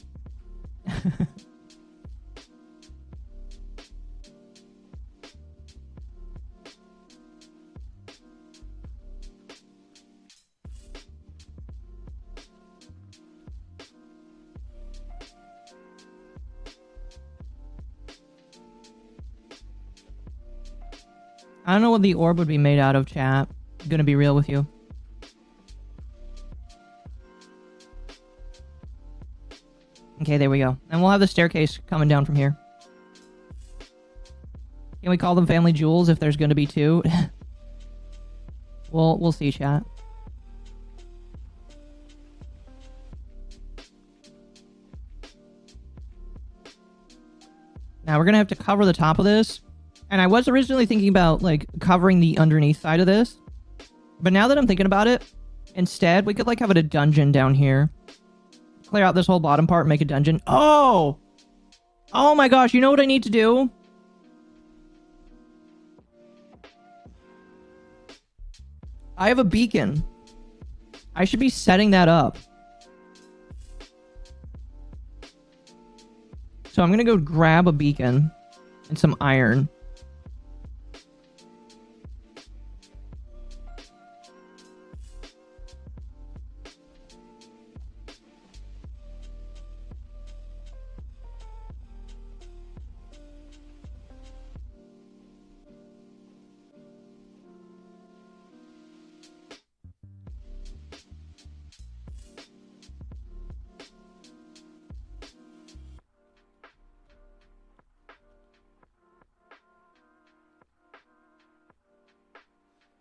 I don't know what the orb would be made out of, chat. I'm gonna be real with you. Okay, there we go. And we'll have the staircase coming down from here. Can we call them family jewels if there's gonna be two? We'll see, chat. Now we're gonna have to cover the top of this. And I was originally thinking about, like, covering the underneath side of this. But now that I'm thinking about it, instead, we could, like, have it a dungeon down here. Clear out this whole bottom part and make a dungeon. Oh! Oh my gosh, you know what I need to do? I have a beacon. I should be setting that up. So I'm gonna go grab a beacon and some iron.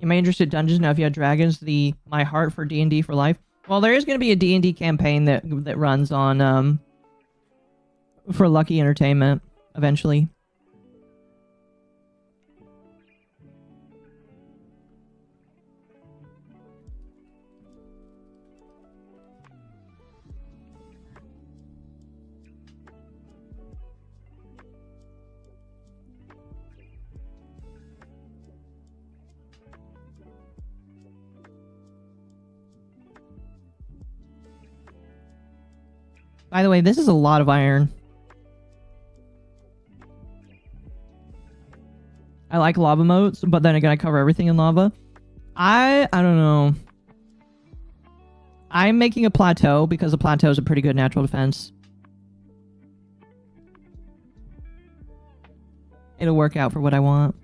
Am I interested in dungeons now if you had dragons? My heart for D&D for life. Well, there is going to be a D&D campaign that runs on for Lucky Entertainment eventually. By the way, this is a lot of iron. I like lava moats, but then again, I cover everything in lava. I don't know. I'm making a plateau because a plateau is a pretty good natural defense. It'll work out for what I want.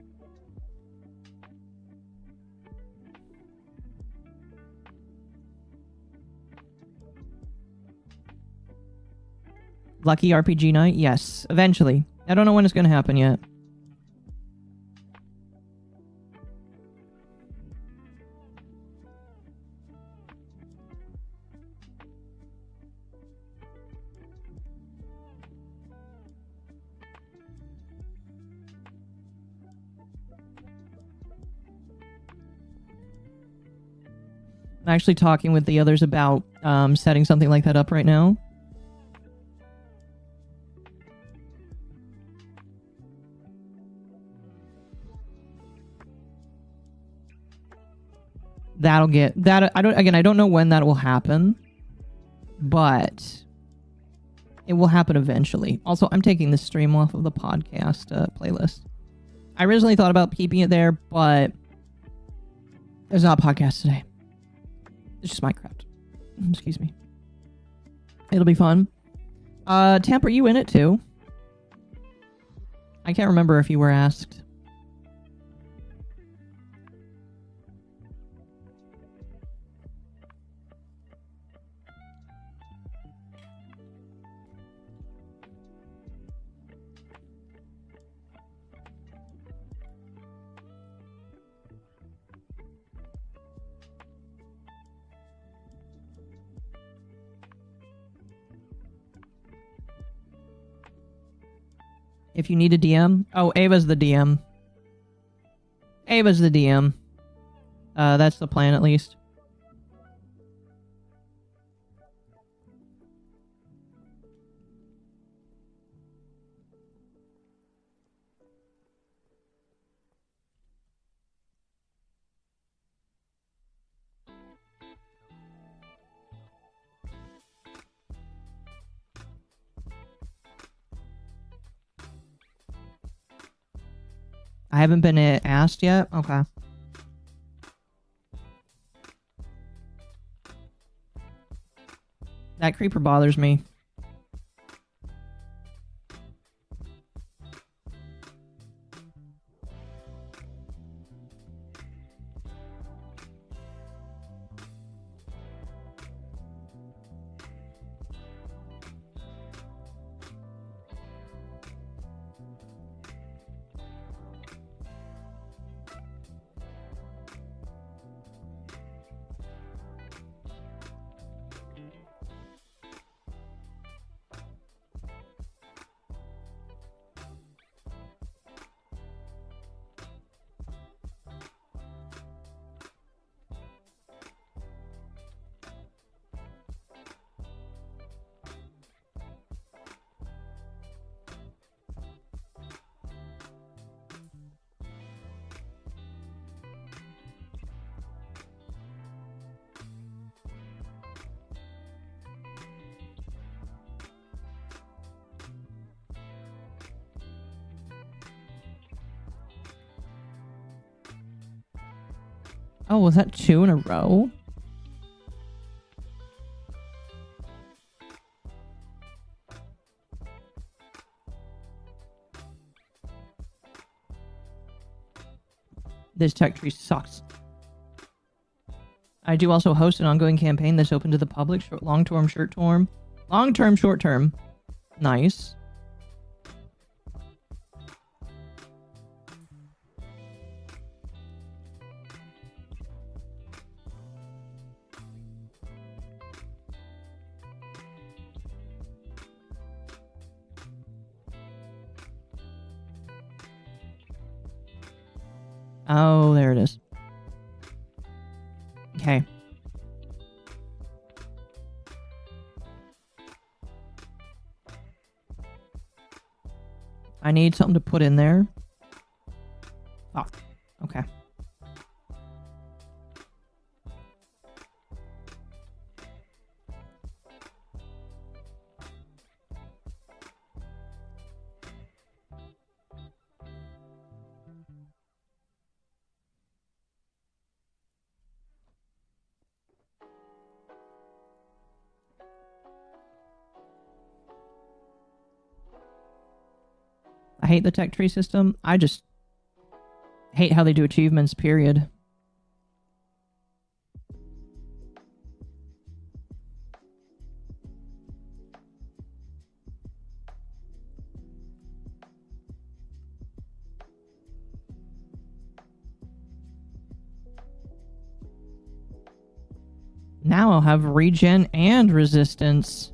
Lucky RPG night? Yes, eventually. I don't know when it's going to happen yet. I'm actually talking with the others about setting something like that up right now. That'll get that. I don't know when that will happen, but it will happen eventually. Also, I'm taking the stream off of the podcast playlist. I originally thought about keeping it there, but there's not a podcast today. It's just Minecraft. Excuse me. It'll be fun. Tamp, are you in it too? I can't remember if you were asked. If you need a DM. Oh, Ava's the DM. Ava's the DM. That's the plan, at least. I haven't been asked yet? Okay. That creeper bothers me. Oh, was that 2 in a row? This tech tree sucks. I do also host an ongoing campaign that's open to the public. Long-term, short-term. Long-term, short-term. Nice. Oh, there it is. Okay. I need something to put in there. Fuck. Okay. I hate the tech tree system. I just hate how they do achievements, period. Now I'll have regen and resistance.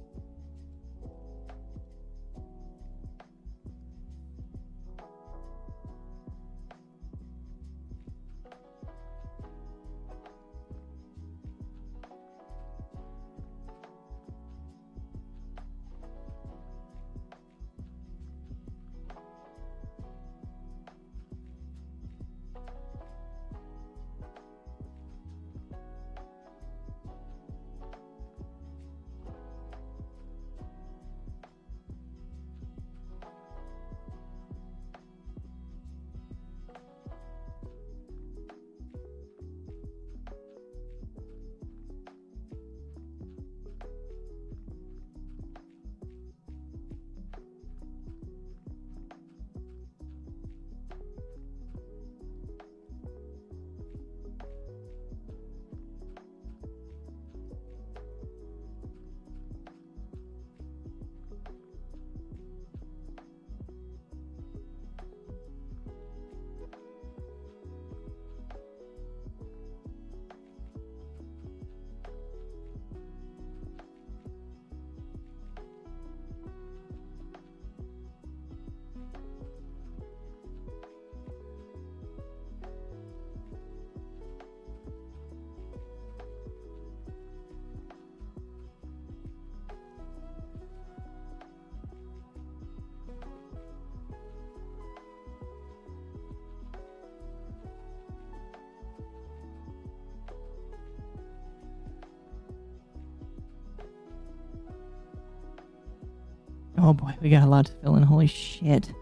Oh boy, we got a lot to fill in. Holy shit.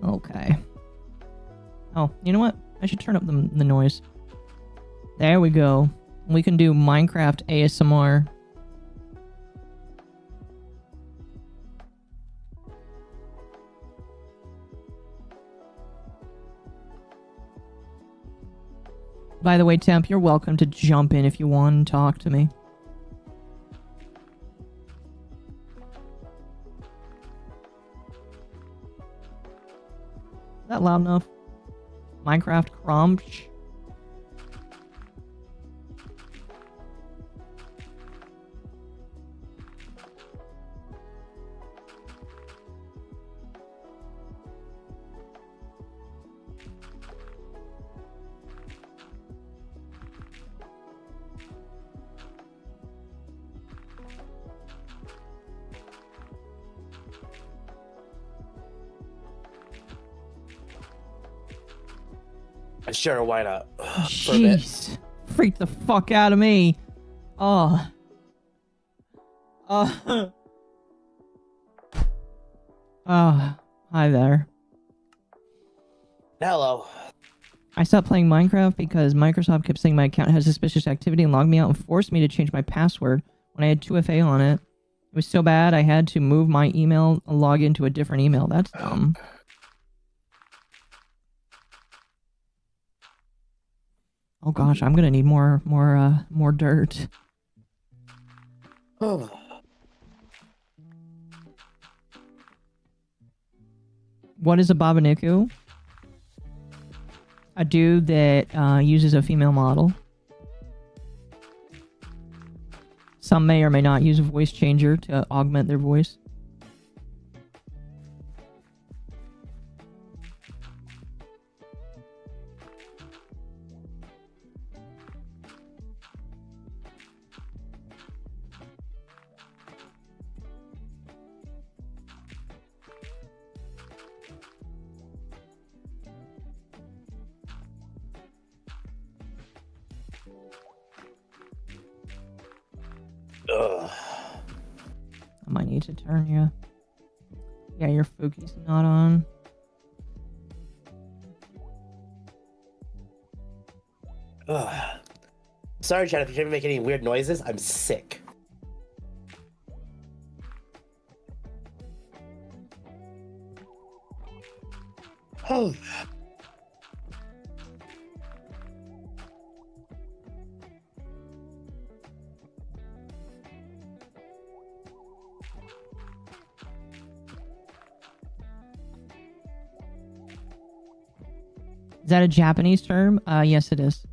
Okay. Oh, you know what? I should turn up the noise. There we go. We can do Minecraft ASMR. By the way, Temp, you're welcome to jump in if you want and talk to me. Is that loud enough? Minecraft Cromch. Sure, why not? For a bit. Jeez. Freak the fuck out of me. Oh. Oh. Oh. Hi there. Hello. I stopped playing Minecraft because Microsoft kept saying my account had suspicious activity and logged me out and forced me to change my password when I had 2FA on it. It was so bad I had to move my email and log into a different email. That's dumb. Oh gosh, I'm gonna need more dirt. Oh. What is a babaniku? A dude that uses a female model. Some may or may not use a voice changer to augment their voice. Ugh. I might need to turn you. Yeah, your Fuki's not on. Ugh. Sorry, Chad, if you hear me make any weird noises, I'm sick. Oh. Is that a Japanese term? Yes, it is.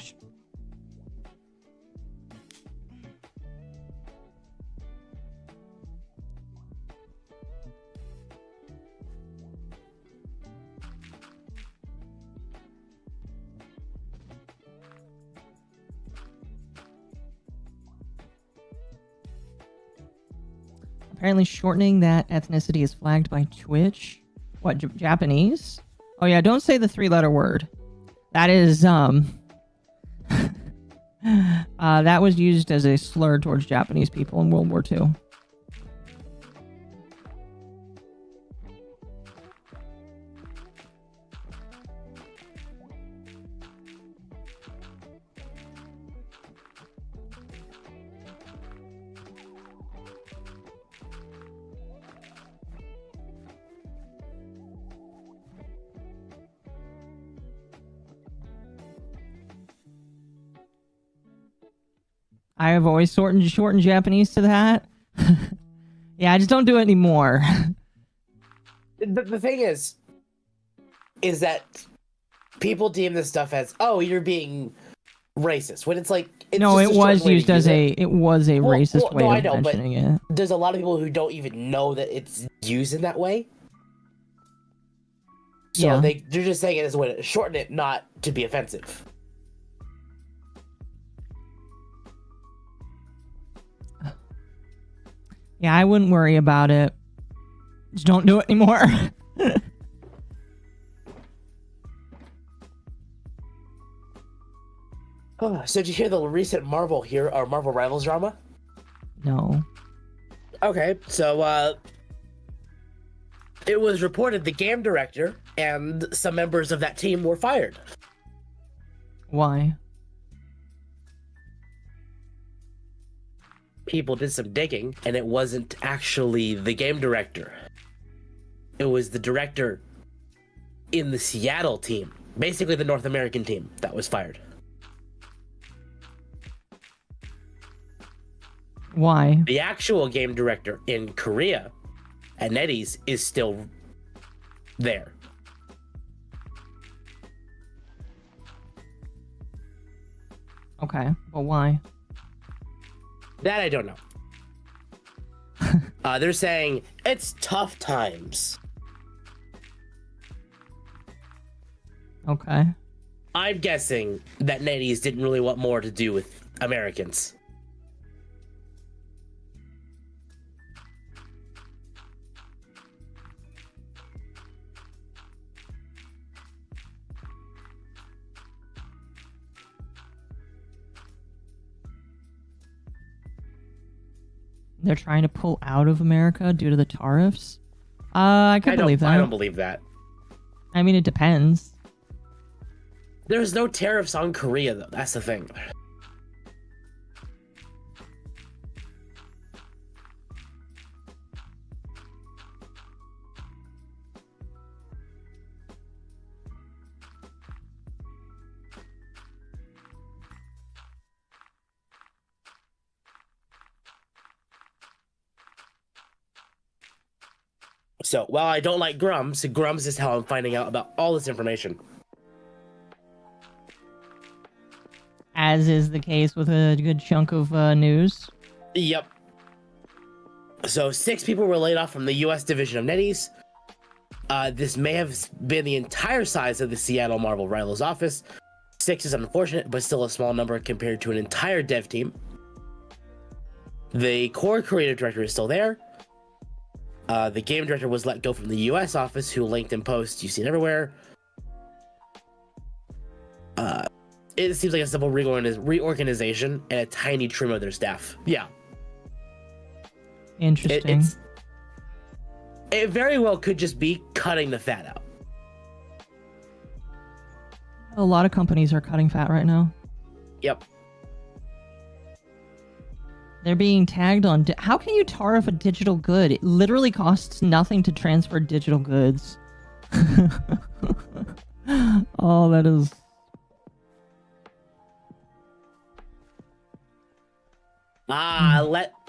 gosh. Apparently shortening that ethnicity is flagged by Twitch. What, Japanese? Oh yeah, don't say the 3-letter word. That is, that was used as a slur towards Japanese people in World War II. I have always shortened Japanese to that. Yeah, I just don't do it anymore. The thing is that people deem this stuff as, oh, you're being racist, when it's like, it's no, just it was used as a racist way I of know, mentioning but it. there's a lot of people who don't even know that it's used in that way. So Yeah. they're just saying it as a way to shorten it, not to be offensive. Yeah, I wouldn't worry about it. Just don't do it anymore. So did you hear the recent Marvel Rivals drama? No. Okay, so it was reported the game director and some members of that team were fired. Why? People did some digging, and it wasn't actually the game director. It was the director in the Seattle team, basically the North American team, that was fired. Why? The actual game director in Korea at NetEase is still there. Okay, but why? That I don't know. They're saying it's tough times. Okay. I'm guessing that NetEase didn't really want more to do with Americans. They're trying to pull out of America due to the tariffs? I could believe that. I don't believe that. I mean, it depends. There's no tariffs on Korea, though. That's the thing. So, while I don't like Grums, Grums is how I'm finding out about all this information. As is the case with a good chunk of news. Yep. So 6 people were laid off from the U.S. division of NetEase. This may have been the entire size of the Seattle Marvel Rivals office. 6 is unfortunate, but still a small number compared to an entire dev team. The core creative director is still there. The game director was let go from the U.S. office, who LinkedIn posts you see it everywhere. It seems like a simple reorganization and a tiny trim of their staff. Yeah. Interesting. It very well could just be cutting the fat out. A lot of companies are cutting fat right now. Yep. They're being tagged on... How can you tariff a digital good? It literally costs nothing to transfer digital goods. Oh, that is...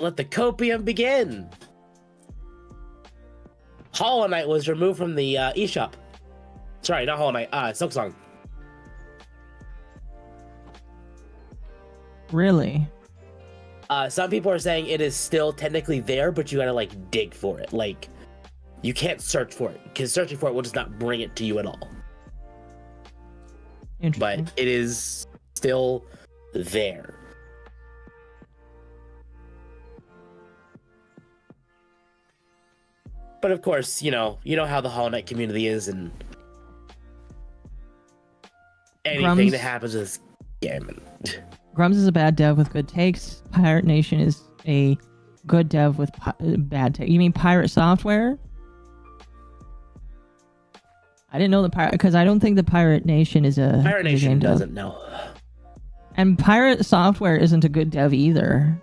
Let the copium begin. Hollow Knight was removed from the eShop. Sorry, not Hollow Knight. Silksong. Really? Some people are saying it is still technically there, but you gotta like dig for it. Like, you can't search for it because searching for it will just not bring it to you at all. But it is still there. But of course, you know how the Hollow Knight community is, and anything that happens is game. Grums is a bad dev with good takes. Pirate Nation is a good dev with bad takes. You mean Pirate Software? I didn't know the Pirate, because I don't think the Pirate Nation is a Pirate Nation game dev. doesn't know. And Pirate Software isn't a good dev either.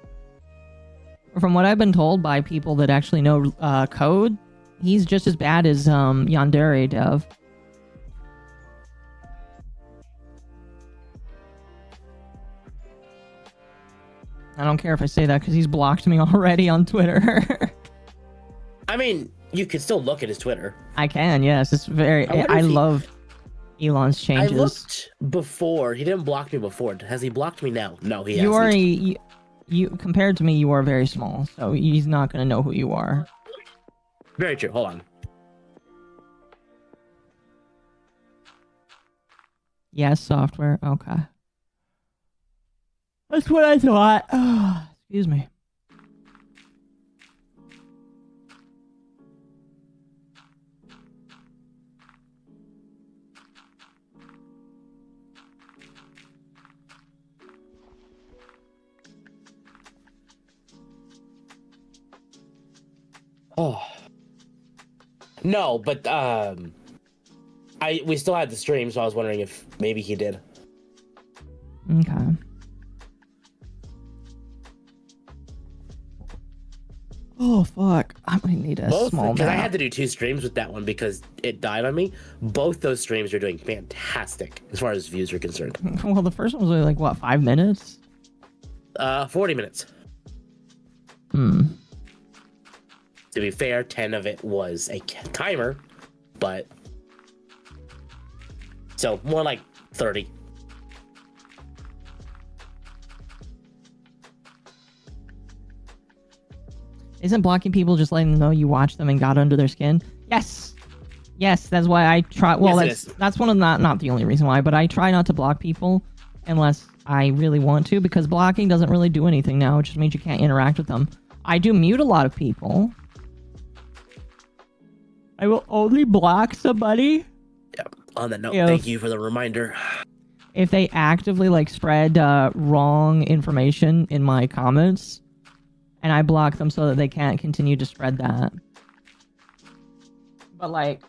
From what I've been told by people that actually know code, he's just as bad as Yandere dev. I don't care if I say that because he's blocked me already on Twitter. I mean, you can still look at his Twitter. I can, yes. It's very. I love Elon's changes. I looked before. He didn't block me before. Has he blocked me now? No, he hasn't. You are you compared to me, you are very small, so he's not gonna know who you are. Very true. Hold on. Yes, software. Okay. That's what I thought. Oh, excuse me. Oh. No, but we still had the stream, so I was wondering if maybe he did. Okay. Oh fuck! I might need a small because I nap. had to do 2 streams with that one because it died on me. Both those streams are doing fantastic as far as views are concerned. Well, the first one was only like what, 5 minutes? 40 minutes. Hmm. To be fair, 10 of it was a timer, but so more like 30. Isn't blocking people just letting them know you watch them and got under their skin? Yes. Yes, that's why I try. Well, Yes, that's one of not the only reason why, but I try not to block people unless I really want to, because blocking doesn't really do anything now. It just means you can't interact with them. I do mute a lot of people. I will only block somebody. Yeah. On that note, thank you for the reminder. If they actively like spread wrong information in my comments, and I block them so that they can't continue to spread that. But like,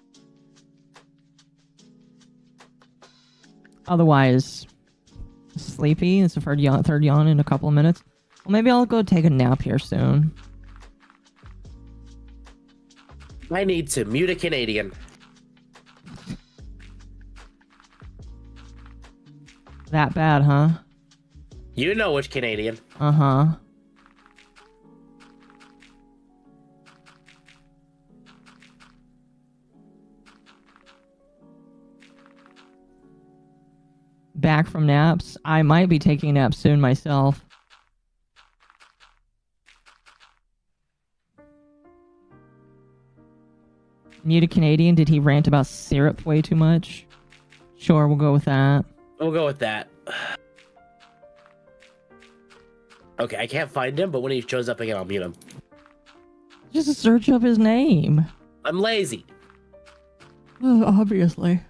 otherwise, sleepy. It's the third yawn in a couple of minutes. Well, maybe I'll go take a nap here soon. I need to mute a Canadian. That bad, huh? You know which Canadian. Uh-huh. Back from naps. I might be taking a nap soon myself. Mute a Canadian. Did he rant about syrup way too much? Sure, we'll go with that. We'll go with that. Okay, I can't find him, but when he shows up again, I'll mute him. Just search up his name. I'm lazy. Obviously.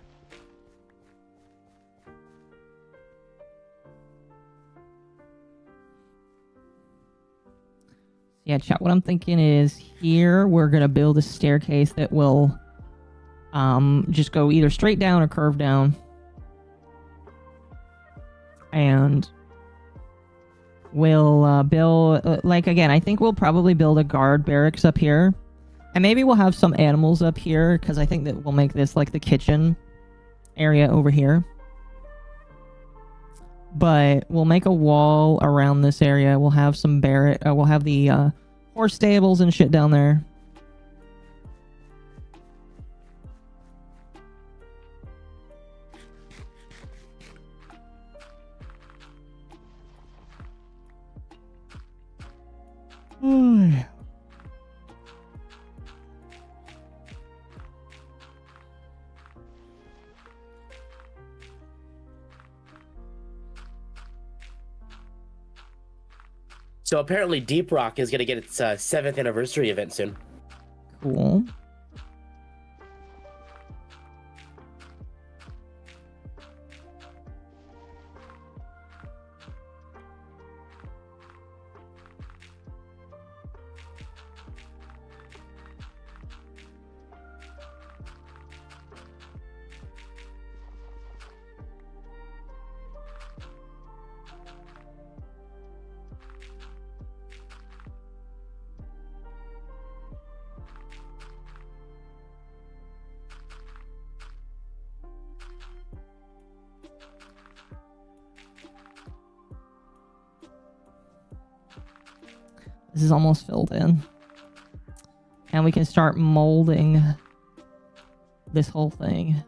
Yeah, chat, what I'm thinking is here we're going to build a staircase that will just go either straight down or curve down. And we'll build, like, again, I think we'll probably build a guard barracks up here. And maybe we'll have some animals up here, because I think that we'll make this like the kitchen area over here. But we'll make a wall around this area. We'll have some we'll have the horse stables and shit down there. So apparently Deep Rock is going to get its 7th anniversary event soon. Cool. This is almost filled in. And we can start molding this whole thing.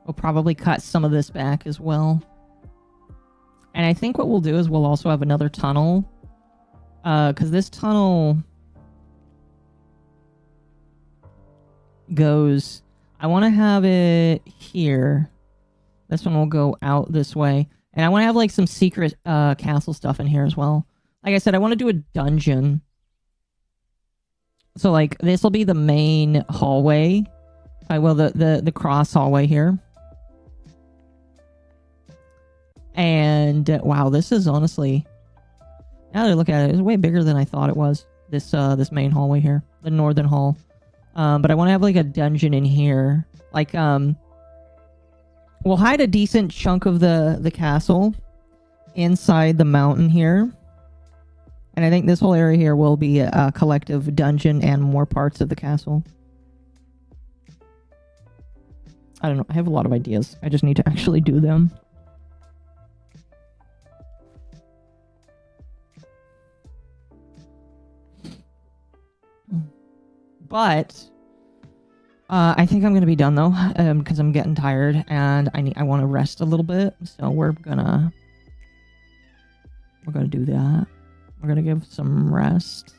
We'll probably cut some of this back as well. And I think what we'll do is we'll also have another tunnel. Because this tunnel goes... I want to have it here. This one will go out this way. And I want to have like some secret castle stuff in here as well. Like I said, I want to do a dungeon. So like this will be the main hallway. The cross hallway here. And wow, this is honestly, now that I look at it, it's way bigger than I thought it was. This main hallway here, the northern hall. But I want to have like a dungeon in here. Like we'll hide a decent chunk of the castle inside the mountain here. And I think this whole area here will be a collective dungeon and more parts of the castle. I don't know. I have a lot of ideas. I just need to actually do them. But I think I'm gonna be done though, because I'm getting tired and I want to rest a little bit. So we're gonna do that. We're gonna give some rest.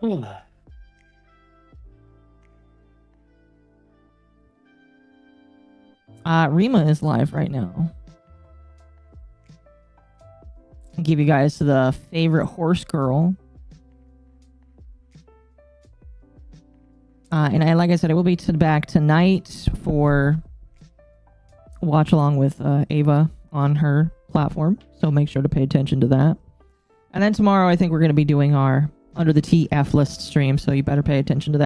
Rima is live right now. I'll give you guys the favorite horse girl. And like I said, I will be back tonight for watch along with Ava on her platform, so make sure to pay attention to that. And then tomorrow I think we're going to be doing our Under the TF List stream, so you better pay attention to that.